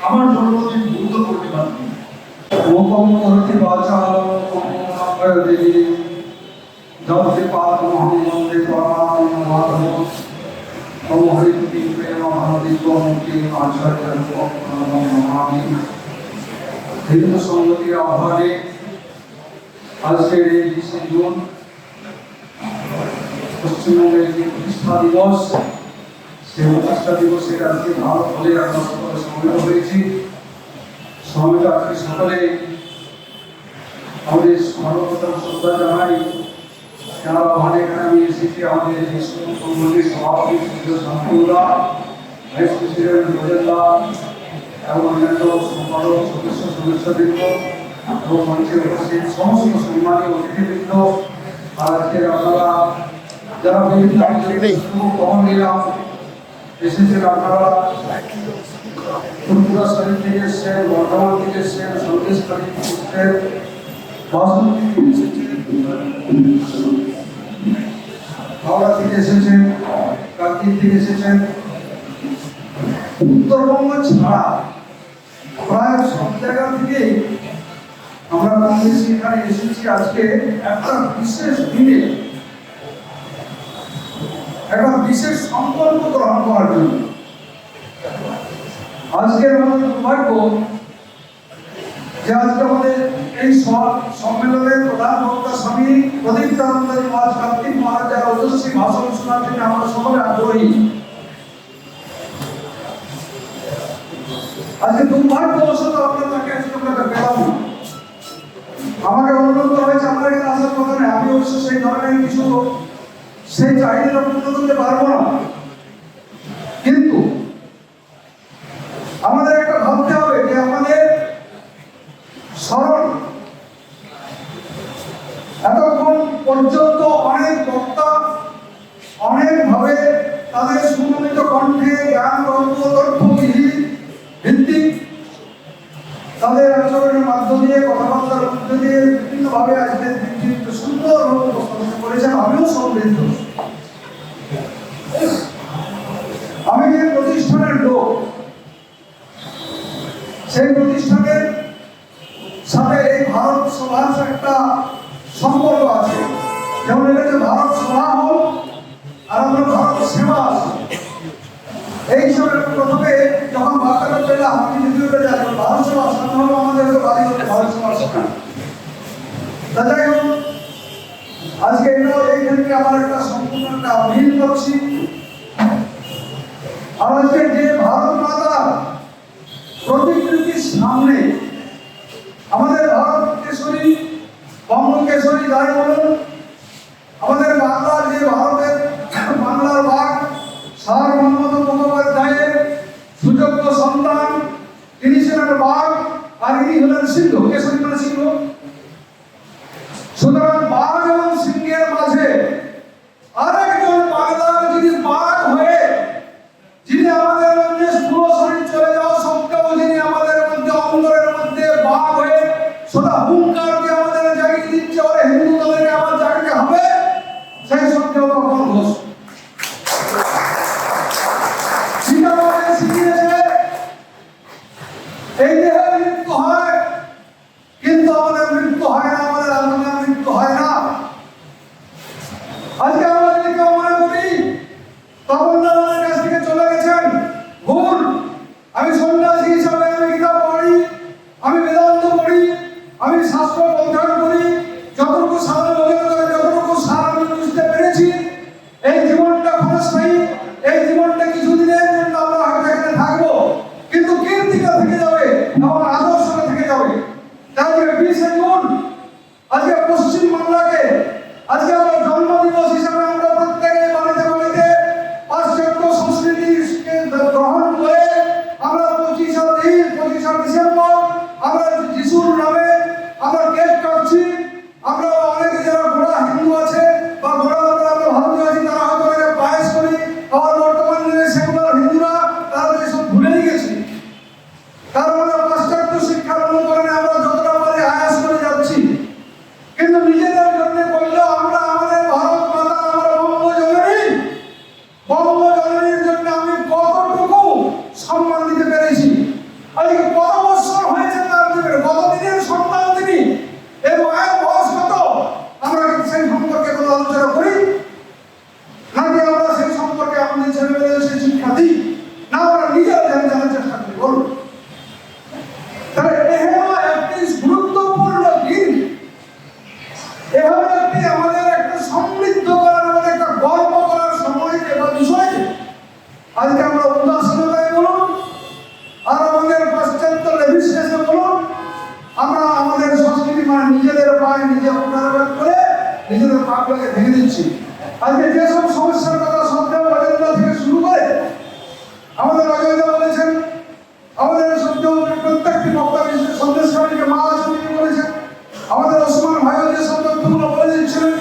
আমার জন্মদিন বুদ্ধ পূর্ণিমার দিন। হিন্দু সংগতির আহ্বানে আজকের এই 20 জুন পশ্চিমবঙ্গের যে প্রতিষ্ঠা দিবস, সেই প্রতিষ্ঠা দিবসের আজকে ভারত হলে আমরা সকলে সমবেত হয়েছি। সমবেত আজকে সকলে আমাদের মানবতার শ্রদ্ধা জানাই। যারা ওখানে এখানে আমি এসেছি, আমাদের যে সংগঠির সভাপতি শান্তিউল্লাহ, ভাইস প্রেসিডেন্ট রোজেল্লাহ এবং অন্যান্য সম্পাদক সদস্যবৃন্দ এবং মঞ্চে উপস্থিত সমস্ত সম্মানীয় অতিথিবৃন্দ আর আজকে আপনারা যারা বিভিন্ন কমন নিলাম এসেছেন, আপনারা ফুলপুরা শরীর থেকে এসছেন, বর্ধমান থেকে এসছেন, সন্দেশখালী থেকে এসছেন, বাসন থেকে এসেছেন, হাওড়া থেকে এসেছেন, কাকদ্বীপ থেকে এসেছেন। উত্তরবঙ্গ ছাড়া প্রায় সব জায়গা থেকে আমরা কংগ্রেস এখানে এসেছি আজকে একটা বিশেষ দিনে একটা বিশেষ সম্পর্ক গ্রহণ করার জন্য। আজকের আমাদের দুর্ভাগ্য যে আজকে আমাদের এই সম্মেলনের প্রধান বক্তা স্বামী প্রদীপ্তানন্দ মহারাজ কার্তিক মহারাজ যারা ওজস্বী ভাষণ শোনার জন্য আমরা সকলে আগ্রহী। আজকে দুর্ভাগ্যবশত আমরা তাকে আজকে আমরা পেলাম না। আমাকে অনুরোধ করা হয়েছে আমার এখানে আসার কথা নয়, আমি অবশ্য সেই ধরনের কিছু সেই চাহিদাটা পূর্ণ করতে পারবো না, কিন্তু আমাদের একটা ভাবতে হবে যে আমাদের স্মরণ এতক্ষণ পর্যন্ত অনেক বক্তা অনেকভাবে তাদের সুনিয়মিত কণ্ঠে জ্ঞান গল্প তথ্য ভিত্তিক তাদের আচরণের মাধ্য দিয়ে কথাবার্তার মধ্য দিয়ে বিভিন্নভাবে আজকের দিনটি সুন্দরভাবে উপস্থাপন করেছেন। আমিও সমৃদ্ধ। আমি যে প্রতিষ্ঠানের লোক, সেই প্রতিষ্ঠানের সাথে এই ভারত সভার একটা সম্পর্ক আছে। যেমন এটা যে ভারত সভা হোক আর আমরা ভারত সেবা আছে। এই হিসাবে প্রথমে যখন বার্তাটা পেলাম আমি দ্বিতীয়টা জানি ভারত সেবা সামনে হলো আমাদের বাড়ি হচ্ছে ভারত সেবার সেখানে। তা যাই হোক, আজকে এটাও এই ক্ষেত্রে আমার একটা সম্পূর্ণ একটা মিল করছি। আর আজকে যে ভারত মাতা প্রতিকৃতির সামনে আমাদের ভারত কেশরী বঙ্গ কেশরী যাই বলুন, আমাদের বাংলার যে ভারতের বাংলার বাঘ স্যার মন্মথ মুখোপাধ্যায়ের সুযোগ্য সন্তান, তিনি ছিলেন বাঘ আর ইনি হলেন সিংহ, কেশরী মানে সিংহ। সুতরাং বাঘ এবং সিংহের মাঝে আরেকজন বাংলার যিনি বাঘ হয়ে, যিনি আমাদের মধ্যে স্থূল শরীর চলে যাওয়া সত্ত্বেও যিনি আমাদের মধ্যে অন্তরের মধ্যে বাঘ হয়ে সদা হুঙ্কারকে আমাদের জাগিয়ে দিচ্ছে, ওরে হিন্দু তাদেরকে আবার জাগতে হবে, সেই সত্ত্বেও তখন ঘোষ এই দেহের মৃত্যু হয় কিন্তু আমাদের মৃত্যু হয় না, আমাদের আত্মার মৃত্যু হয় না। আজকে আমরা যদি কেউ মনে করি তখন আমাদের কাছ থেকে চলে গেছেন, ভুল। আমি সন্ন্যাসী হিসাবে আমি গীতা পড়ি, আমি বেদান্ত পড়ি, আমি শাস্ত্র অধ্যয়ন করি, যতটুকু সাধারণ লোকের করে যতটুকু সার আমি বুঝতে পেরেছি এই জীবনটা ক্ষণস্থায়ী, এই জীবনটা কিছুদিনের জন্য আমরা হয়তো এখানে থাকবো, কিন্তু কীর্তিটা থেকে যাবে এবং আদর্শটা থেকে যাবে। তাই 20শে জুন আজকে পশ্চিমবাংলাকে আজকে আমরা জন্মদিবস হিসাবে আমরা প্রত্যেকে বাড়িতে বাড়িতে পাশ্চাত্য সংস্কৃতিকে গ্রহণ করে আমরা 25শে ডিসেম্বর আমরা যিশুর নামে আমরা কেক কাটছি। আমরা অনেকে যারা ঘোড়া হিন্দু আছে বা ঘোড়া আমরা ভারতীয় আছি তারা হয়তো অনেকে পায়েস করি, আবার বর্তমান দিনে সেকুলার হিন্দুরা তারা এসব ভুলেই গেছি। কারণ আমরা পাশ্চাত্য শিক্ষার অনুকরণে আমরা যতটা পারি আয়াস করে যাচ্ছি, কিন্তু নিজেদের জন্য বললেও আমরা আমাদের ভারত মাতা আমরা বঙ্গজননীর জন্য আমি কতটুকু সম্মান দিতে পেরেছি, আজকে কত বছর হয়েছে তার দেবের কতদিনের সন্তান তিনি, এই মায়ের বয়স কত, আমরা সেই সম্পর্কে কোনো আলোচনা করি নাকি আমরা সেই সম্পর্কে আমাদের ছেলেমেয়েদের সেই শিক্ষা দিই না, আমরা নিজেরা জানার চেষ্টা করি? বলুন। তাহলে এ হলো একটি গুরুত্বপূর্ণ দিন, এ হলো একটি আমাদের একটা সমৃদ্ধ করার, আমাদের একটা গর্ব করার সময় বা বিষয়। আজকে আমরা উদাসীনতায় বলুন আর আমাদের পাশ্চাত্য লেভিসনেসে বলুন, আমরা আমাদের সংস্কৃতি মানে নিজেদের পায়ে নিজে পুনরাবৃত্তি করে নিজেদের পাপটাকে ভেঙে দিচ্ছি। আজকে যেসব সমস্যার কথা সত্ত্বেও অযোধ্যা থেকে শুরু করে আমাদের অযোধ্যা বলেছেন, আমাদের সত্ত্বেও প্রত্যেকটি বক্তা সন্দেশকারীকে মা আছে বলেছেন, আমাদের ওসমান ভাইও যে সব তথ্যগুলো বলে দিচ্ছিলেন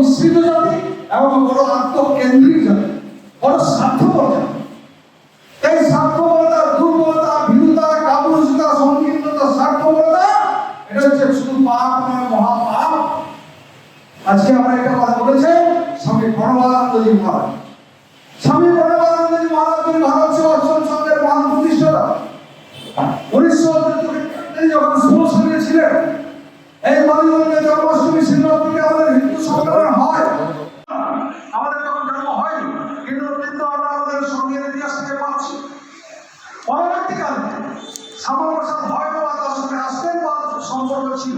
মিশ্রিত জাতি এবং বড় আত্মকেন্দ্রিক জাতি, বড় স্বার্থপর জাতি। এই স্বার্থপরতা, দুর্বলতা, ভীরুতা, কাপুরুষতা, সংকীর্ণতা, স্বার্থপরতা, এটা হচ্ছে শুধু পাপ নয়, মহাপাপ। আজকে আমরা একটা কথা বলেছেন স্বামী প্রণবানন্দজি মহারাজ। স্বামী প্রণবানন্দজি মহারাজ তিনি ভারত সেবাশ্রম সংঘের মহান প্রতিষ্ঠাতা। 1973 যখন স্কুল সঙ্গে ছিলেন, এই বালিগঞ্জে জন্মাষ্টমী শিবরাত্রিকে আমাদের হিন্দু সম্মেলন হয়। আমাদের তখন জন্ম হয়নি, কিন্তু আমরা আমাদের সঙ্গের ইতিহাস থেকে পাচ্ছি। পরবর্তীকালে শ্যামাপ্রসাদ ভয়ঙ্কর তার সঙ্গে আসতেন বা সম্পর্ক ছিল।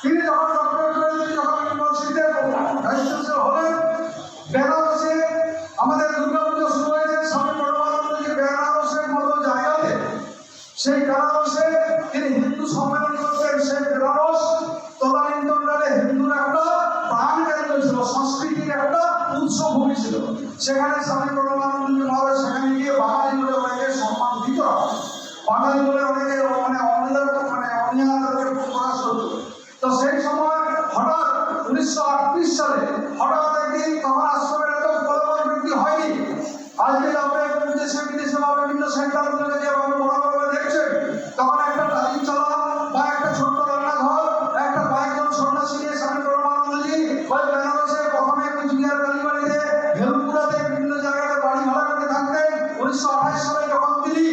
তিনি যখন ডক্টরেট করেছেন, যখন ইউনিভার্সিটিতে ভাইস হলেন, বেনারসে আমাদের দুর্গাপুজো শুরু হয়েছে স্বামী প্রণবানন্দজি বেনারসের মতো জায়গাতে। সেই বেনারসে তিনি হিন্দু সম্মেলন করতেন। সেই বেনারস তদানীন্তনকালে হিন্দুর একটা প্রাণ কেন্দ্র ছিল, সংস্কৃতির একটা উৎসভূমি ছিল। সেখানে স্বামী প্রণবানন্দজি মহারাজ সেখানে গিয়ে বাঙালি বলে অনেকে সম্মান দিত, বাঙালি বলে অনেকে অনিয়াদেরকে প্রকাশ করত। তো সেই সময় হঠাৎ 1938 সালে হঠাৎ একদিন তখন আশ্রমের এত বড় বৃদ্ধি হয়নি। আজকে আপনার দেশে বিদেশে বা বিভিন্ন সেন্টারগুলোকে যেভাবে বড় বড় দেখছেন, তখন একটা টালির চালা বা একটা ছোট্ট রান্নাঘর, একটা কয়েকজন সন্ন্যাসী নিয়ে স্বামী প্রণবানন্দজি ওই বেনারসে প্রথমে কুচবিহার কালীবাড়িতে, ভেলপুরাতে বিভিন্ন জায়গায় বাড়ি ভাড়া করে থাকতেন। 1928 সালে যখন তিনি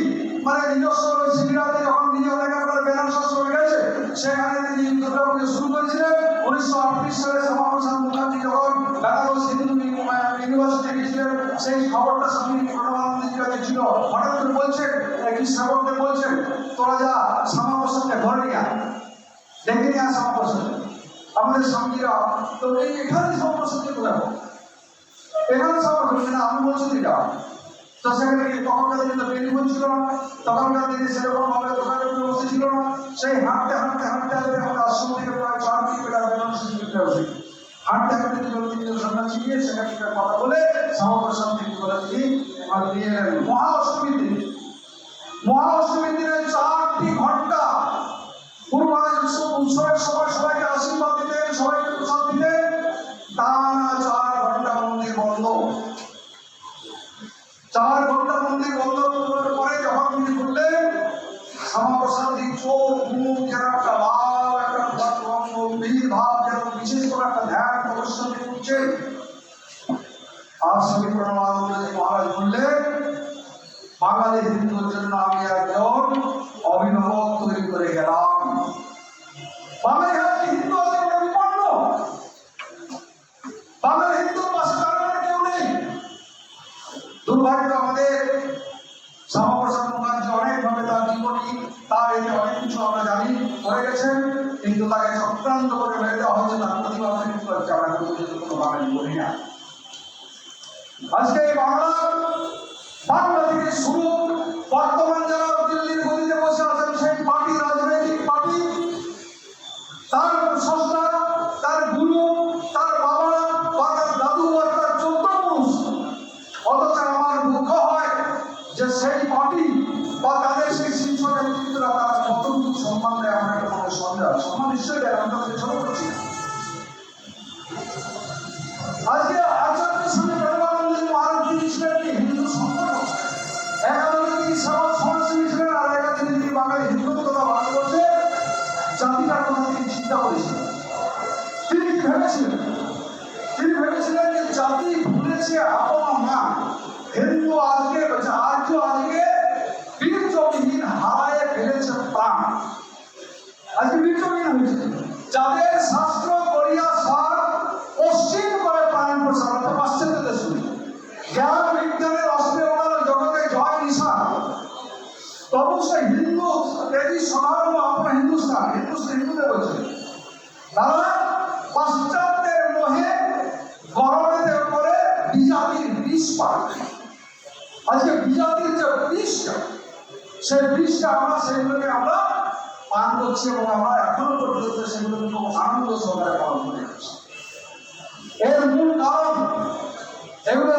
নিজস্ব শিবিরাতে যখন নিজে লেখাপড়া বেনারস চলে গেছে, সেখানে তিনি দুর্গাপুজো শুরু করেছিলেন। 1938 সালে শ্যামাপ্রসাদ মুখার্জি যখন বেনারস হিন্দু ইউনিভার্সিটি গিয়েছিলেন, সেই খবরটা স্বামী প্রণবানন্দজির কাছে ছিল। হঠাৎ করে বলছেন, কি সেবকদের বলছেন, তোরা যা শ্যামাপ্রসাদকে ঘরে নিয়ে আয়, ডেকে নিয়ে আয় শ্যামাপ্রসাদ। আমাদের স্বামীরা তো এখানে শ্যামাপ্রসাদকে কোথায়, এখানে শ্যামাপ্রসাদ না, আমি বলছি এটা। তো সেখানে তখনকার দিনে টেলিফোন ছিল না, তখনকার দিনে সেরকম ভাবে দোকানের ব্যবস্থা ছিল না। সেই হাঁটতে হাঁটতে হাঁটতে হাঁটতে আমাদের আশ্রম থেকে প্রায় 4 কিলোমিটার বেনারস হাঁটতে হাঁটতে তিনজন সন্ন্যাসী গিয়ে সেখানে কথা বলে শ্যামাপ্রসাদ তিনি বলে তিনি নিয়ে গেলেন। মহাঅষ্টমীর দিন, মহাঅষ্টমীর দিনে 4টি ঘন্টা উৎসবের সময় সবাইকে আশীর্বাদ দিতেন, সবাইকে প্রসাদ দিতেন। টানা 4 ঘন্টা মন্দির বন্ধ। 4 ঘন্টা মন্দির বন্ধ করার পরে যখন তিনি খুললেন, শ্যামাপ্রসাদজি চোখ মুখ যেন একটা লাল একটা গম্ভীর ভাব, যেন বিশেষ করে একটা ধ্যান তপস্যা করছে। আর স্বামী প্রণবানন্দজি মহারাজ বললেন, বাঙালি হিন্দুর জন্য আমি একজন অভিনব তৈরি করে গেলাম। বাঙালি হিন্দু আছে বলে বিপন্ন, বাঙালি হিন্দুর পাশে দাঁড়ানোর কেউ নেই। দুর্ভাগ্য আমাদের শ্যামাপ্রসাদ মুখার্জি অনেকভাবে তার জীবনী, তার এতে অনেক কিছু আমরা জানি হয়ে গেছেন, কিন্তু তাকে চক্রান্ত করে মেরে দেওয়া হয়েছে। তার প্রতিবাদ কিন্তু করছে আমরা কোনো বাঙালি বলি না। আজকে এই বাংলা থেকে শুরু, বর্তমান যারা দিল্লির গদিতে বসে আছেন সেই পার্টি, রাজনৈতিক পার্টি, তার সস্তা, তার গুরু, তার বাবা বা তার দাদু আর তার 14 পুরুষ। অথচ আমার দুঃখ হয় যে সেই পার্টি বা তাদের সেই শীর্ষ নেতৃত্বরা তারা কতটুকু সম্মান দেয় আমার একটা মনে সন্দেহ। সম্মান নিশ্চয়ই দেয়, আমি তাদের ছোট করছি না। আজকে আচার্য স্বামী প্রণবানন্দজি মহারাজ তিনি ছিলেন কি হিন্দু সম্পর্ক, একাধারে তিনি সমাজসেবী ছিলেন, আর একাধারে তিনি বাঙালি হিন্দুর কথা ভারতবর্ষে জাতিটার কথা তিনি চিন্তা করেছিলেন। তিনি কি ভেবেছিলেন? তিনি ভেবেছিলেন যে জাতি ভুলেছে আপনা মা, হিন্দু আজকে আর্য আজকে বীর্যবিহীন হারায় ফেলেছে প্রাণ। আজকে বীর্যবিহীন হয়েছে, যাদের শাস্ত্র করিয়া সার পশ্চিম করে প্রাণ প্রসার হচ্ছে পাশ্চাত্য দেশ, জ্ঞান বিজ্ঞানের অস্ত্রে ওনার জগতে জয় নিশান। তবু সেই হিন্দু দেবী সমারোহ আপনার হিন্দুস্তান হিন্দুদের বলছে, তারা পাশ্চাত্যের মোহে গরমেতে করে বিজাতির বিষ পায়। আজকে বিজাতির যে বিষটা, সেই বিষটা আমরা সেগুলোকে আমরা পান করছি এবং আমরা এখনো পর্যন্ত সেগুলোকে খুব আনন্দ সহকারে পালন করে যাচ্ছি। এর মূল কারণ এগুলো